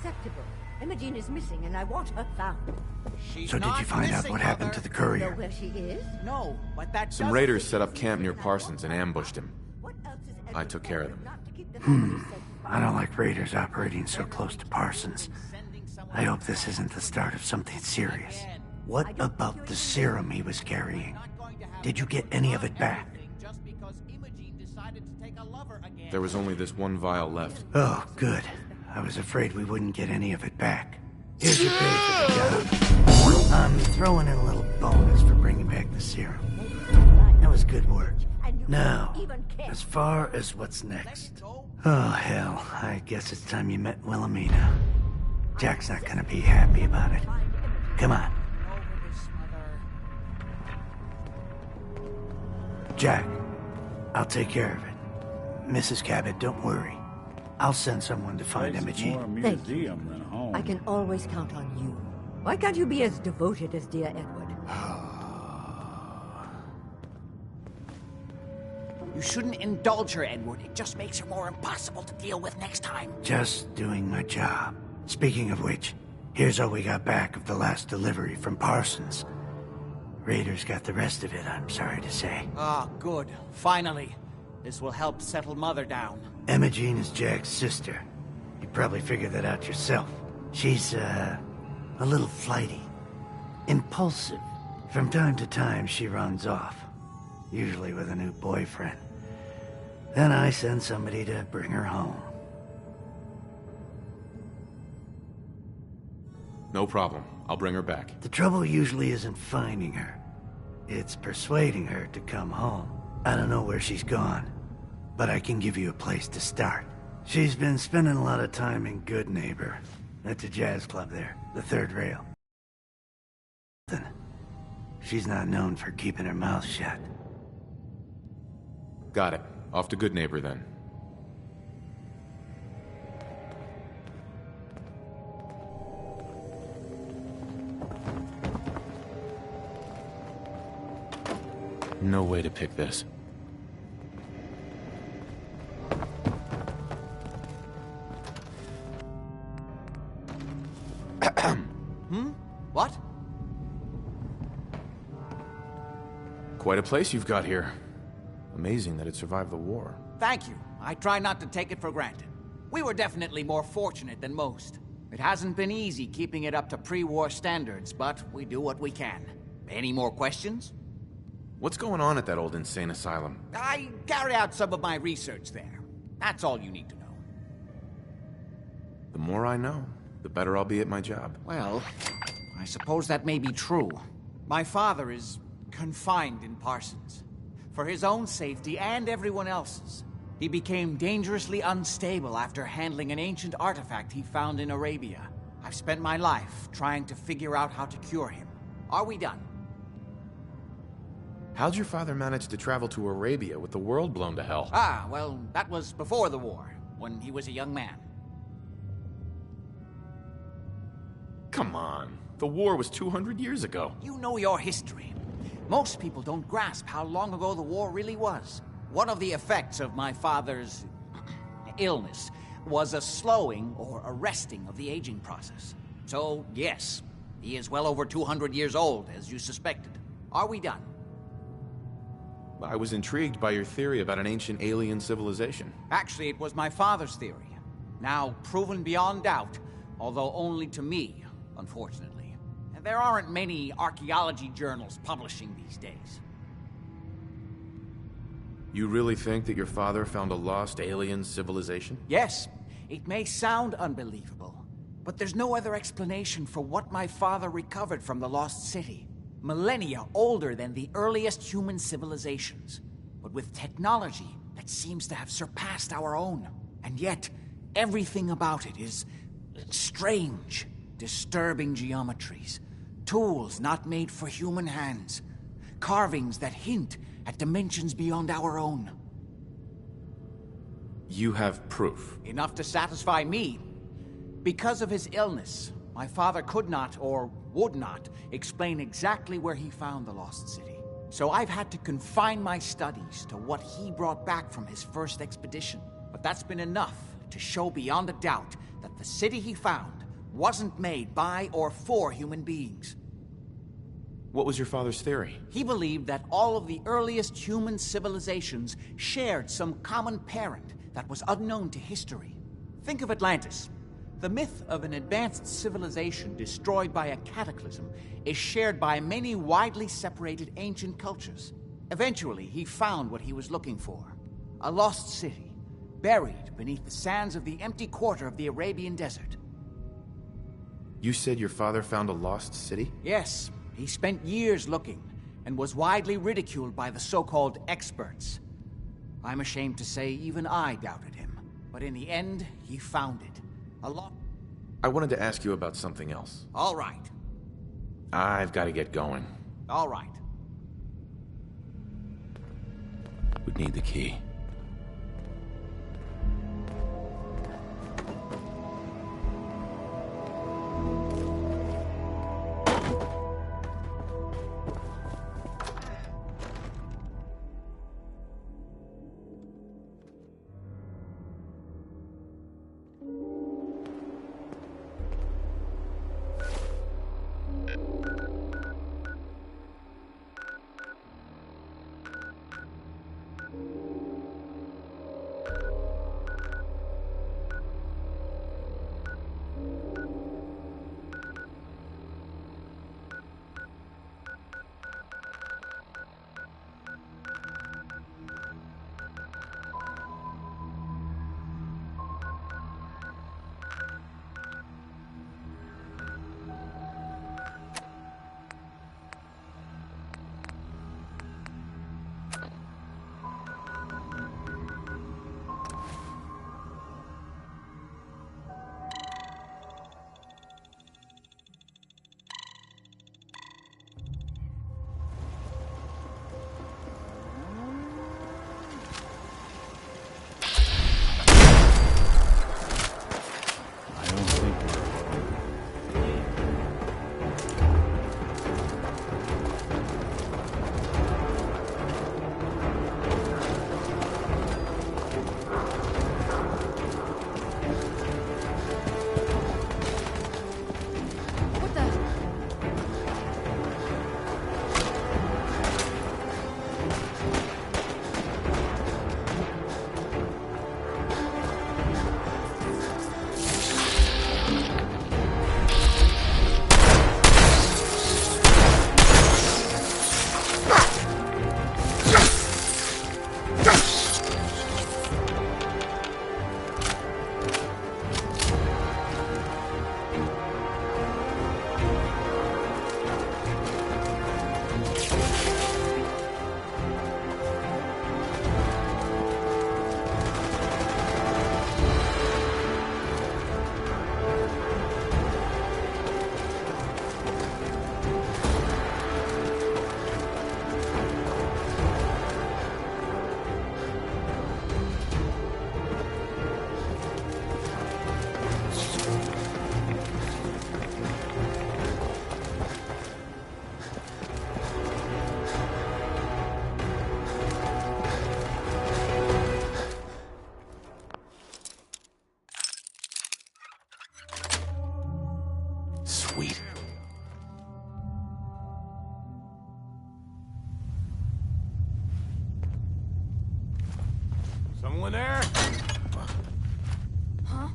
unacceptable. Imogene is missing, and I want her found. So did you find out what happened to the courier? Know where she is? No, but that Some raiders set up camp near Parsons and ambushed him. I took care of them. I don't like raiders operating so close to Parsons. I hope this isn't the start of something serious. What about the serum he was carrying? Did you get any of it back? There was only this one vial left. Oh, good. I was afraid we wouldn't get any of it back. Here's your pay for the job. I'm throwing in a little bonus for bringing back the serum. That was good work. Now, as far as what's next. Oh, hell. I guess it's time you met Wilhelmina. Jack's not gonna be happy about it. Come on. Jack, I'll take care of it. Mrs. Cabot, don't worry. I'll send someone to find Imogene. Thank you. I can always count on you. Why can't you be as devoted as dear Edward? You shouldn't indulge her, Edward. It just makes her more impossible to deal with next time. Just doing my job. Speaking of which, here's all we got back of the last delivery from Parsons. Raiders got the rest of it, I'm sorry to say. Ah, good. Finally. This will help settle Mother down. Imogene is Jack's sister. You probably figured that out yourself. She's, a little flighty. Impulsive. From time to time, she runs off. Usually with a new boyfriend. Then I send somebody to bring her home. No problem. I'll bring her back. The trouble usually isn't finding her. It's persuading her to come home. I don't know where she's gone, but I can give you a place to start. She's been spending a lot of time in Good Neighbor, at the jazz club there, the Third Rail. She's not known for keeping her mouth shut. Got it. Off to Good Neighbor, then. No way to pick this. What? Quite a place you've got here. Amazing that it survived the war. Thank you. I try not to take it for granted. We were definitely more fortunate than most. It hasn't been easy keeping it up to pre-war standards, but we do what we can. Any more questions? What's going on at that old insane asylum? I carry out some of my research there. That's all you need to know. The more I know, the better I'll be at my job. Well, I suppose that may be true. My father is confined in Parsons. For his own safety and everyone else's. He became dangerously unstable after handling an ancient artifact he found in Arabia. I've spent my life trying to figure out how to cure him. Are we done? How'd your father manage to travel to Arabia with the world blown to hell? Ah, well, that was before the war, when he was a young man. Come on. The war was 200 years ago. You know your history. Most people don't grasp how long ago the war really was. One of the effects of my father's illness was a slowing or arresting of the aging process. So, yes, he is well over 200 years old, as you suspected. Are we done? I was intrigued by your theory about an ancient alien civilization. Actually, it was my father's theory. Now proven beyond doubt, although only to me, unfortunately. There aren't many archaeology journals publishing these days. You really think that your father found a lost alien civilization? Yes, it may sound unbelievable, but there's no other explanation for what my father recovered from the lost city. Millennia older than the earliest human civilizations, but with technology that seems to have surpassed our own. And yet, everything about it is strange, disturbing geometries, tools not made for human hands, carvings that hint at dimensions beyond our own. You have proof? Enough to satisfy me. Because of his illness, my father could not, or would not, explain exactly where he found the lost city. So I've had to confine my studies to what he brought back from his first expedition. But that's been enough to to show beyond a doubt that the city he found wasn't made by or for human beings. What was your father's theory? He believed that all of the earliest human civilizations shared some common parent that was unknown to history. Think of Atlantis. The myth of an advanced civilization destroyed by a cataclysm is shared by many widely separated ancient cultures. Eventually, he found what he was looking for. A lost city, buried beneath the sands of the empty quarter of the Arabian desert. You said your father found a lost city? Yes, he spent years looking, and was widely ridiculed by the so-called experts. I'm ashamed to say even I doubted him, but in the end, he found it. I wanted to ask you about something else. All right. I've got to get going. All right. Would need the key. Sweet. Someone there? Huh?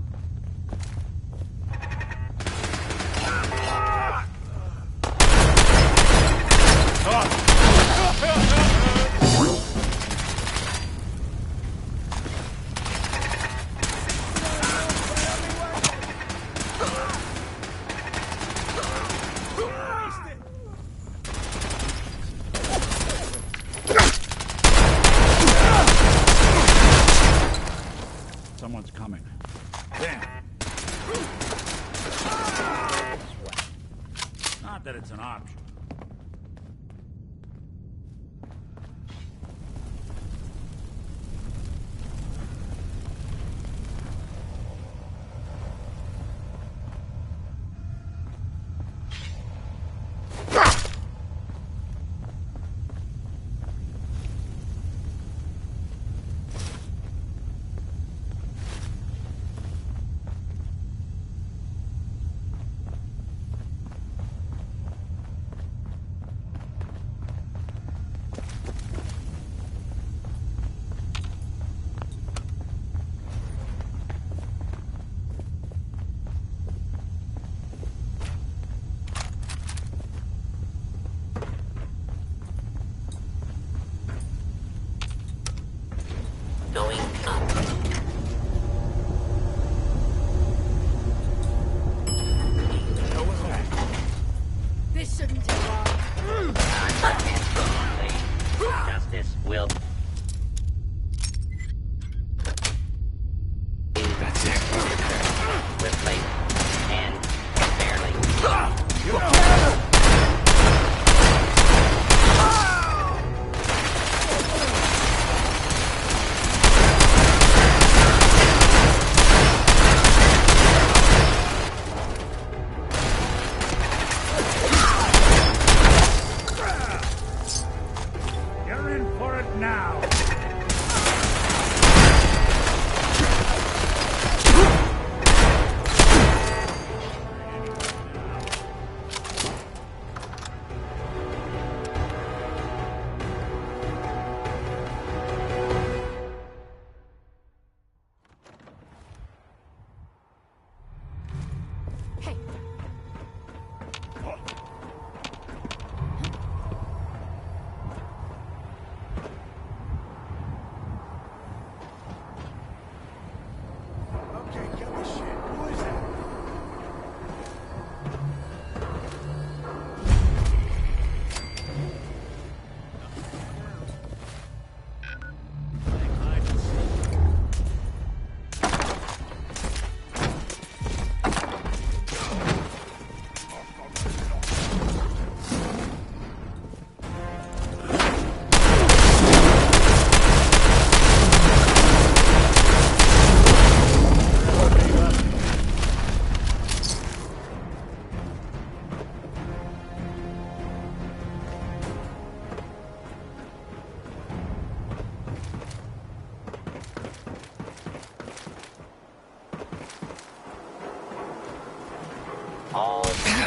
Someone's coming. Damn. Not that it's an option.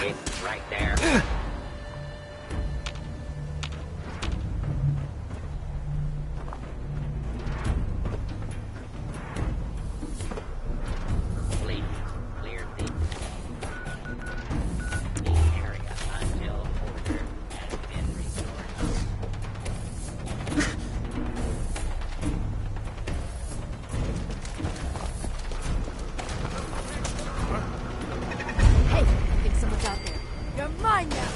It's right there. Please, clear the area until order has been restored. Hey, I think someone's out there. You're mine now!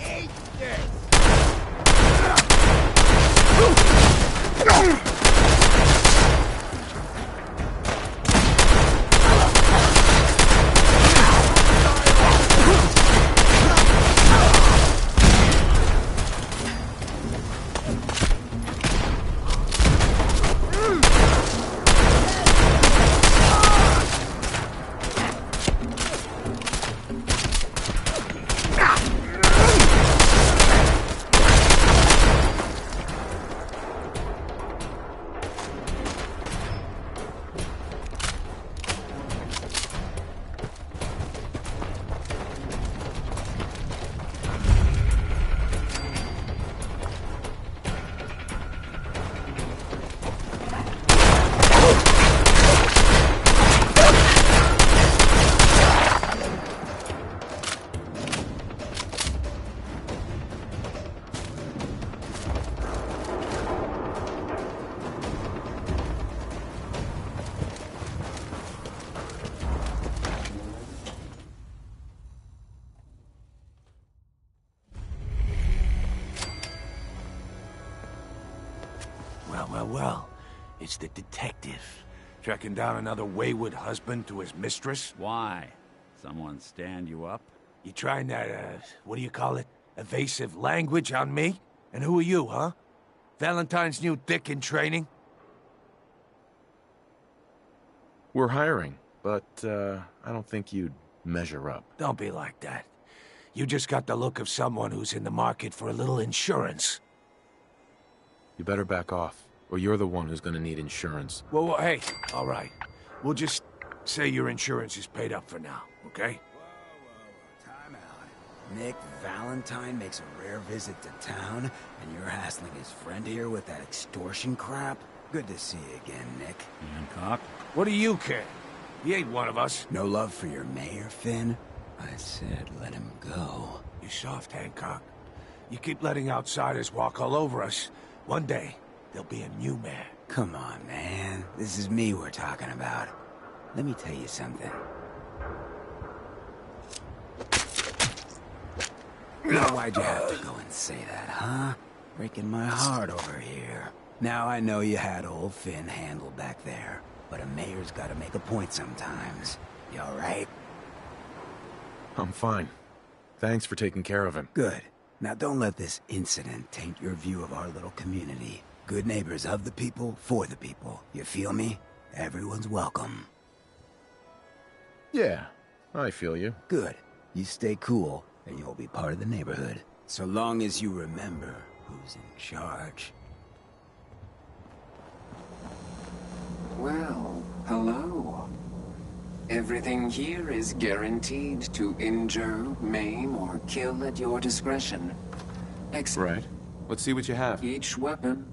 Eat this! Well, it's the detective. Tracking down another wayward husband to his mistress? Why? Someone stand you up? You trying that, what do you call it? Evasive language on me? And who are you, huh? Valentine's new dick in training? We're hiring, but, I don't think you'd measure up. Don't be like that. You just got the look of someone who's in the market for a little insurance. You better back off, or you're the one who's gonna need insurance. Well, hey, all right. We'll just say your insurance is paid up for now, okay? Time out. Nick Valentine makes a rare visit to town, and you're hassling his friend here with that extortion crap? Good to see you again, Nick. Hancock? What do you care? He ain't one of us. No love for your mayor, Finn? I said let him go. You soft, Hancock. You keep letting outsiders walk all over us. One day, there'll be a new mayor. Come on, man. This is me we're talking about. Let me tell you something. Now, why'd you have to go and say that, huh? Breaking my heart over here. Now I know you had old Finn handled back there, but a mayor's gotta make a point sometimes. You alright? I'm fine. Thanks for taking care of him. Good. Now don't let this incident taint your view of our little community. Good neighbors of the people, for the people. You feel me? Everyone's welcome. Yeah, I feel you. Good. You stay cool, and you'll be part of the neighborhood. So long as you remember who's in charge. Well, hello. Everything here is guaranteed to injure, maim, or kill at your discretion. Right. Let's see what you have. Each weapon.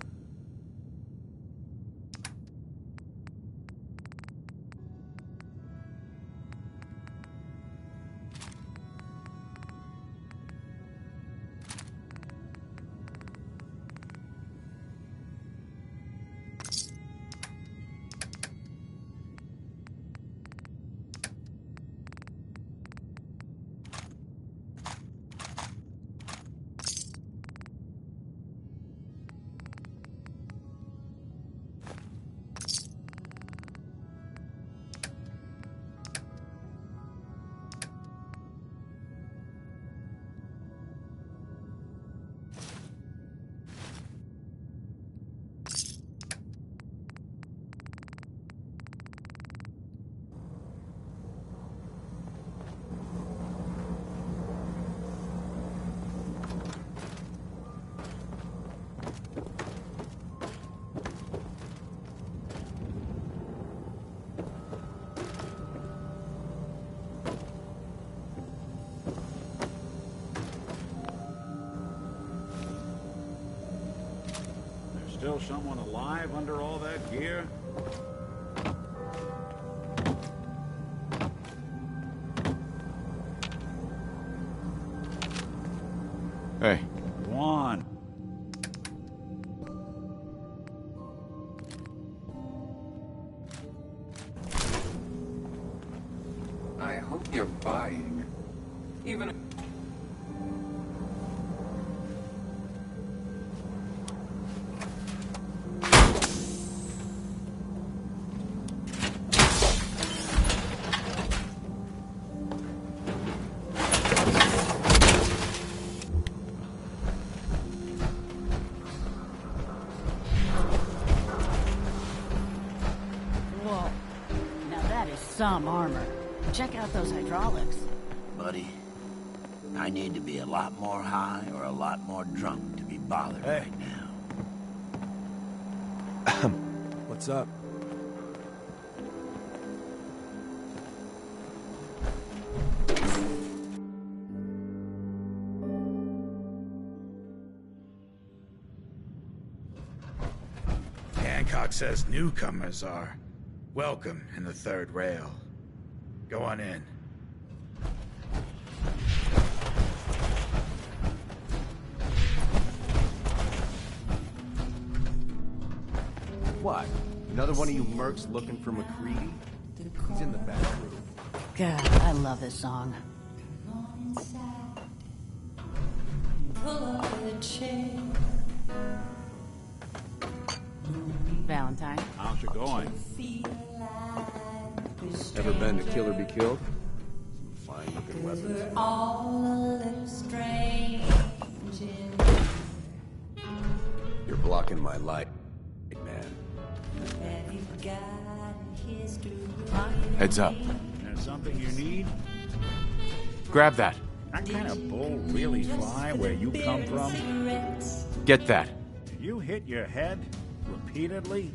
throw someone alive under all that gear? Hey. Go on. I hope you're buying. Even Whoa. Now that is some armor. Check out those hydraulics. Buddy, I need to be a lot more high or a lot more drunk to be bothered right now. What's up? Hancock says newcomers are welcome in the third rail. Go on in. What? Another one of you mercs looking for MacReady? He's in the back room. God, I love this song. Valentine. How's it going? Ever been to Kill or Be Killed? Some fine looking weapons. You're blocking my light, man. Heads up. There's something you need? Grab that. That kind of bull really fly where you come from? Get that. Did you hit your head repeatedly?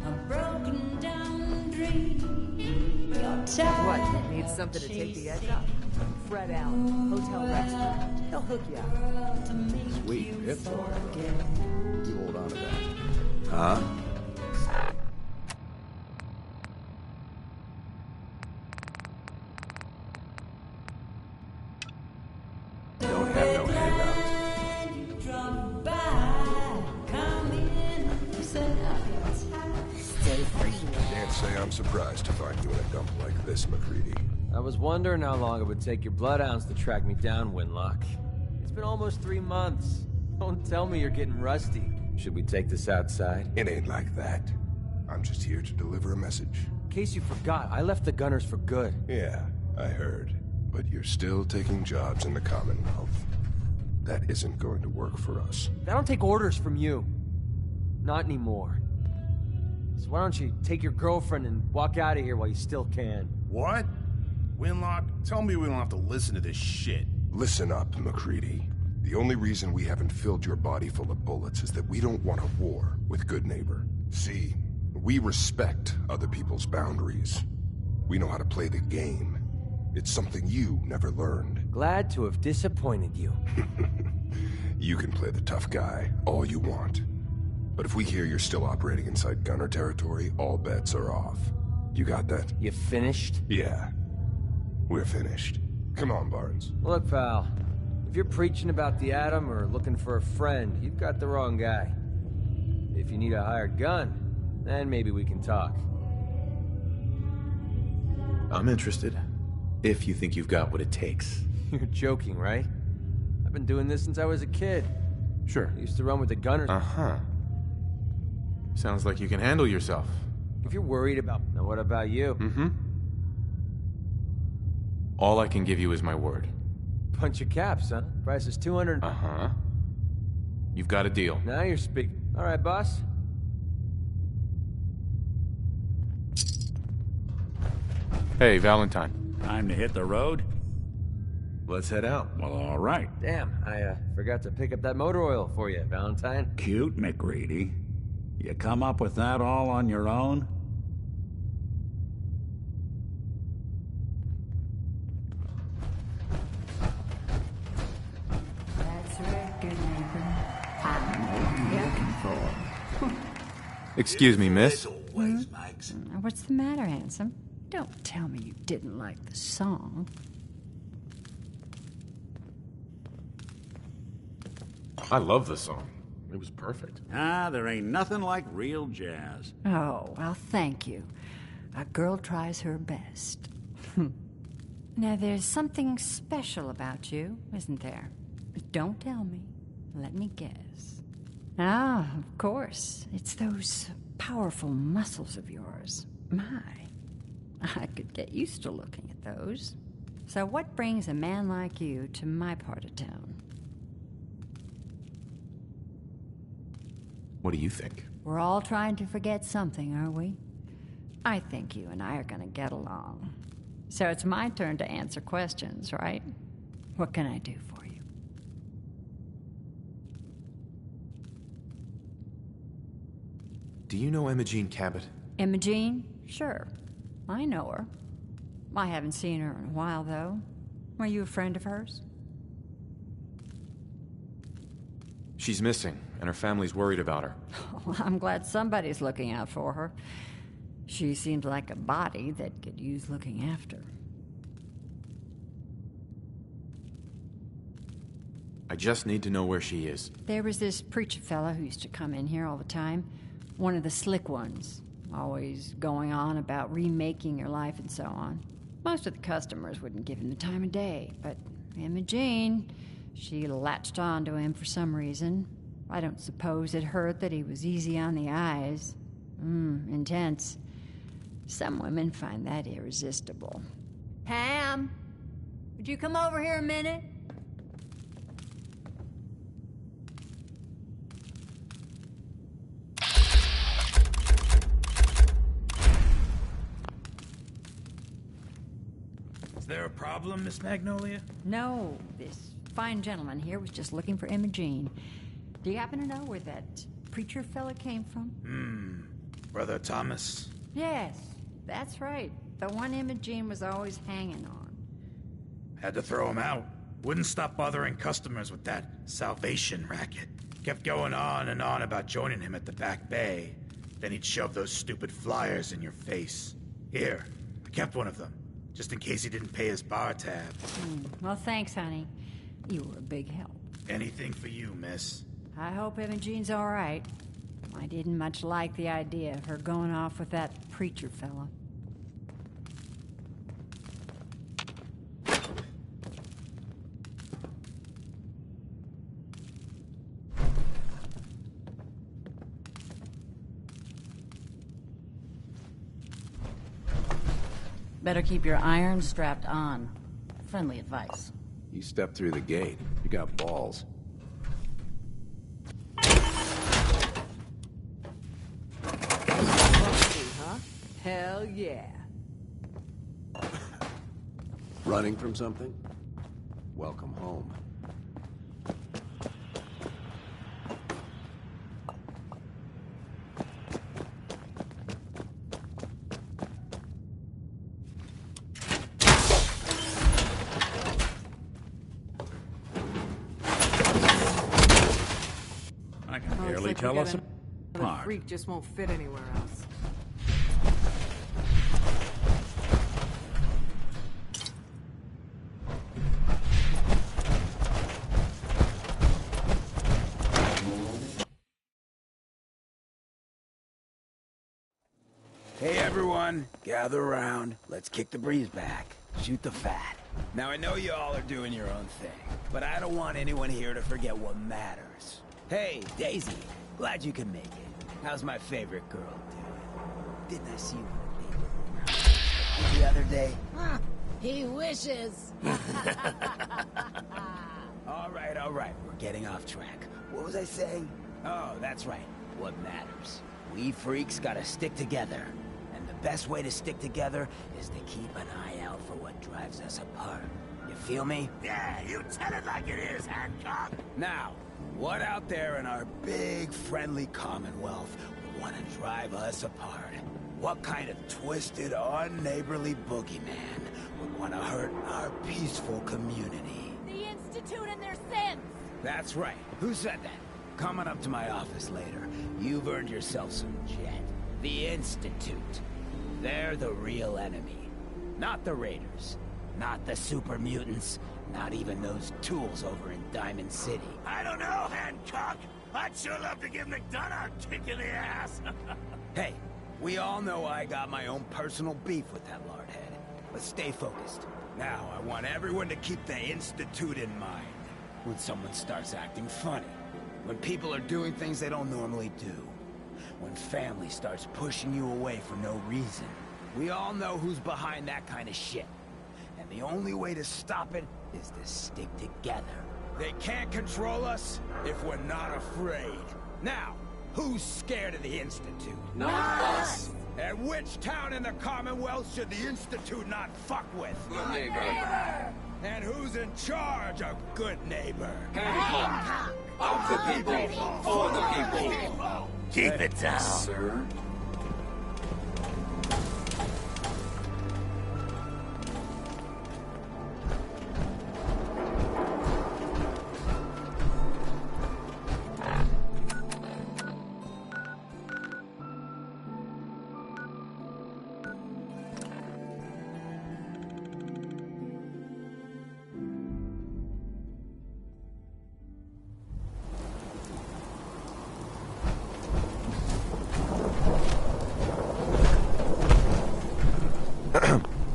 What? Need something to take the edge off? Fred Allen, Hotel Rexford. He'll hook you up. Sweet, hip toy, bro. You hold on to that. Huh? Don't have no handouts. Can't say I'm surprised to find you in a dump like this, MacReady. I was wondering how long it would take your bloodhounds to track me down, Winlock. It's been almost 3 months. Don't tell me you're getting rusty. Should we take this outside? It ain't like that. I'm just here to deliver a message. In case you forgot, I left the Gunners for good. Yeah, I heard. But you're still taking jobs in the Commonwealth. That isn't going to work for us. I don't take orders from you. Not anymore. So why don't you take your girlfriend and walk out of here while you still can? What? Winlock, tell me we don't have to listen to this shit. Listen up, MacReady. The only reason we haven't filled your body full of bullets is that we don't want a war with Good Neighbor. See, we respect other people's boundaries. We know how to play the game. It's something you never learned. Glad to have disappointed you. You can play the tough guy all you want. But if we hear you're still operating inside Gunner territory, all bets are off. You got that? You finished? Yeah. We're finished. Come on, Barnes. Look, pal. If you're preaching about the Atom or looking for a friend, you've got the wrong guy. If you need a hired gun, then maybe we can talk. I'm interested. If you think you've got what it takes. You're joking, right? I've been doing this since I was a kid. Sure. I used to run with the Gunners. Uh-huh. Sounds like you can handle yourself. If you're worried about... Now what about you? Mm-hmm. All I can give you is my word. Bunch of caps, huh? Price is 200... Uh-huh. You've got a deal. Now you're speaking. All right, boss. Hey, Valentine. Time to hit the road? Let's head out. Well, all right. Damn, I forgot to pick up that motor oil for you, Valentine. Cute, MacReady. You come up with that all on your own? That's right, Good Neighbor. I'm looking for. Excuse me, miss. What's the matter, handsome? Don't tell me you didn't like the song. I love the song. It was perfect. There ain't nothing like real jazz. Oh, well, thank you. A girl tries her best. Now, there's something special about you, isn't there? Don't tell me. Let me guess. Ah, of course. It's those powerful muscles of yours. My, I could get used to looking at those. So what brings a man like you to my part of town? What do you think? We're all trying to forget something, aren't we? I think you and I are gonna get along. So it's my turn to answer questions, right? What can I do for you? Do you know Imogene Cabot? Imogene? Sure. I know her. I haven't seen her in a while, though. Are you a friend of hers? She's missing, and her family's worried about her. Well, I'm glad somebody's looking out for her. She seems like a body that could use looking after. I just need to know where she is. There was this preacher fella who used to come in here all the time. One of the slick ones. Always going on about remaking your life and so on. Most of the customers wouldn't give him the time of day, but Imogene, she latched on to him for some reason. I don't suppose it hurt that he was easy on the eyes. Intense. Some women find that irresistible. Ham, would you come over here a minute? Is there a problem, Miss Magnolia? No, this fine gentleman here was just looking for Imogene. Do you happen to know where that preacher fella came from? Brother Thomas? Yes, that's right. The one Imogene was always hanging on. Had to throw him out. Wouldn't stop bothering customers with that salvation racket. Kept going on and on about joining him at the back bay. Then he'd shove those stupid flyers in your face. Here, I kept one of them, just in case he didn't pay his bar tab. Well, thanks, honey. You were a big help. Anything for you, miss. I hope Imogene's all right. I didn't much like the idea of her going off with that preacher fella. Better keep your iron strapped on. Friendly advice. You stepped through the gate. You got balls. Huh? Hell yeah. Running from something? Welcome home. I can barely tell us The apart. freak just won't fit anywhere else. Hey everyone, gather around. Let's kick the breeze back. Shoot the fat. Now I know you all are doing your own thing, but I don't want anyone here to forget what matters. Hey, Daisy, glad you can make it. How's my favorite girl doing? Didn't I see you in the neighborhood the other day? He wishes. All right, we're getting off track. What was I saying? Oh, that's right, what matters. We freaks gotta stick together. And the best way to stick together is to keep an eye out for what drives us apart. You feel me? Yeah, you tell it like it is, Hancock. Now, what out there in our big, friendly Commonwealth would want to drive us apart? What kind of twisted, unneighborly boogeyman would want to hurt our peaceful community? The Institute and their sins. That's right. Who said that? coming up to my office later. You've earned yourself some jet. The Institute. They're the real enemy. Not the Raiders. Not the super mutants. Not even those tools over in Diamond City. I don't know, Hancock. I'd sure love to give McDonough a kick in the ass. Hey, we all know I got my own personal beef with that lardhead. But stay focused. Now, I want everyone to keep the Institute in mind. When someone starts acting funny. When people are doing things they don't normally do. When family starts pushing you away for no reason. We all know who's behind that kind of shit. And the only way to stop it is to stick together. They can't control us if we're not afraid. Now, who's scared of the Institute? Not us. And which town in the Commonwealth should the Institute not fuck with? Good neighbor. And who's in charge of good neighbor? Hancock. Of the people, for the people. Keep it down. Sir?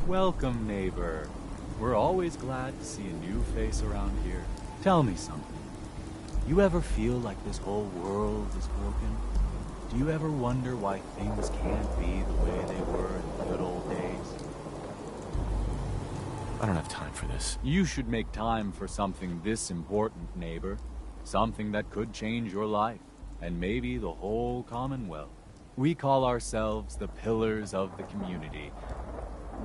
Welcome, neighbor. We're always glad to see a new face around here. Tell me something. You ever feel like this whole world is broken? Do you ever wonder why things can't be the way they were in the good old days? I don't have time for this. You should make time for something this important, neighbor. Something that could change your life, and maybe the whole Commonwealth. We call ourselves the Pillars of the Community.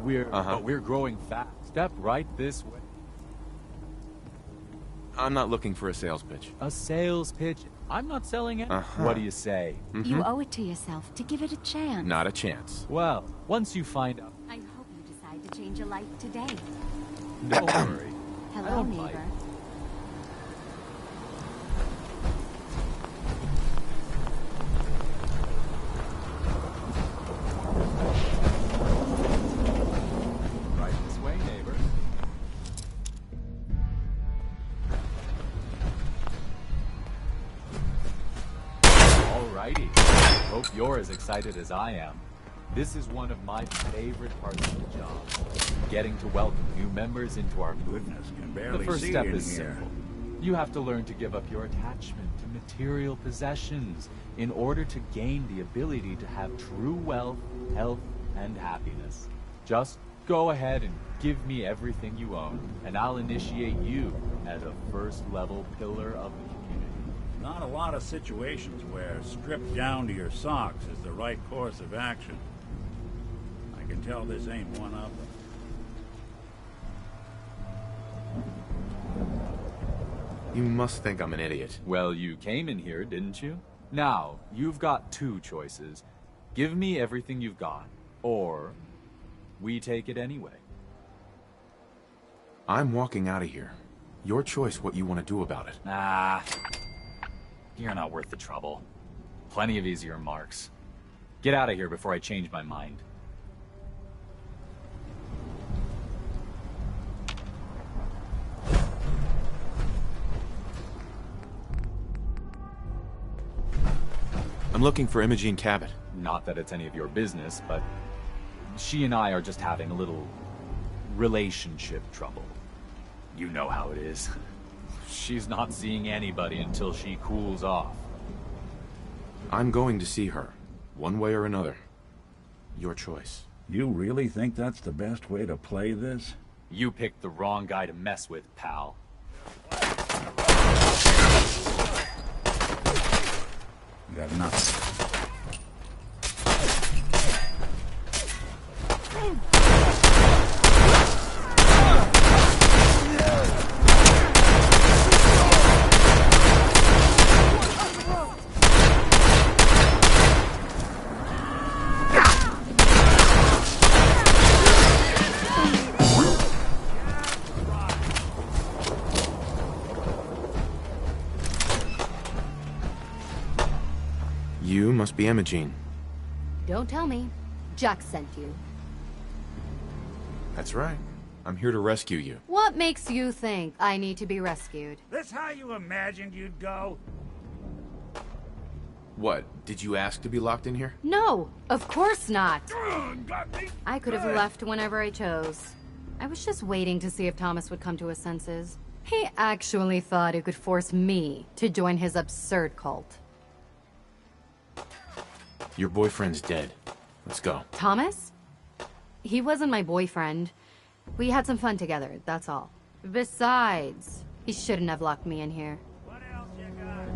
But we're growing fast. Step right this way. I'm not looking for a sales pitch. A sales pitch? I'm not selling it. What do you say? You owe it to yourself to give it a chance. Not a chance. Well, once you find out... I hope you decide to change your life today. Don't worry. Hello, neighbor. Hope you're as excited as I am. This is one of my favorite parts of the job. Getting to welcome new members into our goodness. The first step is simple. You have to learn to give up your attachment to material possessions in order to gain the ability to have true wealth, health, and happiness. Just go ahead and give me everything you own, and I'll initiate you as a first-level pillar of the community. Not a lot of situations where stripped down to your socks is the right course of action. I can tell this ain't one of them. You must think I'm an idiot. Well, you came in here, didn't you? Now, you've got two choices. Give me everything you've got, or we take it anyway. I'm walking out of here. Your choice what you want to do about it. Nah. You're not worth the trouble. Plenty of easier marks. Get out of here before I change my mind. I'm looking for Imogene Cabot. Not that it's any of your business, but she and I are just having a little relationship trouble. You know how it is. She's not seeing anybody until she cools off. I'm going to see her, one way or another. Your choice. You really think that's the best way to play this? You picked the wrong guy to mess with, pal. You got nothing. Must be Imogene. Don't tell me. Jack sent you. That's right. I'm here to rescue you. What makes you think I need to be rescued? This how you imagined you'd go? What? Did you ask to be locked in here? No, of course not. Got me. I could have left whenever I chose. I was just waiting to see if Thomas would come to his senses. He actually thought he could force me to join his absurd cult. Your boyfriend's dead. Let's go. Thomas? He wasn't my boyfriend. We had some fun together, that's all. Besides, he shouldn't have locked me in here. What else you got?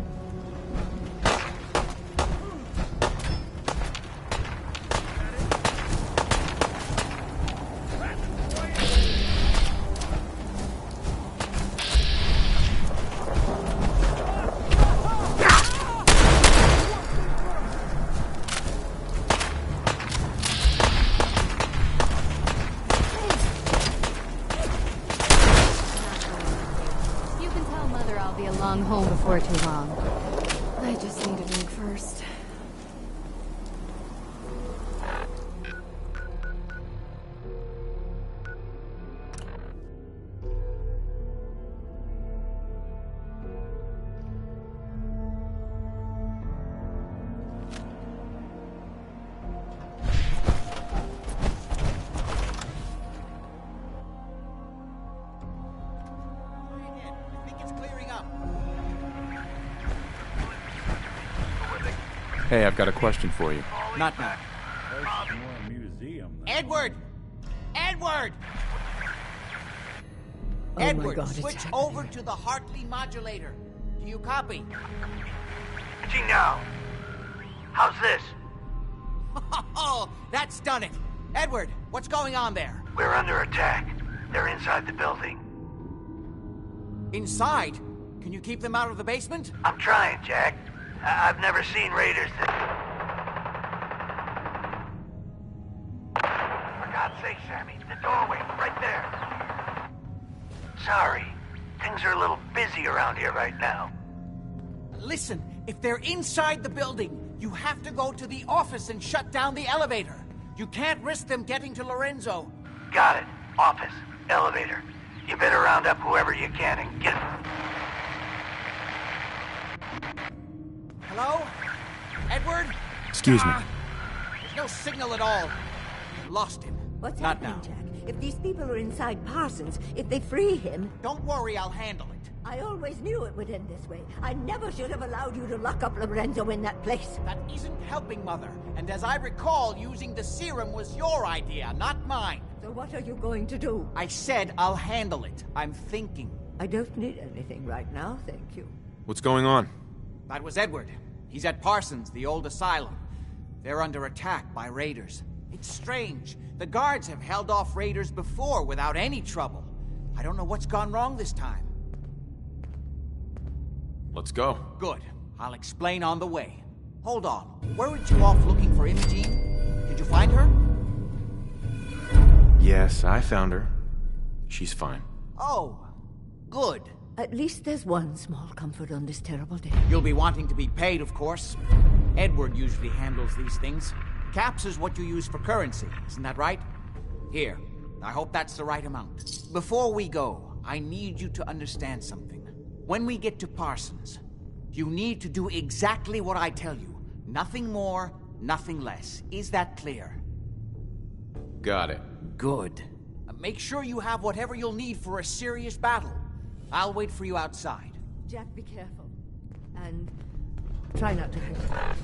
Home before too long. I just need a drink first. Hey, I've got a question for you. Not now. Museum. Edward! Edward! Oh Edward, my God, switch over to the Hartley modulator. Do you copy? See now. How's this? Oh, that's done it. Edward, what's going on there? We're under attack. They're inside the building. Inside? Can you keep them out of the basement? I'm trying, Jack. I've never seen raiders that... For God's sake, Sammy, the doorway, right there. Sorry, things are a little busy around here right now. Listen, if they're inside the building, you have to go to the office and shut down the elevator. You can't risk them getting to Lorenzo. Got it. Office, elevator. You better round up whoever you can and get... Hello? Edward? Excuse me. There's no signal at all. Lost him. What's Not happening, now. Jack? If these people are inside Parsons, if they free him... Don't worry, I'll handle it. I always knew it would end this way. I never should have allowed you to lock up Lorenzo in that place. That isn't helping, Mother. And as I recall, using the serum was your idea, not mine. So what are you going to do? I said I'll handle it. I'm thinking. I don't need anything right now, thank you. What's going on? That was Edward. He's at Parsons, the old asylum. They're under attack by raiders. It's strange. The guards have held off raiders before without any trouble. I don't know what's gone wrong this time. Let's go. Good. I'll explain on the way. Hold on. Weren't you off looking for Imogene? Did you find her? Yes, I found her. She's fine. Oh, good. At least there's one small comfort on this terrible day. You'll be wanting to be paid, of course. Edward usually handles these things. Caps is what you use for currency, isn't that right? Here, I hope that's the right amount. Before we go, I need you to understand something. When we get to Parsons, you need to do exactly what I tell you. Nothing more, nothing less. Is that clear? Got it. Good. Make sure you have whatever you'll need for a serious battle. I'll wait for you outside. Jack, be careful. And try not to hurt yourself.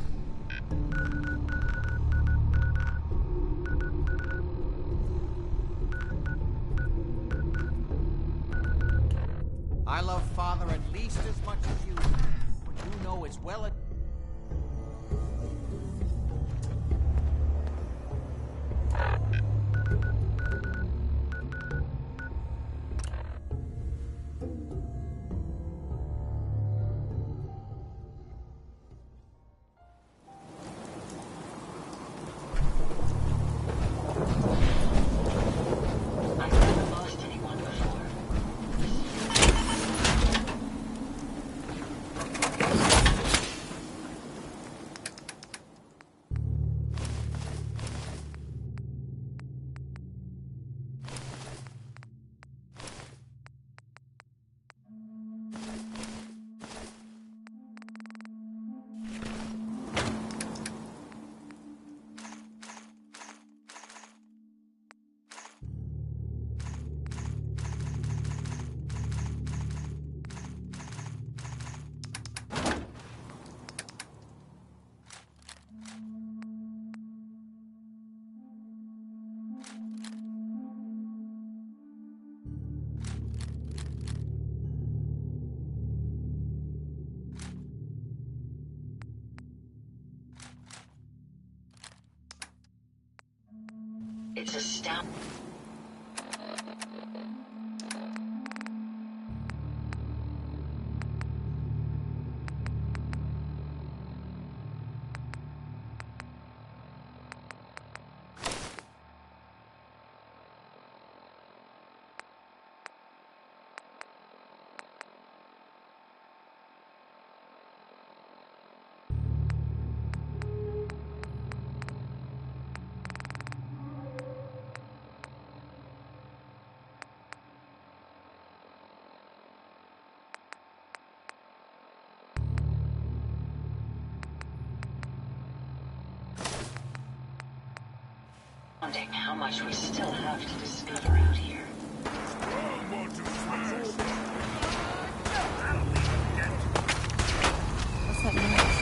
I love Father at least as much as you. But you know as well as... astounding. How much we still have to discover out here. What's that noise?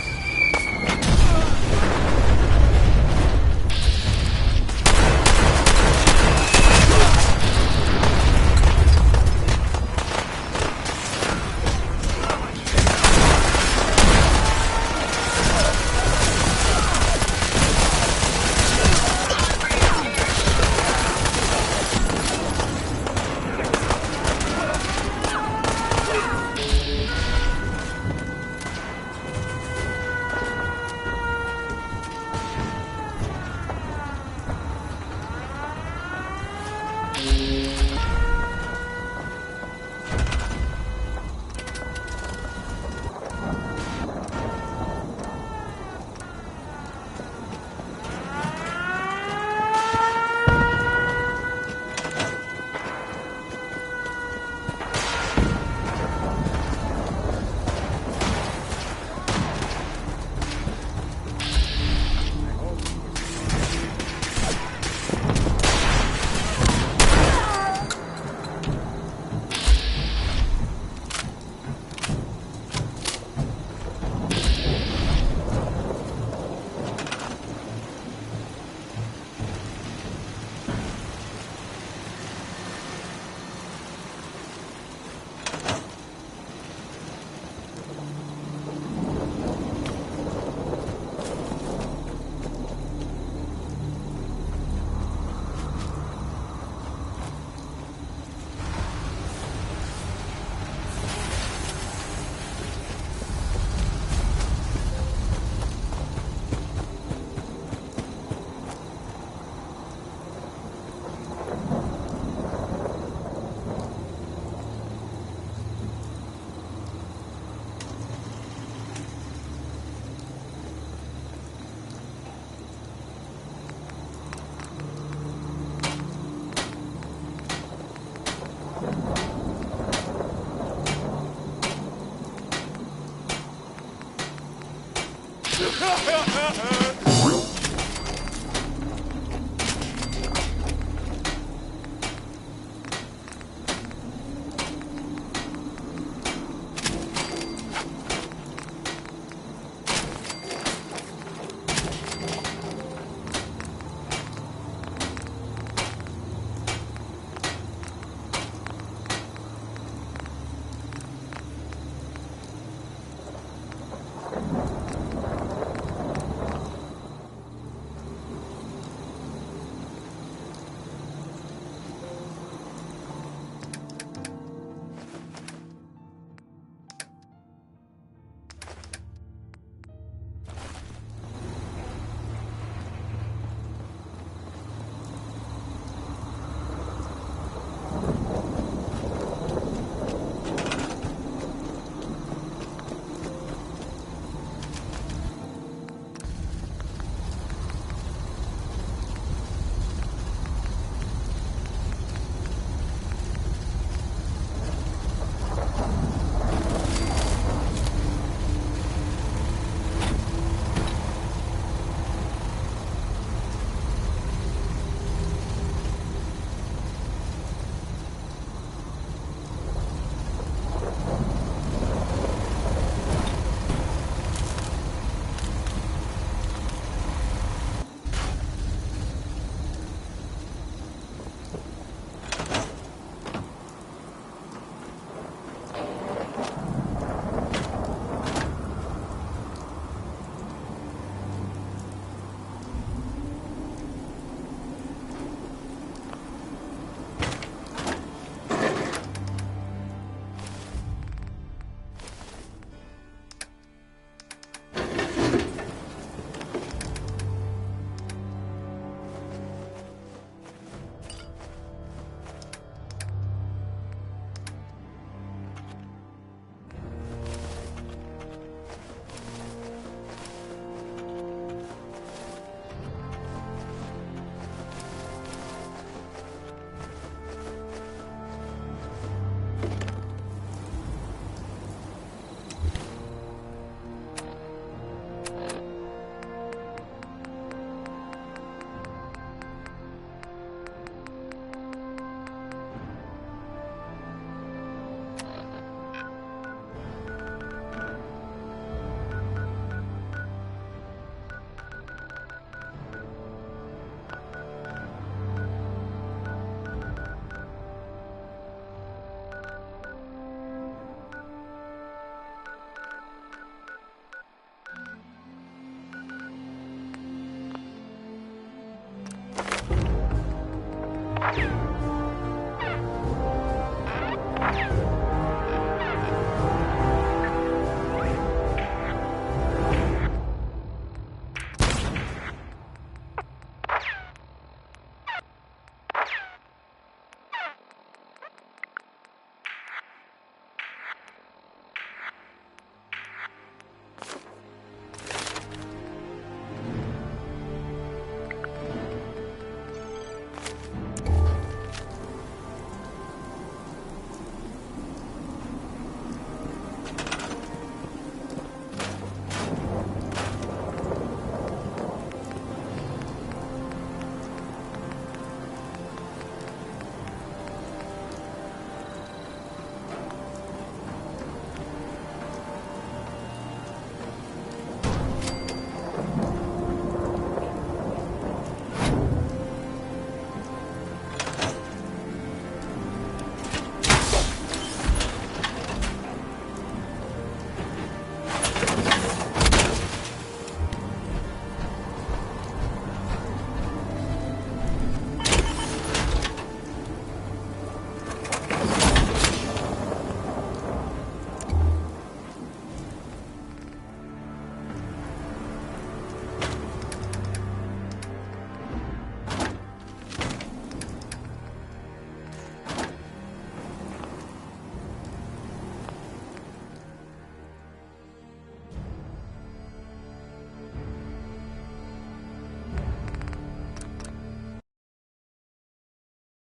Hey!